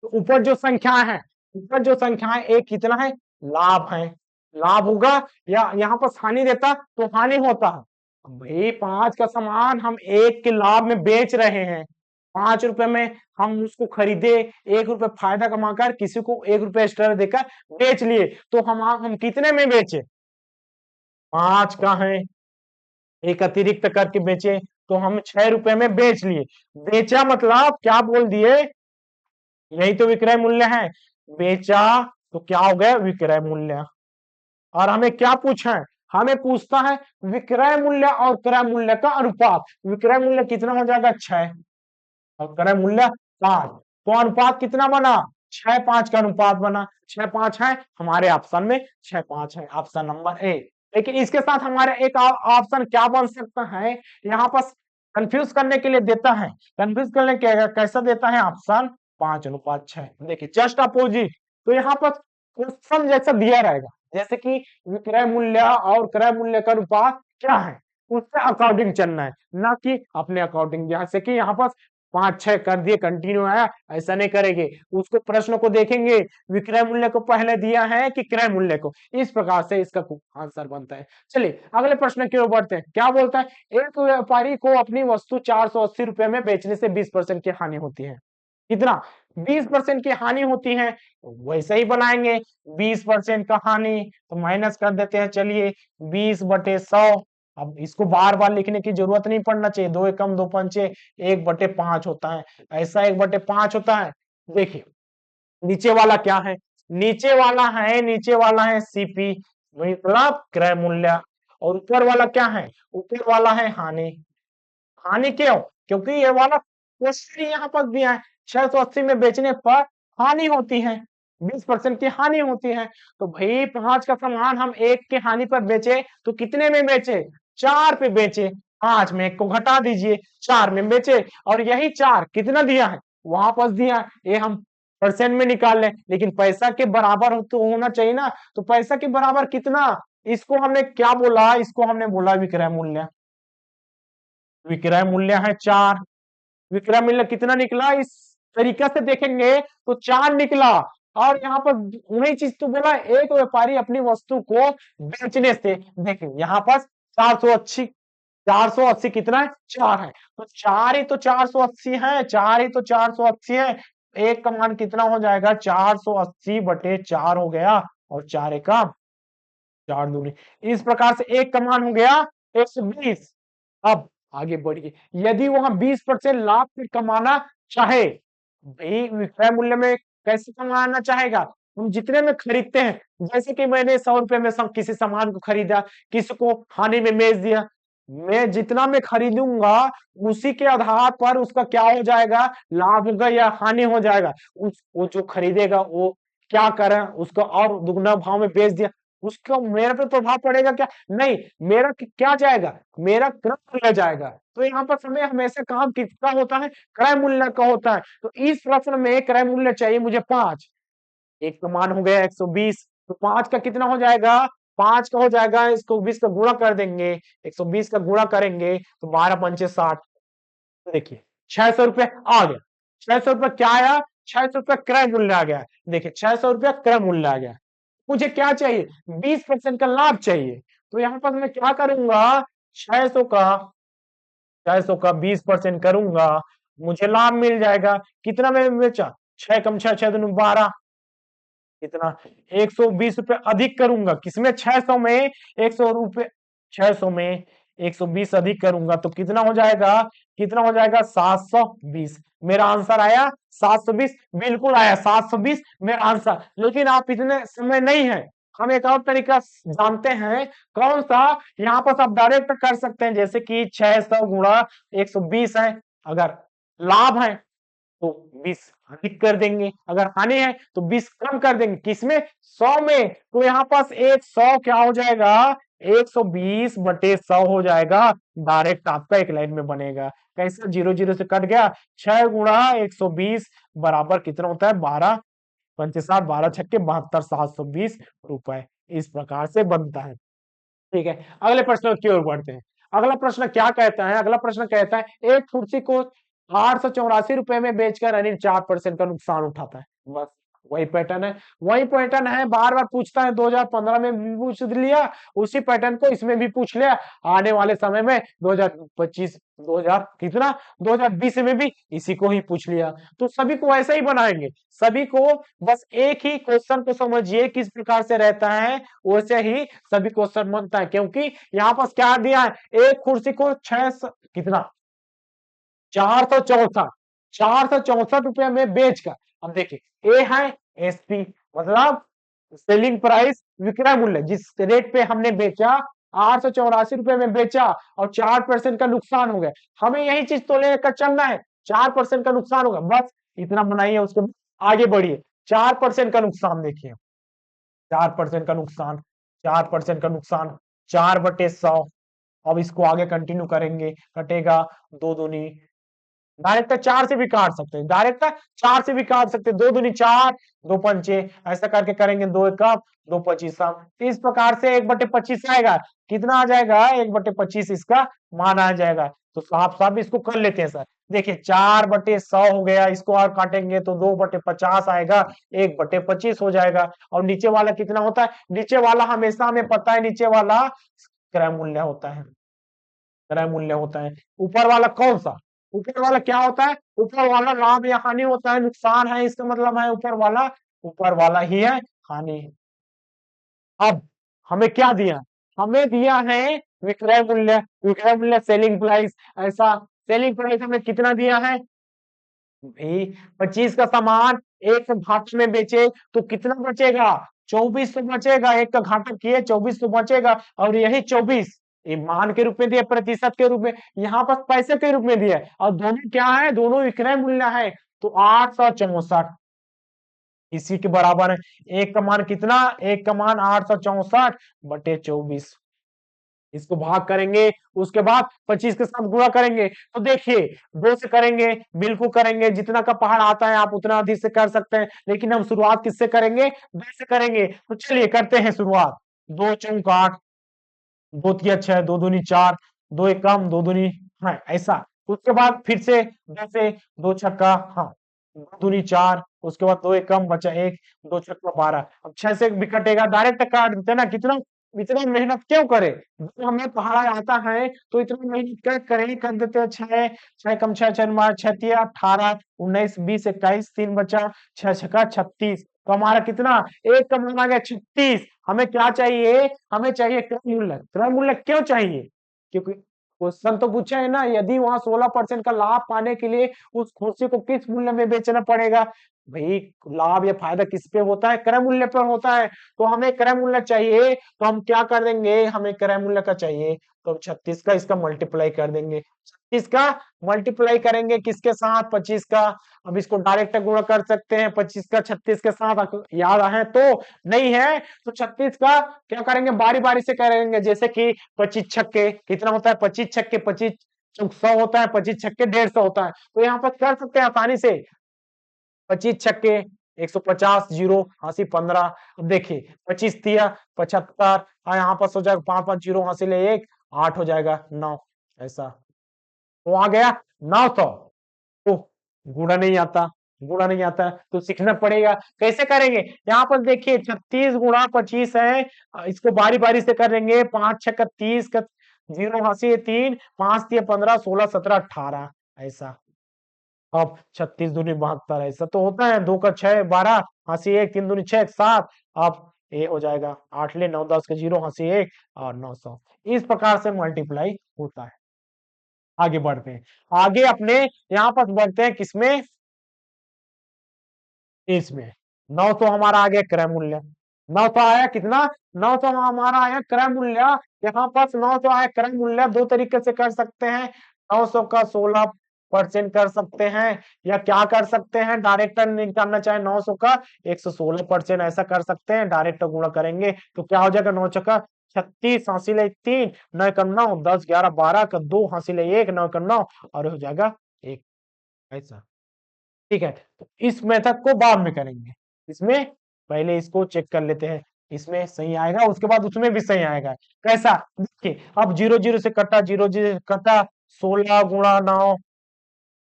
तो ऊपर जो संख्या है, ऊपर जो संख्या है एक कितना है, लाभ है, लाभ होगा। या यहाँ पर हानि देता तो हानि होता है। भाई 5 का सामान हम 1 के लाभ में बेच रहे हैं, 5 रुपए में हम उसको खरीदे, 1 रुपए फायदा कमाकर किसी को 1 रुपए एक्स्ट्रा देकर बेच लिए, तो हम कितने में बेचे, 5 का है, एक अतिरिक्त करके बेचे, तो हम 6 रुपए में बेच लिए। बेचा मतलब क्या बोल दिए, यही तो विक्रय मूल्य है। बेचा तो क्या हो गया, विक्रय मूल्य। और हमें क्या पूछा है, हमें पूछता है विक्रय मूल्य और क्रय मूल्य का अनुपात। विक्रय मूल्य कितना हो जाएगा, 6, और क्रय मूल्य 5। तो अनुपात कितना बना, 6:5 का अनुपात बना। 6:5 है हमारे ऑप्शन में, 6:5 है ऑप्शन नंबर ए। लेकिन इसके साथ हमारा एक ऑप्शन क्या बन सकता है, यहाँ पर कंफ्यूज करने के लिए देता है, कंफ्यूज करने के कैसा देता है ऑप्शन, 5:6। देखिए जस्ट अपोजिट। तो यहाँ पर क्वेश्चन जैसा दिया रहेगा, जैसे कि विक्रय मूल्य और क्रय मूल्य का अनुपात क्या है, उससे अकॉर्डिंग चलना है, ना कि अपने अकॉर्डिंग। जैसे कि यहाँ पर 5-6 कर दिए, कंटिन्यू आया, ऐसा नहीं करेंगे। उसको प्रश्न को देखेंगे, विक्रय मूल्य को पहले दिया है कि क्रय मूल्य को, इस प्रकार से इसका आंसर बनता है। चलिए अगले प्रश्न की ओर बढ़ते हैं। क्या बोलता है, एक व्यापारी को अपनी वस्तु 480 रुपए में बेचने से 20% की हानि होती है। कितना, 20% की हानि होती है। वैसे ही बनाएंगे, 20% का हानि तो माइनस कर देते हैं। चलिए 20/100। अब इसको बार बार लिखने की जरूरत नहीं पड़ना चाहिए, दो एकम दो पंचे, 1/5 होता है, ऐसा 1/5 होता है। देखिए नीचे वाला क्या है, नीचे वाला है सीपी, मतलब क्रय मूल्य। और ऊपर वाला क्या है? ऊपर वाला है हानि। हानि क्यों? क्योंकि ये वाला क्वेश्चन यहाँ पर दिया है, 680 में बेचने पर हानि होती है, 20% की हानि होती है। तो भाई 5 का सामान हम 1 के हानि पर बेचे तो कितने में बेचे? 4 पे बेचे। 5 में 1 को घटा दीजिए, 4 में बेचे। और यही 4 कितना दिया है? वहां पर दिया है, ये हम परसेंट में निकाल लें, लेकिन पैसा के बराबर तो होना चाहिए ना। तो पैसा के बराबर कितना? इसको हमने क्या बोला? इसको हमने बोला विक्रय मूल्य। विक्रय मूल्य है 4। विक्रय मूल्य कितना निकला? इस तरीके से देखेंगे तो 4 निकला। और यहाँ पर वही चीज तो बोला, एक व्यापारी अपनी वस्तु को बेचने से, देखिए यहाँ पर 480, 480 कितना है? 4 है। तो 4 ही तो 480 है, 4 ही तो 480 है। एक का मान कितना हो जाएगा? 480/4 हो गया। और 4 का 4 दूनी, इस प्रकार से एक का मान हो गया 120। अब आगे बढ़िए, यदि वहां 20% लाभ फिर कमाना चाहे, भाई विक्रय मूल्य में कैसे कमाना चाहेगा? हम जितने में खरीदते हैं, जैसे कि मैंने 100 रुपए में किसी सामान को खरीदा, किसी को हानि में बेच दिया, मैं जितना में खरीदूंगा उसी के आधार पर उसका क्या हो जाएगा? लाभ होगा या हानि हो जाएगा। वो जो खरीदेगा वो क्या करे, उसको और दुगना भाव में बेच दिया, उसका मेरे पे प्रभाव पड़ेगा क्या? नहीं, मेरा क्या जाएगा? मेरा क्रय मूल्य जाएगा। तो यहाँ पर समय हमेशा काम किसका होता है? क्रय मूल्य का होता है। तो इस प्रश्न में क्रय मूल्य चाहिए मुझे 5। एक तो मान हो गया 120, तो 5 का कितना हो जाएगा? 5 का हो जाएगा, इसको 20 का गुणा कर देंगे, 120 का गुणा करेंगे तो 12 पंचे 60। तो देखिए 600 रुपये आ गया। 600 रुपये क्या आया? 600 रुपये क्रय मूल्य आ गया। देखिए 600 रुपया क्रय मूल्य आ गया। मुझे क्या चाहिए? 20% का लाभ चाहिए। तो यहाँ पर मैं क्या करूंगा? 600 का 600 का 20% करूंगा, मुझे लाभ मिल जाएगा। कितना में बेचा? 6 कम 6 6 दूनी 12, कितना? 120 रुपये अधिक करूंगा, किसमें? 600 में 100 रुपये, 600 में 120 अधिक करूंगा तो कितना हो जाएगा? कितना हो जाएगा? 720। मेरा आंसर आया 720, बिल्कुल आया 720 मेरा आंसर। लेकिन आप इतने समय नहीं है, हम एक और तरीका जानते हैं। कौन सा? यहाँ पर आप डायरेक्ट कर सकते हैं, जैसे कि 600 गुणा 120 है, अगर लाभ है तो 20 अधिक कर देंगे, अगर हानि है तो 20 कम कर देंगे, किसमें? 100 में। तो यहाँ पास एक 100 क्या हो जाएगा? 120/100 हो जाएगा। डायरेक्ट आपका एक लाइन में बनेगा। कैसे? 0 0 से कट गया। 6 गुणा 120 बराबर कितना होता है? 12 पंचे 60, 12 छक्के 72, 720 रुपए। इस प्रकार से बनता है। ठीक है, अगले प्रश्न की ओर बढ़ते हैं। अगला प्रश्न क्या कहता है? अगला प्रश्न कहता है, एक कुर्सी को 884 रुपए में बेचकर अनिल 4% का नुकसान उठाता है। बस वही पैटर्न है, वही पैटर्न है, बार बार पूछता है। 2015 में भी पूछ लिया, उसी पैटर्न को इसमें भी पूछ लिया। आने वाले समय में 2025, 2000 कितना, 2020 में भी इसी को ही पूछ लिया। तो सभी को ऐसा ही बनाएंगे, सभी को बस एक ही क्वेश्चन को समझिए किस प्रकार से रहता है, वैसे ही सभी क्वेश्चन बनता है। क्योंकि यहाँ पर क्या दिया है? एक कुर्सी को 6 कितना, 464, 464 रुपये में बेचकर, अब देखिए ए है एसपी, मतलब सेलिंग प्राइस, विक्रय मूल्य, जिस रेट पे हमने बेचा 884 रुपये में बेचा और 4% का नुकसान हो गया। हमें यही चीज तो लेकर चलना है, 4% का नुकसान होगा, बस इतना बनाइए। उसके आगे बढ़िए, 4% का नुकसान देखिए, 4% का नुकसान, 4% का नुकसान, 4/100। अब इसको आगे कंटिन्यू करेंगे, कटेगा 2 दूनी, डायरेक्ट 4 से भी काट सकते हैं, डायरेक्ट 4 से भी काट सकते हैं। 2 दूनी 4, 2 पंचे, ऐसा करके करेंगे। 2 एकम 2 पचीसम, इस प्रकार से 1/25 आएगा। कितना आ जाएगा? 1/25 इसका मान आ जाएगा। तो साफ साफ इसको कर लेते हैं सर। देखिए 4/100 हो गया, इसको और काटेंगे तो 2/50 आएगा, 1/25 हो जाएगा। और नीचे वाला कितना होता है? नीचे वाला हमेशा हमें पता है, नीचे वाला क्रय मूल्य होता है, क्रय मूल्य होता है। ऊपर वाला कौन सा? ऊपर वाला क्या होता है? ऊपर वाला लाभ या हानि होता है, नुकसान है, इसका मतलब है ऊपर वाला ही है हानि। अब हमें क्या दिया? हमें दिया है विक्रय मूल्य, विक्रय मूल्य सेलिंग प्राइस। ऐसा सेलिंग प्राइस हमें कितना दिया है? भाई 25 का सामान एक घाटे में बेचे तो कितना बचेगा? 24 तो बचेगा। एक का घाटा किए 24 तो बचेगा, और यही 24 ये मान के रूप में दिया, प्रतिशत के रूप में, यहाँ पर पैसे के रूप में दिया है, और दोनों क्या है? दोनों विक्रय मूल्य है। तो 864 इसी के बराबर है। एक का मान कितना? एक का मान 864 बटे 24। इसको भाग करेंगे, उसके बाद 25 के साथ गुणा करेंगे। तो देखिए, 2 से करेंगे, बिल्कुल करेंगे, जितना का पहाड़ आता है आप उतना अधिक से कर सकते हैं, लेकिन हम शुरुआत किससे करेंगे? 2 से करेंगे। तो चलिए करते हैं शुरुआत। 2 चौक 8, 2 तिया 6, 2 दूनी 4, 2 एक कम, 2 दूनी, हाँ ऐसा। उसके बाद फिर से 2 से, 2 छक्का, हाँ 2 दूनी 4, उसके बाद 2 एक कम बचा 1, 2 छक्का 12। अब 6 से भी कटेगा, डायरेक्ट काट देते हैं ना। कितना इतना मेहनत क्यों करें? जब हमें पहाड़ा आता है तो इतना मेहनत क्या करें? कर देते हैं 6, 6 कम 6, 6 मार 6 तिया 18, 19, 20, 21, 3 बचा, 6 छक्का 36। तो हमारा कितना? एक का मान आ गया 36। हमें क्या चाहिए? हमें चाहिए क्रय मूल्य। क्रय मूल्य क्यों चाहिए? क्योंकि क्वेश्चन तो पूछा है ना, यदि वहां 16% का लाभ पाने के लिए उस कुर्सी को किस मूल्य में बेचना पड़ेगा? भाई लाभ या फायदा किस पे होता है? क्रय मूल्य पर होता है। तो हमें क्रय मूल्य चाहिए, तो हम क्या कर देंगे? हमें क्रय मूल्य का चाहिए, तो हम 36 का इसका मल्टीप्लाई कर देंगे। 36 का मल्टीप्लाई करेंगे किसके साथ? 25 का। अब इसको डायरेक्ट गुणा कर सकते हैं 25 का 36 के साथ, याद है तो? नहीं है तो 36 का क्या करेंगे? बारी बारी से करेंगे। जैसे कि 25 छक्के कितना होता है? 25 छक्के 25 चौक 100 होता है, 25 छक्के 150 होता है। तो यहाँ पर कर सकते हैं आसानी से। 25 छक्के 150, जीरो हासिल 15। अब देखिए 25 तिया 75, और यहाँ पर हो जाएगा 5 5 जीरो हासिल है 1, 8 हो जाएगा 9, ऐसा। तो आ गया 900। तो गुणा नहीं आता, गुणा नहीं आता है तो सीखना पड़ेगा। कैसे करेंगे? यहाँ पर देखिए 36 गुणा 25 है, इसको बारी बारी से करेंगे। 5 छक्का 30 का जीरो हासिल 3, 5 तिया 15, 16 17 18, ऐसा। अब 36 दूनी 72, ऐसा तो होता है। 2 का 6 12 हासिल 1, 3 दूनी 6 7। अब ये हो जाएगा 8 ले 9 10 का जीरो हासिल 1 और 900। इस प्रकार से मल्टीप्लाई होता है। आगे बढ़ते हैं, आगे अपने यहाँ पर बढ़ते हैं किसमें? इसमें 900 हमारा आ गया क्रय मूल्य। 900 आया कितना? 900 हमारा आया क्रय मूल्य। यहाँ पर 900 आया क्रय मूल्य। दो तरीके से कर सकते हैं। 900 का 16% कर सकते हैं, या क्या कर सकते हैं? डायरेक्ट निकालना चाहे 900 का 116%, ऐसा कर सकते हैं। डायरेक्ट गुणा करेंगे तो क्या हो जाएगा? 9 चक्का 36 हासिल 3, 9 का 9, 10 11 12 का 2 हासिल 1, 9 का 9, और हो जाएगा 1, ऐसा। ठीक है, तो इस मेथड को बाद में करेंगे। इसमें पहले इसको चेक कर लेते हैं, इसमें सही आएगा, उसके बाद उसमें भी सही आएगा। कैसा? देखिए अब जीरो जीरो से कटा, जीरो जीरो से कटा, 16 गुणा 9।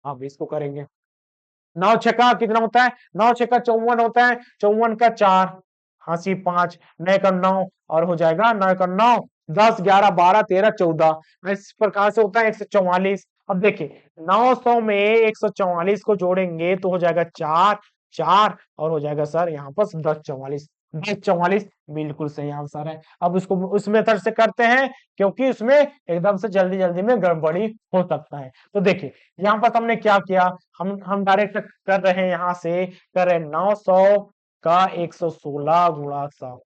अब इसको करेंगे। 9 छक्का कितना होता है? 9 छक्का 54 होता है। 54 का 4 हासी 5, 9 का 9, और हो जाएगा 9 का 9, 10 11 12 13 14। इस प्रकार से होता है 144। अब देखिए 900 में 144 को जोड़ेंगे तो हो जाएगा 4 4, और हो जाएगा सर यहाँ पर 1044। 1044 बिल्कुल सही आंसर है। अब उसको उस मेथड से करते हैं, क्योंकि उसमें एकदम से जल्दी जल्दी में गड़बड़ी हो सकता है। तो देखिए यहाँ पर हमने क्या किया, हम डायरेक्ट कर रहे हैं, यहाँ से कर रहे हैं 900 का 116 गुणा 100।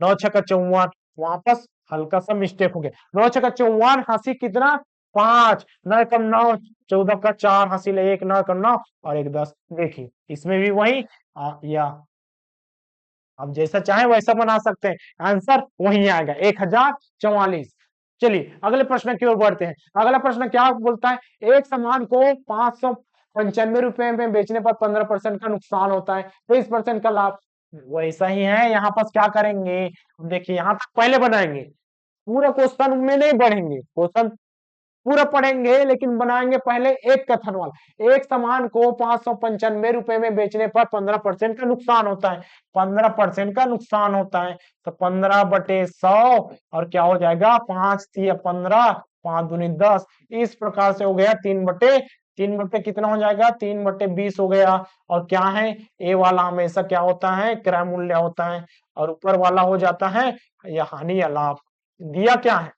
9 छक्का 54, वापस हल्का सा मिस्टेक हो गया। 9 छक्का 54 हासिल कितना? 5, 9 कम 9, 14 का 4 हासिल 1, 9 कम 9, और 1 10। देखिए इसमें भी वही या आप जैसा चाहे वैसा बना सकते हैं, आंसर वही आएगा 1044। चलिए अगले प्रश्न की ओर बढ़ते हैं। अगला प्रश्न क्या बोलता है? एक सामान को 595 रुपए में बेचने पर 15% का नुकसान होता है, 30% का लाभ। वैसा ही है, यहाँ पर क्या करेंगे? देखिए यहाँ तक पहले बनाएंगे, पूरे क्वेश्चन में नहीं बढ़ेंगे। क्वेश्चन पूरा पढ़ेंगे लेकिन बनाएंगे पहले एक कथन वाला। एक सामान को 595 रुपए में बेचने पर 15% का नुकसान होता है। 15% का नुकसान होता है, तो 15 बटे 100, और क्या हो जाएगा? 5 तिया 15, 5 दूनी 10। इस प्रकार से हो गया 3 बटे कितना हो जाएगा? 3/20 हो गया। और क्या है? ए वाला हमेशा क्या होता है? क्रय मूल्य होता है, और ऊपर वाला हो जाता है या हानि या लाभ। दिया क्या है?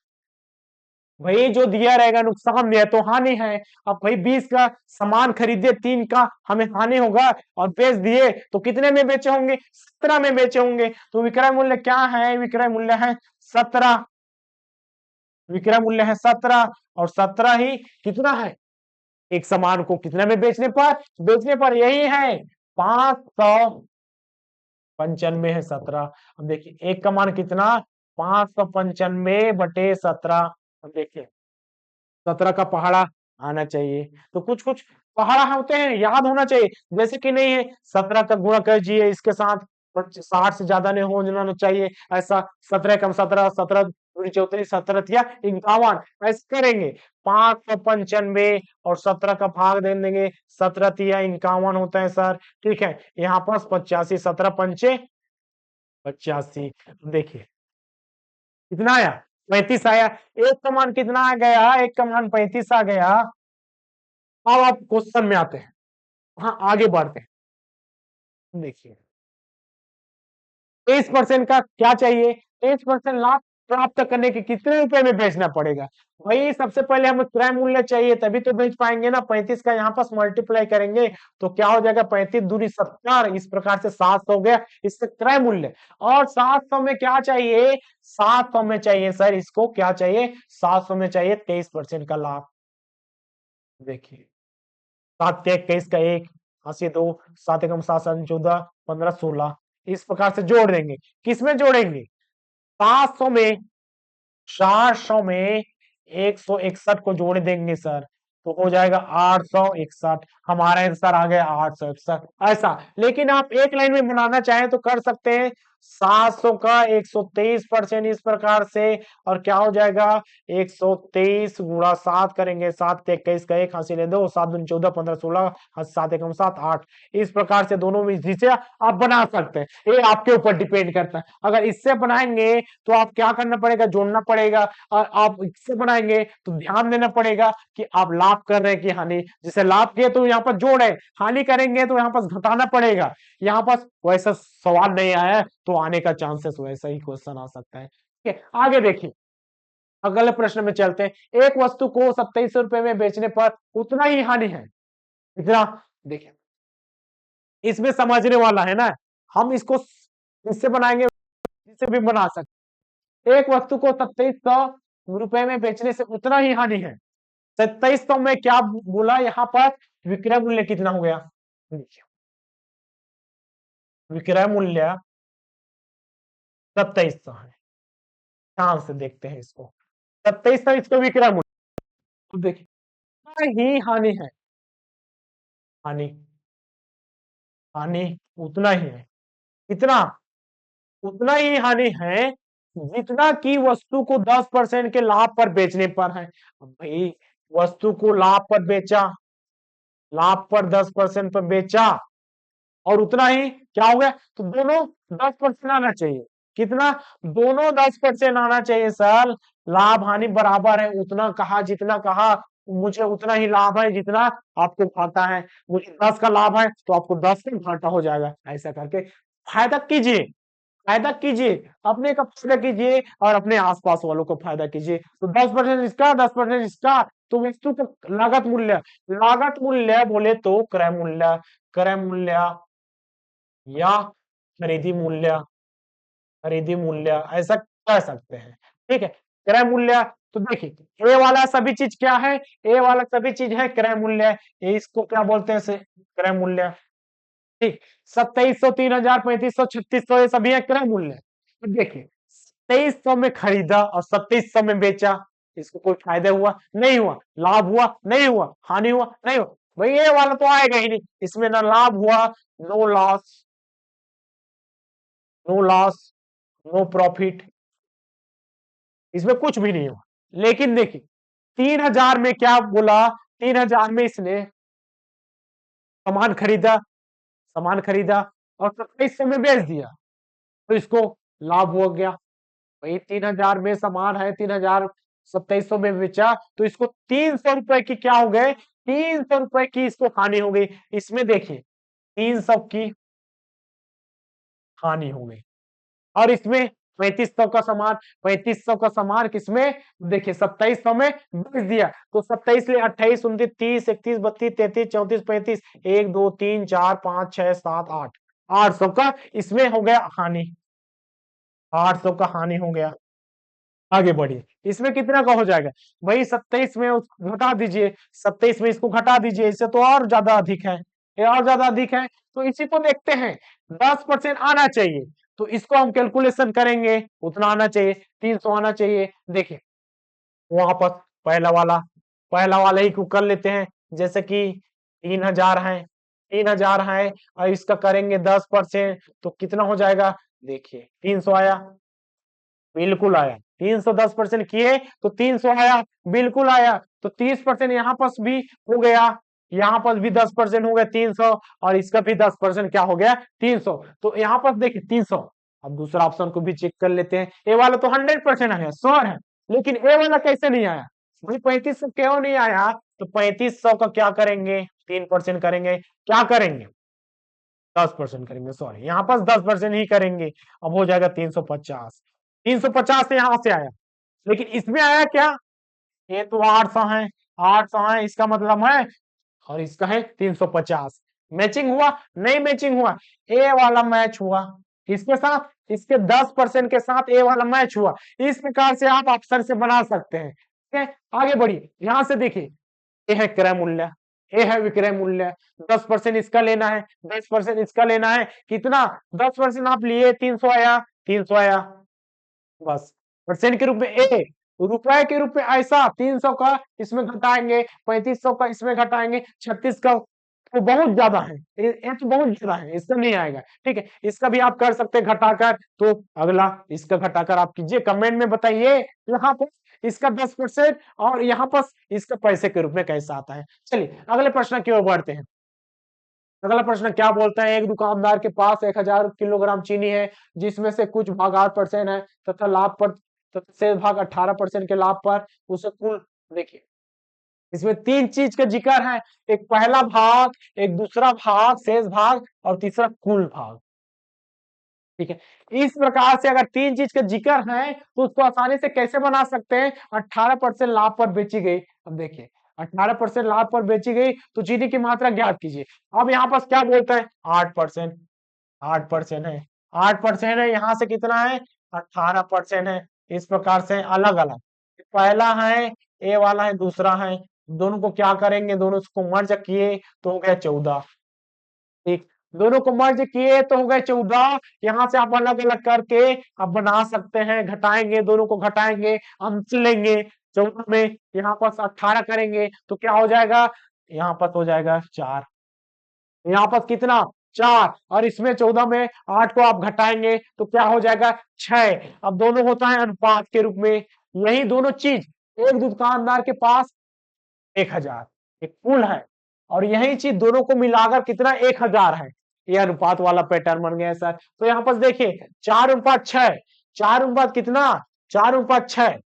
भाई जो दिया रहेगा नुकसान दिया तो हानि है। अब भाई 20 का सामान खरीदे, 3 का हमें हानि होगा, और बेच दिए तो कितने में बेचे होंगे? 17 में बेचे होंगे। तो विक्रय मूल्य क्या है? विक्रय मूल्य है 17। विक्रय मूल्य है 17, और 17 ही कितना है? एक सामान को कितने में बेचने पर? बेचने पर यही है 595 है 17। अब देखिए एक का मान कितना? 595/17। अब देखिए 17 का पहाड़ा आना चाहिए। तो कुछ कुछ पहाड़ा होते हैं, याद होना चाहिए। जैसे कि नहीं है 17 का गुणा कीजिए इसके साथ, 60 से ज्यादा नहीं होना चाहिए ऐसा। 17 कम 17, 17 दूनी 34, 17 या 51, ऐसे करेंगे। 595 और 17 का भाग दे देंगे, 17 या 51 होता है सर। ठीक है, यहाँ पर 85, 17 पंचे 85। देखिए कितना आया? 35 आया। एक का मान कितना आ गया? एक का मान 35 आ गया। अब आप क्वेश्चन में आते हैं, हाँ आगे बढ़ते हैं। देखिए 23% का क्या चाहिए? 23% लाभ प्राप्त करने के कितने रुपए में बेचना पड़ेगा? भाई सबसे पहले हमें क्रय मूल्य चाहिए, तभी तो बेच पाएंगे ना। 35 का यहाँ पास मल्टीप्लाई करेंगे तो क्या हो जाएगा? 35 दूनी 70, इस प्रकार से 700 हो गया इससे क्रय मूल्य। और 700 में क्या चाहिए? 700 में चाहिए सर, इसको क्या चाहिए? 700 में चाहिए 23% का लाभ। देखिए 7 ते 21 का 1, 80 2, 7 एकम 7 7 14, 15 16, इस प्रकार से जोड़ देंगे। किसमें जोड़ेंगे? 500 में, 400 में 161 को जोड़ देंगे सर, तो हो जाएगा 861। हमारा आंसर आ गया 861 ऐसा। लेकिन आप एक लाइन में बनाना चाहें तो कर सकते हैं। 700 का 123% इस प्रकार से, और क्या हो जाएगा? 123 गुणा 7 करेंगे, 7 ते 21 का 1, हासिल 2, 7 दूनी 14, 15 16, 7 एकम 7 8, इस प्रकार से दोनों में जिसे आप बना सकते हैं। ये आपके ऊपर डिपेंड करता है। अगर इससे बनाएंगे तो आप क्या करना पड़ेगा? जोड़ना पड़ेगा। और आप इससे बनाएंगे तो ध्यान देना पड़ेगा कि आप लाभ कर रहे हैं कि हानि। जैसे लाभ किए तो यहाँ पर जोड़ है, हानि करेंगे तो यहाँ पर घटाना पड़ेगा। यहाँ पर वैसा सवाल नहीं आया तो आने का चांसेस वैसा ही क्वेश्चन आ सकता है। ठीक है, आगे देखिए अगले प्रश्न में चलते हैं। एक वस्तु को 2700 रुपए में बेचने पर उतना ही हानि है। इतना देखिए, इसमें समझने वाला है ना। हम इसको इससे बनाएंगे, इससे भी बना सकते। एक वस्तु को 2700 रुपए में बेचने से उतना ही हानि है। 2700 में क्या बोला यहाँ पर? विक्रय मूल्य कितना हो गया? देखिए विक्रय मूल्य 2700 है। ध्यान से देखते हैं इसको, 2700 इसको विक्रय मूल्य। तो देखिए उतना ही हानि है। हानि, हानि उतना ही है। कितना? उतना ही हानि है जितना की वस्तु को 10% के लाभ पर बेचने पर है। अब भाई वस्तु को लाभ पर बेचा, लाभ पर 10% पर बेचा, और उतना ही क्या हो गया? तो दोनों 10% आना चाहिए। कितना? दोनों 10% आना चाहिए सर। लाभ हानि बराबर है, उतना कहा जितना कहा। मुझे उतना ही लाभ है जितना आपको घाटा है। मुझे 10 का लाभ है तो आपको 10 का घाटा हो जाएगा। ऐसा करके फायदा कीजिए, फायदा कीजिए, अपने का फायदा कीजिए और अपने आसपास वालों को फायदा कीजिए। तो 10% इसका, 10% इसका। तो वस्तु का लागत मूल्य, लागत मूल्य बोले तो क्रय मूल्य, क्रय मूल्य या खरीदी मूल्य, खरीदी मूल्य ऐसा कह सकते हैं। ठीक है, क्रय मूल्य। तो देखिए ए वाला सभी चीज क्या है? ए वाला सभी चीज है क्रय मूल्य। इसको क्या बोलते हैं? क्रय मूल्य। ठीक, 2700, 3000, 3500, 3600 ये सभी है क्रय मूल्य। तो देखिए 2300 में खरीदा और 2700 में बेचा, इसको कोई फायदा हुआ? नहीं हुआ। लाभ हुआ? नहीं हुआ। हानि हुआ? नहीं हुआ। भाई ये वाला तो आएगा ही नहीं, इसमें ना लाभ हुआ, no loss, no loss, no profit, इसमें कुछ भी नहीं हुआ। लेकिन देखिए 3000 में क्या बोला? 3000 में इसने सामान खरीदा, सामान खरीदा और 2700 में बेच दिया, तो इसको लाभ हो गया। वही 3000 में सामान है, 3000 2700 में बेचा, तो इसको 300 रुपए की क्या हो गए? 300 रुपए की इसको हानि हो गई। इसमें देखिए 300 की हानि हो गई, और इसमें 3500 का सामान, 3500 का सामान किसमें, देखिए 2700 में बेच दिया, तो 27 ले 28 29 30 31 32 33 34 35, 1 2 3 4 5 6 7 8, 800 का इसमें हो गया हानि, 800 का हानि हो गया। आगे बढ़िए, इसमें कितना का हो जाएगा, वही 27 में घटा दीजिए, 27 में इसको घटा दीजिए, इससे तो और ज्यादा अधिक है, ये और ज्यादा अधिक है, तो इसी को देखते हैं। 10% आना चाहिए, तो इसको हम कैलकुलेशन करेंगे, उतना आना चाहिए, 300 आना चाहिए। देखिए वापस पहला वाला ही को कर लेते हैं, जैसे कि 3000 है, 3000 है और इसका करेंगे 10%, तो कितना हो जाएगा, देखिए 300 आया, बिल्कुल आया, 310% किए तो 300 आया, बिल्कुल आया, तो 30% यहाँ पर भी हो गया, यहाँ पर भी 10% हो गया 300, और इसका भी 10% क्या हो गया 300, तो यहाँ पर देखिए 300। अब दूसरा ऑप्शन को भी चेक कर लेते हैं, ए वाला तो 100% आया, श्योर है, लेकिन ए वाला कैसे नहीं आया भाई, 3500 क्यों नहीं आया, तो 3500 का क्या करेंगे, 3% करेंगे, क्या करेंगे 10% करेंगे, सॉरी यहाँ पर 10% ही करेंगे, अब हो जाएगा 350, 350 से यहां से आया, लेकिन इसमें आया क्या, ये तो 800 है, 800 है, इसका मतलब है, और इसका है 350, मैचिंग हुआ, नहीं मैचिंग हुआ, ए वाला मैच हुआ किसके साथ, इसके 10% के साथ ए वाला मैच हुआ, इस प्रकार से आप ऑप्शन से बना सकते हैं। ठीक है, आगे बढ़िए, यहां से देखिए, ये है क्रय मूल्य, ये है विक्रय मूल्य, 10% इसका लेना है, 10% इसका लेना है, कितना 10% आप लिए 300 आया, 300 आया, बस परसेंट के रूप में ए, रुपए के रूप में ऐसा 300 का इसमें घटाएंगे, 3500 का इसमें घटाएंगे, 36 का तो बहुत ज्यादा है, ये तो बहुत ज्यादा है, इसका नहीं आएगा। ठीक है, इसका भी आप कर सकते हैं घटाकर, तो अगला इसका घटाकर आप कीजिए, कमेंट में बताइए यहाँ पर इसका 10% और यहाँ पर इसका पैसे के रूप में कैसा आता है। चलिए अगले प्रश्न की ओर बढ़ते हैं। अगला प्रश्न क्या बोलता है, एक दुकानदार के पास 1000 किलोग्राम चीनी है, जिसमें से कुछ भाग 8% है तथा लाभ पर, तथा शेष भाग 18% के लाभ पर, उसे कुल, देखिए इसमें तीन चीज का जिक्र है, एक पहला भाग, एक दूसरा भाग शेष भाग, और तीसरा कुल भाग। ठीक है, इस प्रकार से अगर तीन चीज का जिक्र है तो उसको आसानी से कैसे बना सकते हैं, 18% लाभ पर बेची गई, अब देखिए 18% लाभ पर बेची गई तो चीनी की मात्रा ज्ञात कीजिए। अब यहाँ पर क्या बोलता है, 8%, 8% है, 8% है, यहाँ से कितना है 18% है, इस प्रकार से अलग अलग, पहला है ए वाला है, दूसरा है, दोनों को क्या करेंगे, दोनों को मर्ज किए तो हो गया 14। ठीक, दोनों को मर्ज किए तो हो गए 14, यहां से आप अलग अलग करके आप बना सकते हैं, घटाएंगे, दोनों को घटाएंगे, अंश लेंगे 14 में, यहाँ पर 18 करेंगे तो क्या हो जाएगा, यहाँ पर हो जाएगा 4, यहाँ पर कितना 4, और इसमें 14 में 8 को आप घटाएंगे तो क्या हो जाएगा 6। अब दोनों होता है अनुपात के रूप में, यही दोनों चीज, एक दुकानदार के पास 1000 एक कुल है, और यही चीज दोनों को मिलाकर कितना 1000 है, ये अनुपात वाला पैटर्न बन गया सर। तो यहाँ पर देखिए 4:6, 4 कितना 4:6,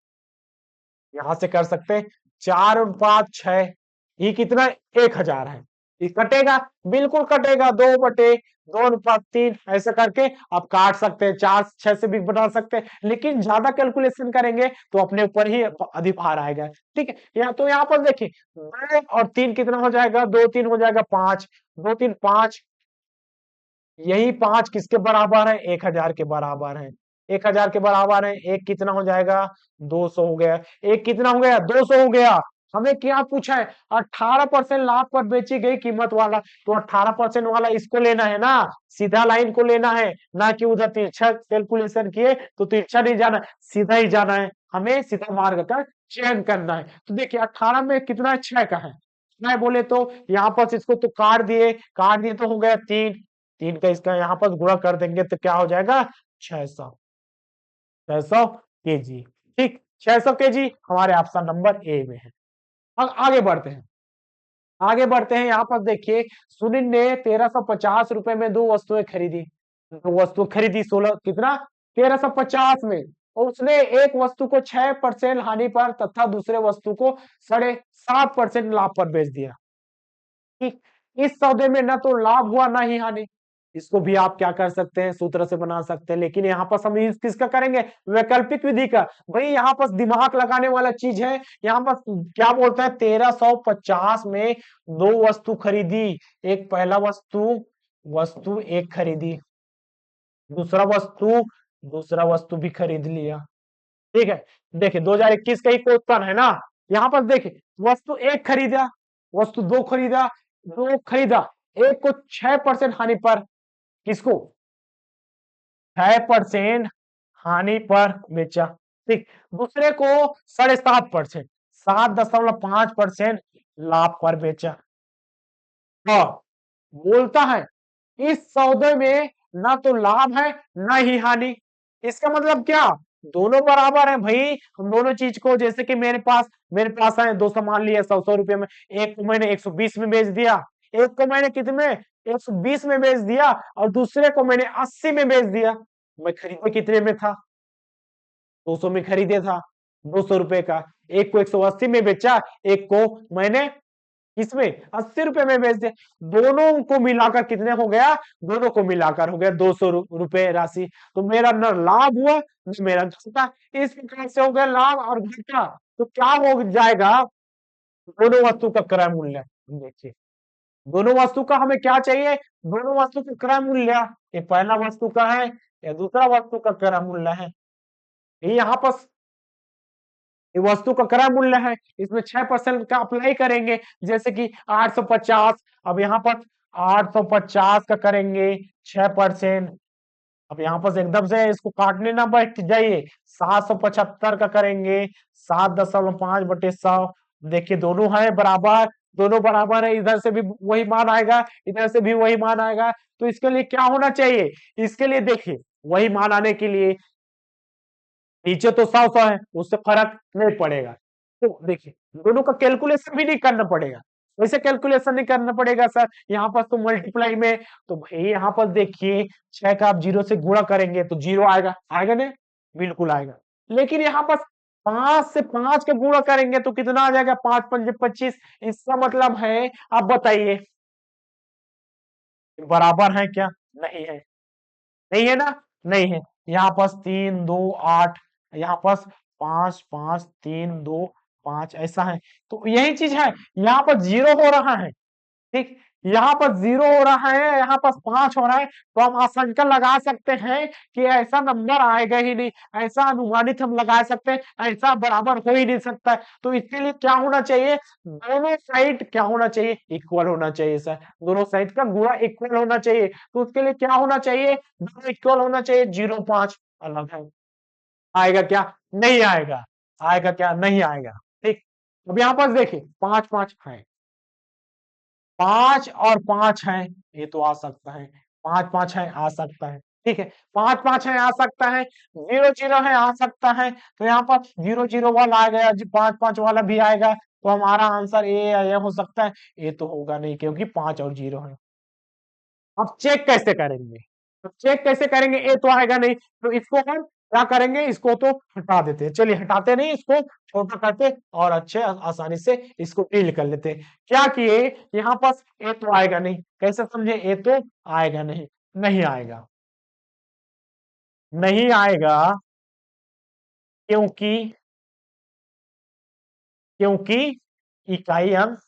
यहां से कर सकते हैं 4:6, ये कितना 1000 है, ये कटेगा, बिल्कुल कटेगा, 2/2:3 ऐसे करके आप काट सकते हैं, 4 6 से भी बना सकते हैं, लेकिन ज्यादा कैलकुलेशन करेंगे तो अपने ऊपर ही अधिक भार आएगा। ठीक है, यहाँ तो यहाँ पर देखिए 2 और 3 कितना हो जाएगा, 2 3 हो जाएगा 5, 2 3 5, यही 5 किसके बराबर है, 1000 के बराबर है, 1000 के बराबर है, एक कितना हो जाएगा 200 हो गया, एक कितना हो गया 200 हो गया। हमें क्या पूछा है, 18% लाभ पर बेची गई कीमत वाला, तो 18% वाला इसको लेना है ना, सीधा लाइन को लेना है, ना कि उधर तिरछा कैलकुलेशन किए तो तिरछा नहीं जाना, सीधा ही जाना है, हमें सीधा मार्ग का चयन करना है। तो देखिए 18 में कितना 6 का है, मैं बोले तो यहाँ पर इसको तो काट दिए तो हो गया 3, 3 का इसका यहाँ पर गुणा कर देंगे तो क्या हो जाएगा 600, 600 केजी। ठीक, 600 केजी हमारे ऑप्शन नंबर ए में है। अब आगे बढ़ते हैं, आगे बढ़ते हैं, यहाँ पर देखिए सुनील ने 1350 रुपए में दो वस्तुएं खरीदी, दो वस्तु खरीदी 16 कितना 1350 में, और उसने एक वस्तु को 6% हानि पर तथा दूसरे वस्तु को 7.5% लाभ पर बेच दिया। ठीक, इस सौदे में न तो लाभ हुआ ना ही हानि, इसको भी आप क्या कर सकते हैं, सूत्र से बना सकते हैं, लेकिन यहाँ पर हम यूज किसका करेंगे, वैकल्पिक विधि का। भाई यहाँ पर दिमाग लगाने वाला चीज है। यहाँ पर क्या बोलता है, 1350 में दो वस्तु खरीदी। एक पहला वस्तु, वस्तु एक खरीदी, दूसरा वस्तु, दूसरा वस्तु भी खरीद लिया। ठीक है, देखिए 2021 का ही क्वेश्चन है ना। यहाँ पर देखिए वस्तु एक खरीदा, वस्तु दो खरीदा, दो खरीदा, एक को 6% हानि पर, किसको 6% हानि पर बेचा। ठीक, दूसरे को 7.5%, 7.5% लाभ पर बेचा। और बोलता है इस सौदे में ना तो लाभ है ना ही हानि। इसका मतलब क्या, दोनों बराबर है भाई। हम दोनों चीज को, जैसे कि मेरे पास है दो सामान लिए 100 रुपए में, एक को मैंने 120 में बेच दिया, एक को मैंने कितने में 120 में बेच दिया, और दूसरे को मैंने 80 में बेच दिया। मैं खरीदे कितने में था, 200 में खरीदे था, 200 रुपए का। एक को 180 में बेचा, एक को मैंने इसमें 80 रुपए में बेच दिया। दोनों को मिलाकर कितने हो गया, दोनों को मिलाकर हो गया 200 रुपए राशि। तो मेरा न लाभ हुआ न मेरा घाटा। इस प्रकार से हो गया लाभ और घाटा। तो क्या हो जाएगा, दोनों वस्तु का क्रय मूल्य। देखिए दोनों वस्तु का हमें क्या चाहिए, दोनों वस्तु का क्रय मूल्य। ये पहला वस्तु का है, या दूसरा वस्तु का क्रय मूल्य है। ये यहाँ पर ये वस्तु का क्रय मूल्य है, इसमें 6% का अप्लाई करेंगे, जैसे कि 850। अब यहाँ पर 850 का करेंगे 6%। अब यहाँ पर एकदम से इसको काटने ना बैठ जाइए, 775 का करेंगे 7.5/100। देखिए दोनों है बराबर, दोनों बराबर है, इधर से भी वही मान आएगा, इधर से भी वही मान आएगा। तो इसके लिए क्या होना चाहिए, इसके लिए देखिए वही मान आने के लिए नीचे तो 100 है, उससे फर्क नहीं पड़ेगा। तो देखिए दोनों का कैलकुलेशन भी नहीं करना पड़ेगा। वैसे कैलकुलेशन नहीं करना पड़ेगा सर, यहाँ पर तो मल्टीप्लाई में। तो भाई यहाँ पर देखिए 6 का आप 0 से गुणा करेंगे तो 0 आएगा, आएगा नहीं, बिल्कुल आएगा। लेकिन यहाँ पर 5 से 5 का गुणा करेंगे तो कितना आ जाएगा, 5 पंजे 25। इसका मतलब है, आप बताइए बराबर है क्या, नहीं है, नहीं है ना, नहीं है। यहाँ पास 3 2 8, यहाँ पास 5 5 3 2 5 ऐसा है। तो यही चीज है, यहाँ पर 0 हो रहा है। ठीक, यहाँ पर 0 हो रहा है, यहाँ पर 5 हो रहा है। तो हम आशंका लगा सकते हैं कि ऐसा नंबर आएगा ही नहीं, ऐसा अनुमानित हम लगा सकते हैं, ऐसा बराबर हो ही नहीं सकता है। तो इसके लिए क्या होना चाहिए, दोनों साइड क्या होना चाहिए, इक्वल होना चाहिए सर। दोनों साइड का गुणा इक्वल होना चाहिए। तो उसके लिए क्या होना चाहिए, दोनों इक्वल होना चाहिए। 0 5 अलग है, आएगा क्या, नहीं आएगा, आएगा क्या, नहीं आएगा। ठीक, अब यहाँ पर देखिए 5 5 है, 5 और 5 है, ये तो आ सकता है। 5 5 है, आ सकता है। ठीक है, 5 5 है, आ सकता है। 0 0 है, आ सकता है। तो यहाँ पर 0 0 वाला आ गया, 5 5 वाला भी आएगा। तो हमारा आंसर ए या ये हो सकता है। ये तो होगा नहीं, क्योंकि 5 और 0 है। अब चेक कैसे करेंगे, तो चेक कैसे करेंगे, ए तो आएगा नहीं। तो इसको हम क्या करेंगे, इसको तो हटा देते हैं। चलिए हटाते नहीं, इसको छोटा करते और अच्छे आसानी से इसको डील कर लेते हैं। क्या किए, यहाँ पास ए तो आएगा नहीं, कैसे समझे, ए तो आएगा नहीं, नहीं आएगा, नहीं आएगा। क्योंकि क्योंकि इकाई अंक,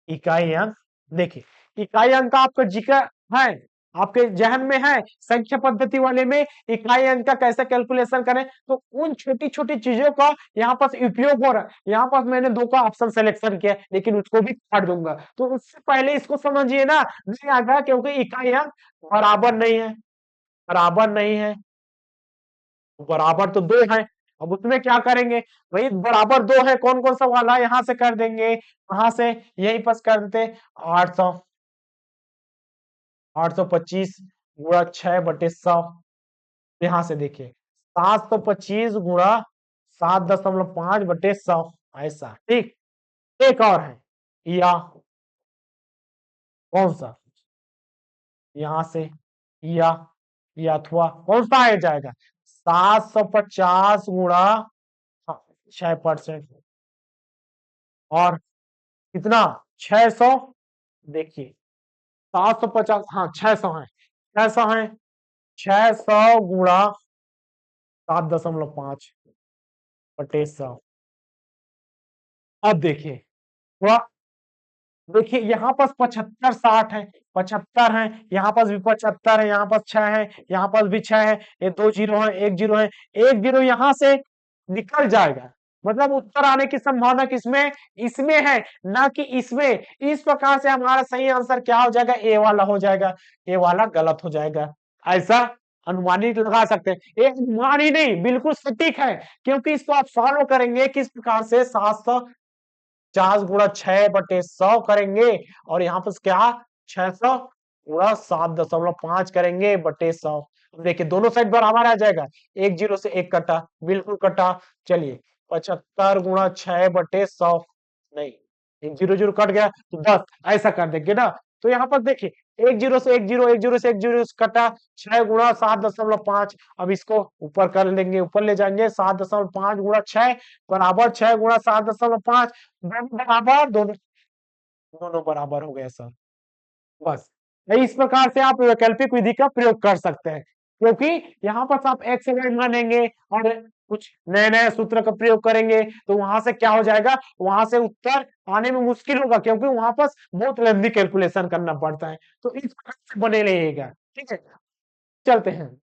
इकाई अंक, देखिए इकाई अंक का आपका जिक्र है, आपके जहन में है। संख्या पद्धति वाले में इकाई अंक का कैसे कैलकुलेशन करें, तो उन छोटी छोटी चीजों का यहाँ पास उपयोग हो रहा है। यहाँ पास मैंने 2 का ऑप्शन सिलेक्शन किया, लेकिन उसको भी काट दूंगा। तो उससे पहले इसको समझिए ना, नहीं आएगा क्योंकि इकाई अंक बराबर नहीं है, बराबर नहीं है। बराबर तो 2 है। अब उसमें क्या करेंगे, वही बराबर 2 है, कौन कौन सा वाला, यहाँ से कर देंगे, वहां से यही पास कर देते 800, 825 गुणा 6/100। यहां से देखिए 725 गुणा 7.5/100, ऐसा। ठीक, एक और है, या कौन सा, यहां से या अथवा कौन सा आ जाएगा, 750 गुणा 6%, और कितना 600। देखिए 750, हाँ 600 है, 600 है, 600 गुणा 7.5 बटे 100। अब देखिए थोड़ा, देखिए यहाँ पास 75 60 है, 75 है, यहाँ पास भी 75 है, यहाँ पास 6 है, यहाँ पास भी 6 है, ये 2 जीरो है, 1 जीरो है, 1 जीरो यहाँ से निकल जाएगा। मतलब उत्तर आने की संभावना किसमें, इसमें है, ना कि इसमें। इस प्रकार से हमारा सही आंसर क्या हो जाएगा, ए वाला हो जाएगा। ए वाला गलत हो जाएगा। ऐसा अनुमानित लगा सकते हैं, ये अनुमान ही नहीं, बिल्कुल सटीक है, क्योंकि इसको आप फॉलो करेंगे किस प्रकार से, 750 गुणा 6/100 करेंगे, और यहाँ पर क्या, 600 गुणा 7.5 करेंगे बटे 100। देखिए दोनों साइड बराबर आ जाएगा, 1 जीरो से 1 कटा, बिल्कुल कटा। चलिए 75 गुणा 6/100, नहीं, 1 जीरो जीरो कट गया तो 10, ऐसा कर देंगे ना। तो यहाँ पर देखिए 1 जीरो से 1 जीरो, 1 जीरो से 1 जीरो कटा, 6 गुणा 7.5। अब इसको ऊपर कर लेंगे, ऊपर ले जाएंगे, 7.5 गुणा 6 बराबर 6 गुणा 7.5, दोनों बराबर, दोनों दोनों बराबर हो गए सर। बस इस प्रकार से आप वैकल्पिक विधि का प्रयोग कर सकते हैं, क्योंकि यहाँ पर आप एक्स वाई मानेंगे और कुछ नए नए सूत्र का प्रयोग करेंगे, तो वहां से क्या हो जाएगा, वहां से उत्तर आने में मुश्किल होगा, क्योंकि वहां पर बहुत लेंथी कैलकुलेशन करना पड़ता है। तो इस प्रकार से बने रहिएगा, ठीक है। चलते हैं,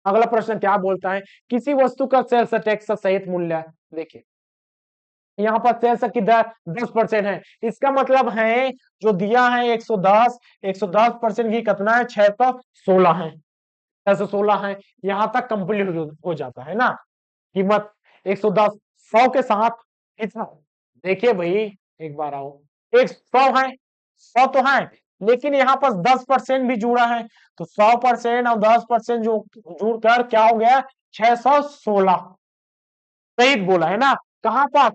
अगला प्रश्न क्या बोलता है, किसी वस्तु का सेल्स टैक्स सहित मूल्य। देखिए यहाँ पर सेल्स की दर 10% है, इसका मतलब है जो दिया है 110, 110% की कितना है, 616 है, 616 है। यहाँ तक कंप्लीट हो जाता है ना। कीमत 110, 100 के साथ कितना, देखिए भाई एक बार आओ, एक 100 है, 100 तो है, लेकिन यहाँ पर 10% भी जुड़ा है, तो 100% और 10% जो जुड़कर क्या हो गया, 616। सहित बोला है ना, कहां पर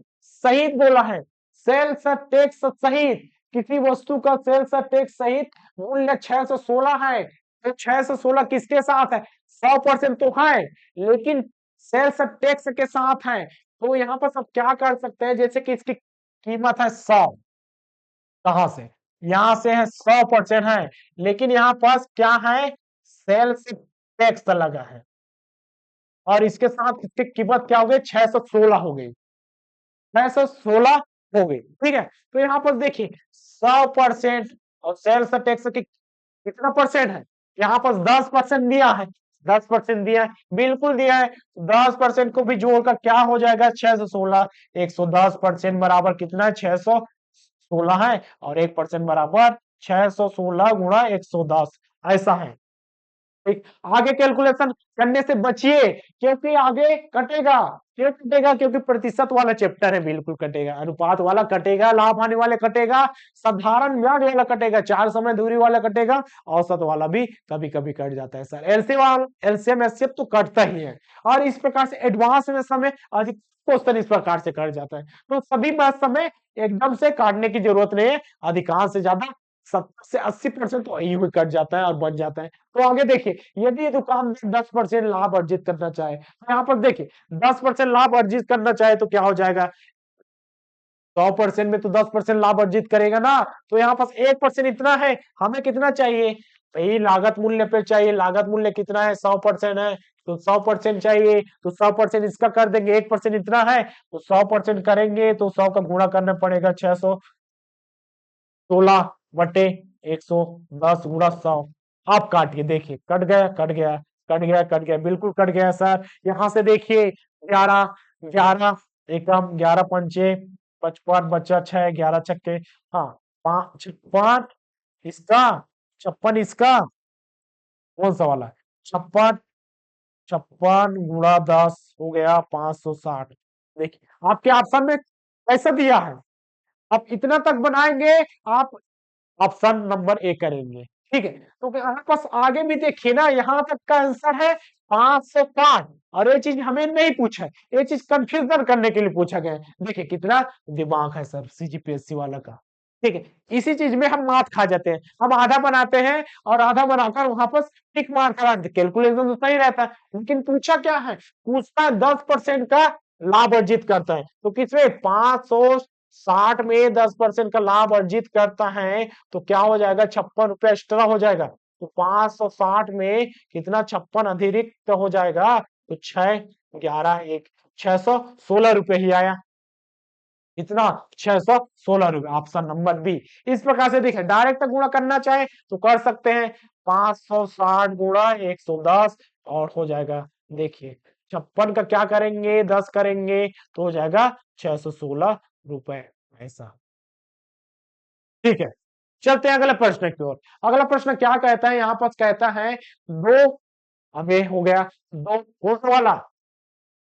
सहित बोला है, सेल्स टैक्स सहित, किसी वस्तु का सेल्स टैक्स सहित मूल्य 616 है। तो 616 किसके साथ है, 100% तो है, लेकिन सेल्स टैक्स के साथ है। तो यहाँ पर सब क्या कर सकते हैं, जैसे कि इसकी कीमत है 100, कहां से, यहां से है, 100% है, लेकिन यहाँ पास क्या है, सेल्स टैक्स लगा है, और इसके साथ इसकी कीमत क्या हो गई, 616 हो गई, 616 हो गई, ठीक है। तो यहाँ पर देखिए 100% और सेल्स टैक्स की कितना परसेंट है, यहाँ पर 10% दिया है, 10% दिया है, बिल्कुल दिया है। 10% को भी जोड़कर क्या हो जाएगा, 616, 110% बराबर कितना है, 616 है, और 1% बराबर 616 गुणा 110, ऐसा है। ठीक, आगे कैलकुलेशन करने से बचिए, क्योंकि आगे कटेगा। क्यों कटेगा, क्योंकि प्रतिशत वाला चैप्टर है, बिल्कुल कटेगा, अनुपात वाला कटेगा, लाभ हानि वाले कटेगा, साधारण ब्याज वाला कटेगा, चार समय दूरी वाला कटेगा, औसत वाला भी कभी कभी कट जाता है सर। एलसीएम एलसीएम एचसीएफ तो कटता ही है, और इस प्रकार से एडवांस में समय अधिक क्वेश्चन इस प्रकार से कट जाता है। तो सभी में समय एकदम से काटने की जरूरत नहीं है, अधिकांश से ज्यादा 70 से 80% तो यही कट जाता है और बच जाता है। तो आगे देखिए, यदि दुकानदार 10% लाभ अर्जित करना चाहे, तो यहाँ पर देखिए 10% लाभ अर्जित करना चाहे तो क्या हो जाएगा, 100% में तो 10% लाभ अर्जित करेगा ना, तो यहाँ पास 1% इतना है, हमें कितना चाहिए भाई, लागत मूल्य पे चाहिए, लागत मूल्य कितना है, 100% है, तो 100% चाहिए, तो 100% इसका कर देंगे, 1% इतना है, तो 100% करेंगे तो 100 का गुणा करना पड़ेगा, 616/110 गुणा 100। आप काटिए, देखिए कट गया, कट गया, कट गया, कट गया, बिल्कुल कट गया सर। यहां से देखिए 11, 11 एकम, 11 पंचे 55, बचा 6, 11 छक्के, हाँ 5 56 इसका, 56 इसका, कौन सा वाला, 56, 56 गुणा 10 हो गया 560। देखिए आपके ऑप्शन में कैसा दिया है, आप इतना तक बनाएंगे, आप ऑप्शन नंबर ए करेंगे, ठीक है। तो यहाँ पास आगे भी देखिए ना, यहाँ तक का आंसर है 5 से 5, और ये चीज हमें नहीं पूछा है, ये चीज कंफ्यूजन करने के लिए पूछा गया है। देखिए कितना दिमाग है सर सीजीपीएससी वाला का, ठीक है। इसी चीज में हम मात खा जाते हैं, हम आधा बनाते हैं और आधा बनाकर वहां पर टिक मार कर, कैलकुलेशन तो सही रहता है, लेकिन पूछा क्या है, पूछता है 10% का लाभ अर्जित करता है, तो किसमें 500 60 में 10% का लाभ अर्जित करता है तो क्या हो जाएगा, 56 रुपया एक्स्ट्रा हो जाएगा। तो 560 में कितना 56 अतिरिक्त हो जाएगा, तो 6 11 1 616 रुपये ही आया। इतना 616 रुपये, ऑप्शन नंबर बी। इस प्रकार से देखिए डायरेक्ट गुणा करना चाहे तो कर सकते हैं, 560 गुणा 110 और हो जाएगा, देखिए 56 का क्या करेंगे, 10 करेंगे तो हो जाएगा 616 रुपए, ऐसा। ठीक है, चलते हैं अगले प्रश्न की ओर। अगला प्रश्न क्या कहता है, यहाँ पर कहता है दो, अब ये हो गया दो कोट वाला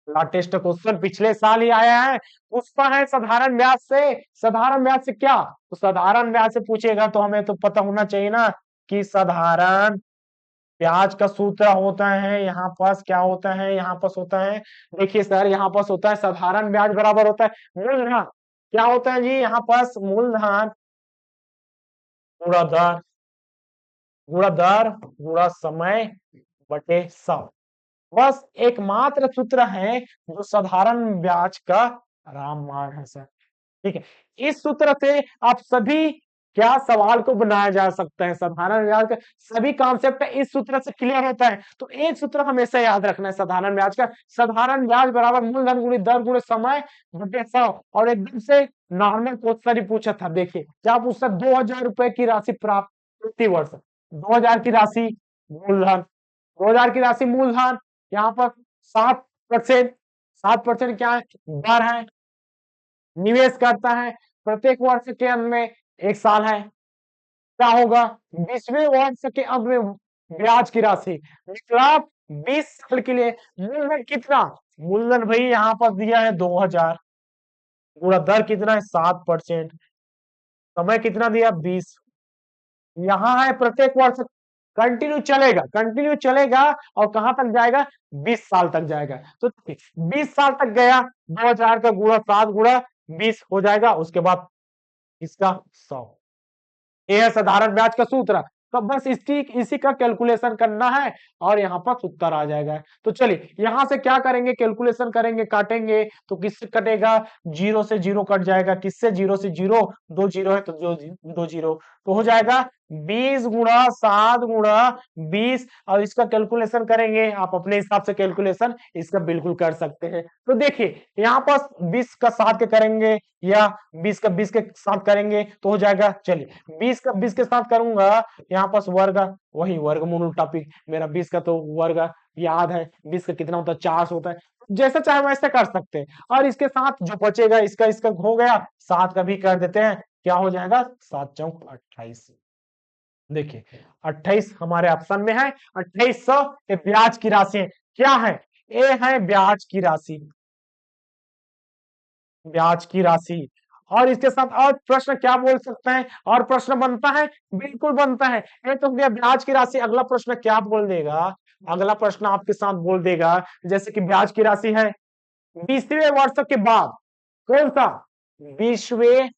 लाटेस्ट क्वेश्चन, पिछले साल ही आया है, पूछता है साधारण ब्याज से। साधारण ब्याज से क्या, तो साधारण ब्याज से पूछेगा तो हमें तो पता होना चाहिए ना कि साधारण ब्याज का सूत्र होता है, यहाँ पास क्या होता है, यहाँ पास होता है, देखिए सर यहाँ पास होता है साधारण ब्याज बराबर होता है मूलधन। क्या होता है जी, यहाँ पास मूलधन गुणा दर, गुणा दर गुणा समय बटे 100। बस एकमात्र सूत्र है जो साधारण ब्याज का रामबाण है सर। ठीक है, इस सूत्र से आप सभी क्या सवाल को बनाया जा सकता है, साधारण ब्याज का सभी कॉन्सेप्ट इस सूत्र से क्लियर होता है। तो एक सूत्र हमेशा याद रखना है साधारण ब्याज का, साधारण ब्याज बराबर मूलधन गुणित दर गुणित समय बटे 100। और एकदम से नॉर्मल क्वेश्चन ही पूछा था, देखिए क्या पूछता, 2000 रुपए की राशि प्राप्त प्रति वर्ष, 2000 की राशि मूलधन, 2000 की राशि मूलधन, यहाँ पर 7%, 7% क्या है, दर है, निवेश करता है प्रत्येक वर्ष के अंत में, एक साल है, क्या होगा 20वें वर्ष के अंत में ब्याज की राशि मतलब 20 साल के लिए। मूलधन कितना, मूलधन भाई यहाँ पर दिया है 2000, गुणा दर कितना है 7%, समय कितना दिया 20, यहाँ है प्रत्येक वर्ष, कंटिन्यू चलेगा, कंटिन्यू चलेगा और कहां तक जाएगा, 20 साल तक जाएगा। तो 20 साल तक गया, 2000 का गुणा 7 गुणा 20 हो जाएगा, उसके बाद इसका 100। ये है साधारण ब्याज का सूत्र। तो बस इसी का कैलकुलेशन करना है और यहाँ पर उत्तर आ जाएगा। तो चलिए यहां से क्या करेंगे, कैलकुलेशन करेंगे, काटेंगे तो किससे कटेगा, जीरो से जीरो कट जाएगा, किससे, जीरो से जीरो, दो जीरो है तो दो जीरो, तो हो जाएगा 20 गुणा 7 गुणा 20। और इसका कैलकुलेशन करेंगे, आप अपने हिसाब से कैलकुलेशन इसका बिल्कुल कर सकते हैं। तो देखिए यहाँ पर 20 का 7 के करेंगे या 20 का 20 के साथ करेंगे तो हो जाएगा, चलिए 20 का 20 के साथ करूंगा, यहाँ पास वर्ग, वही वर्गमूल टॉपिक मेरा 20 का तो वर्ग याद है, 20 का कितना होता है 4 होता है, जैसा चाहे वैसे कर सकते हैं। और इसके साथ जो बचेगा इसका इसका हो गया, 7 का भी कर देते हैं, क्या हो जाएगा 7 चौक 28। देखिए 28 हमारे ऑप्शन में है, 2800 ये ब्याज की राशि है, क्या है, ये है ब्याज की राशि, ब्याज की राशि। और इसके साथ और प्रश्न क्या बोल सकते हैं, और प्रश्न बनता है, बिल्कुल बनता है। ये तो हो गया ब्याज की राशि, अगला प्रश्न क्या बोल देगा, अगला प्रश्न आपके साथ बोल देगा, जैसे कि ब्याज की राशि है 20वें वर्ष के बाद, कौन सा, 20वें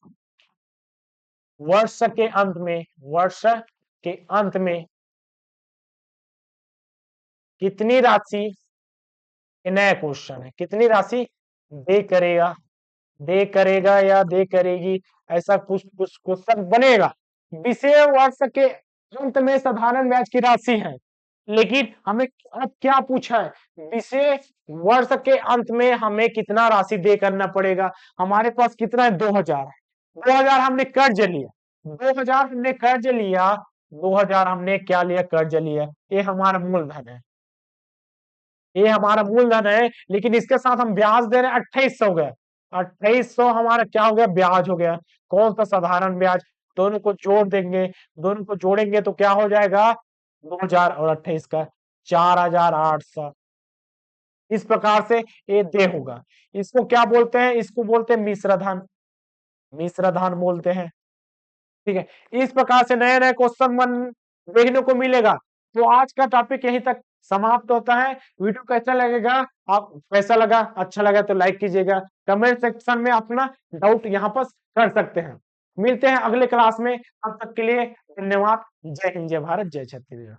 वर्ष के अंत में, वर्ष के अंत में कितनी राशि, नया क्वेश्चन है, कितनी राशि दे करेगा, दे करेगा या दे करेगी, ऐसा कुछ कुछ क्वेश्चन बनेगा। 20वें वर्ष के अंत में साधारण ब्याज की राशि है, लेकिन हमें अब क्या पूछा है, 20वें वर्ष के अंत में हमें कितना राशि दे करना पड़ेगा, हमारे पास कितना है 2000 है, 2000 हमने कर्ज लिया, 2000 हमने कर्ज लिया, 2000 हमने क्या लिया, कर्ज लिया, ये हमारा मूलधन है, ये हमारा मूलधन है, लेकिन इसके साथ हम ब्याज दे रहे हैं 2800 गए, 2800 हमारा क्या हो गया, ब्याज हो गया, कौन सा साधारण ब्याज, दोनों को जोड़ देंगे, दोनों को जोड़ेंगे तो क्या हो जाएगा 2000 और 28 का 4800। इस प्रकार से ये दे होगा, इसको क्या बोलते हैं, इसको बोलते हैं मिश्र धन, मिश्र धन बोलते हैं। ठीक है, इस प्रकार से नए नए क्वेश्चन बन देखने को मिलेगा। तो आज का टॉपिक यहीं तक समाप्त होता है। वीडियो कैसा लगेगा, आप कैसा लगा, अच्छा लगा तो लाइक कीजिएगा, कमेंट सेक्शन में अपना डाउट यहाँ पर कर सकते हैं। मिलते हैं अगले क्लास में, तब तक के लिए धन्यवाद। जय हिंद, जय भारत, जय छत्तीसगढ़।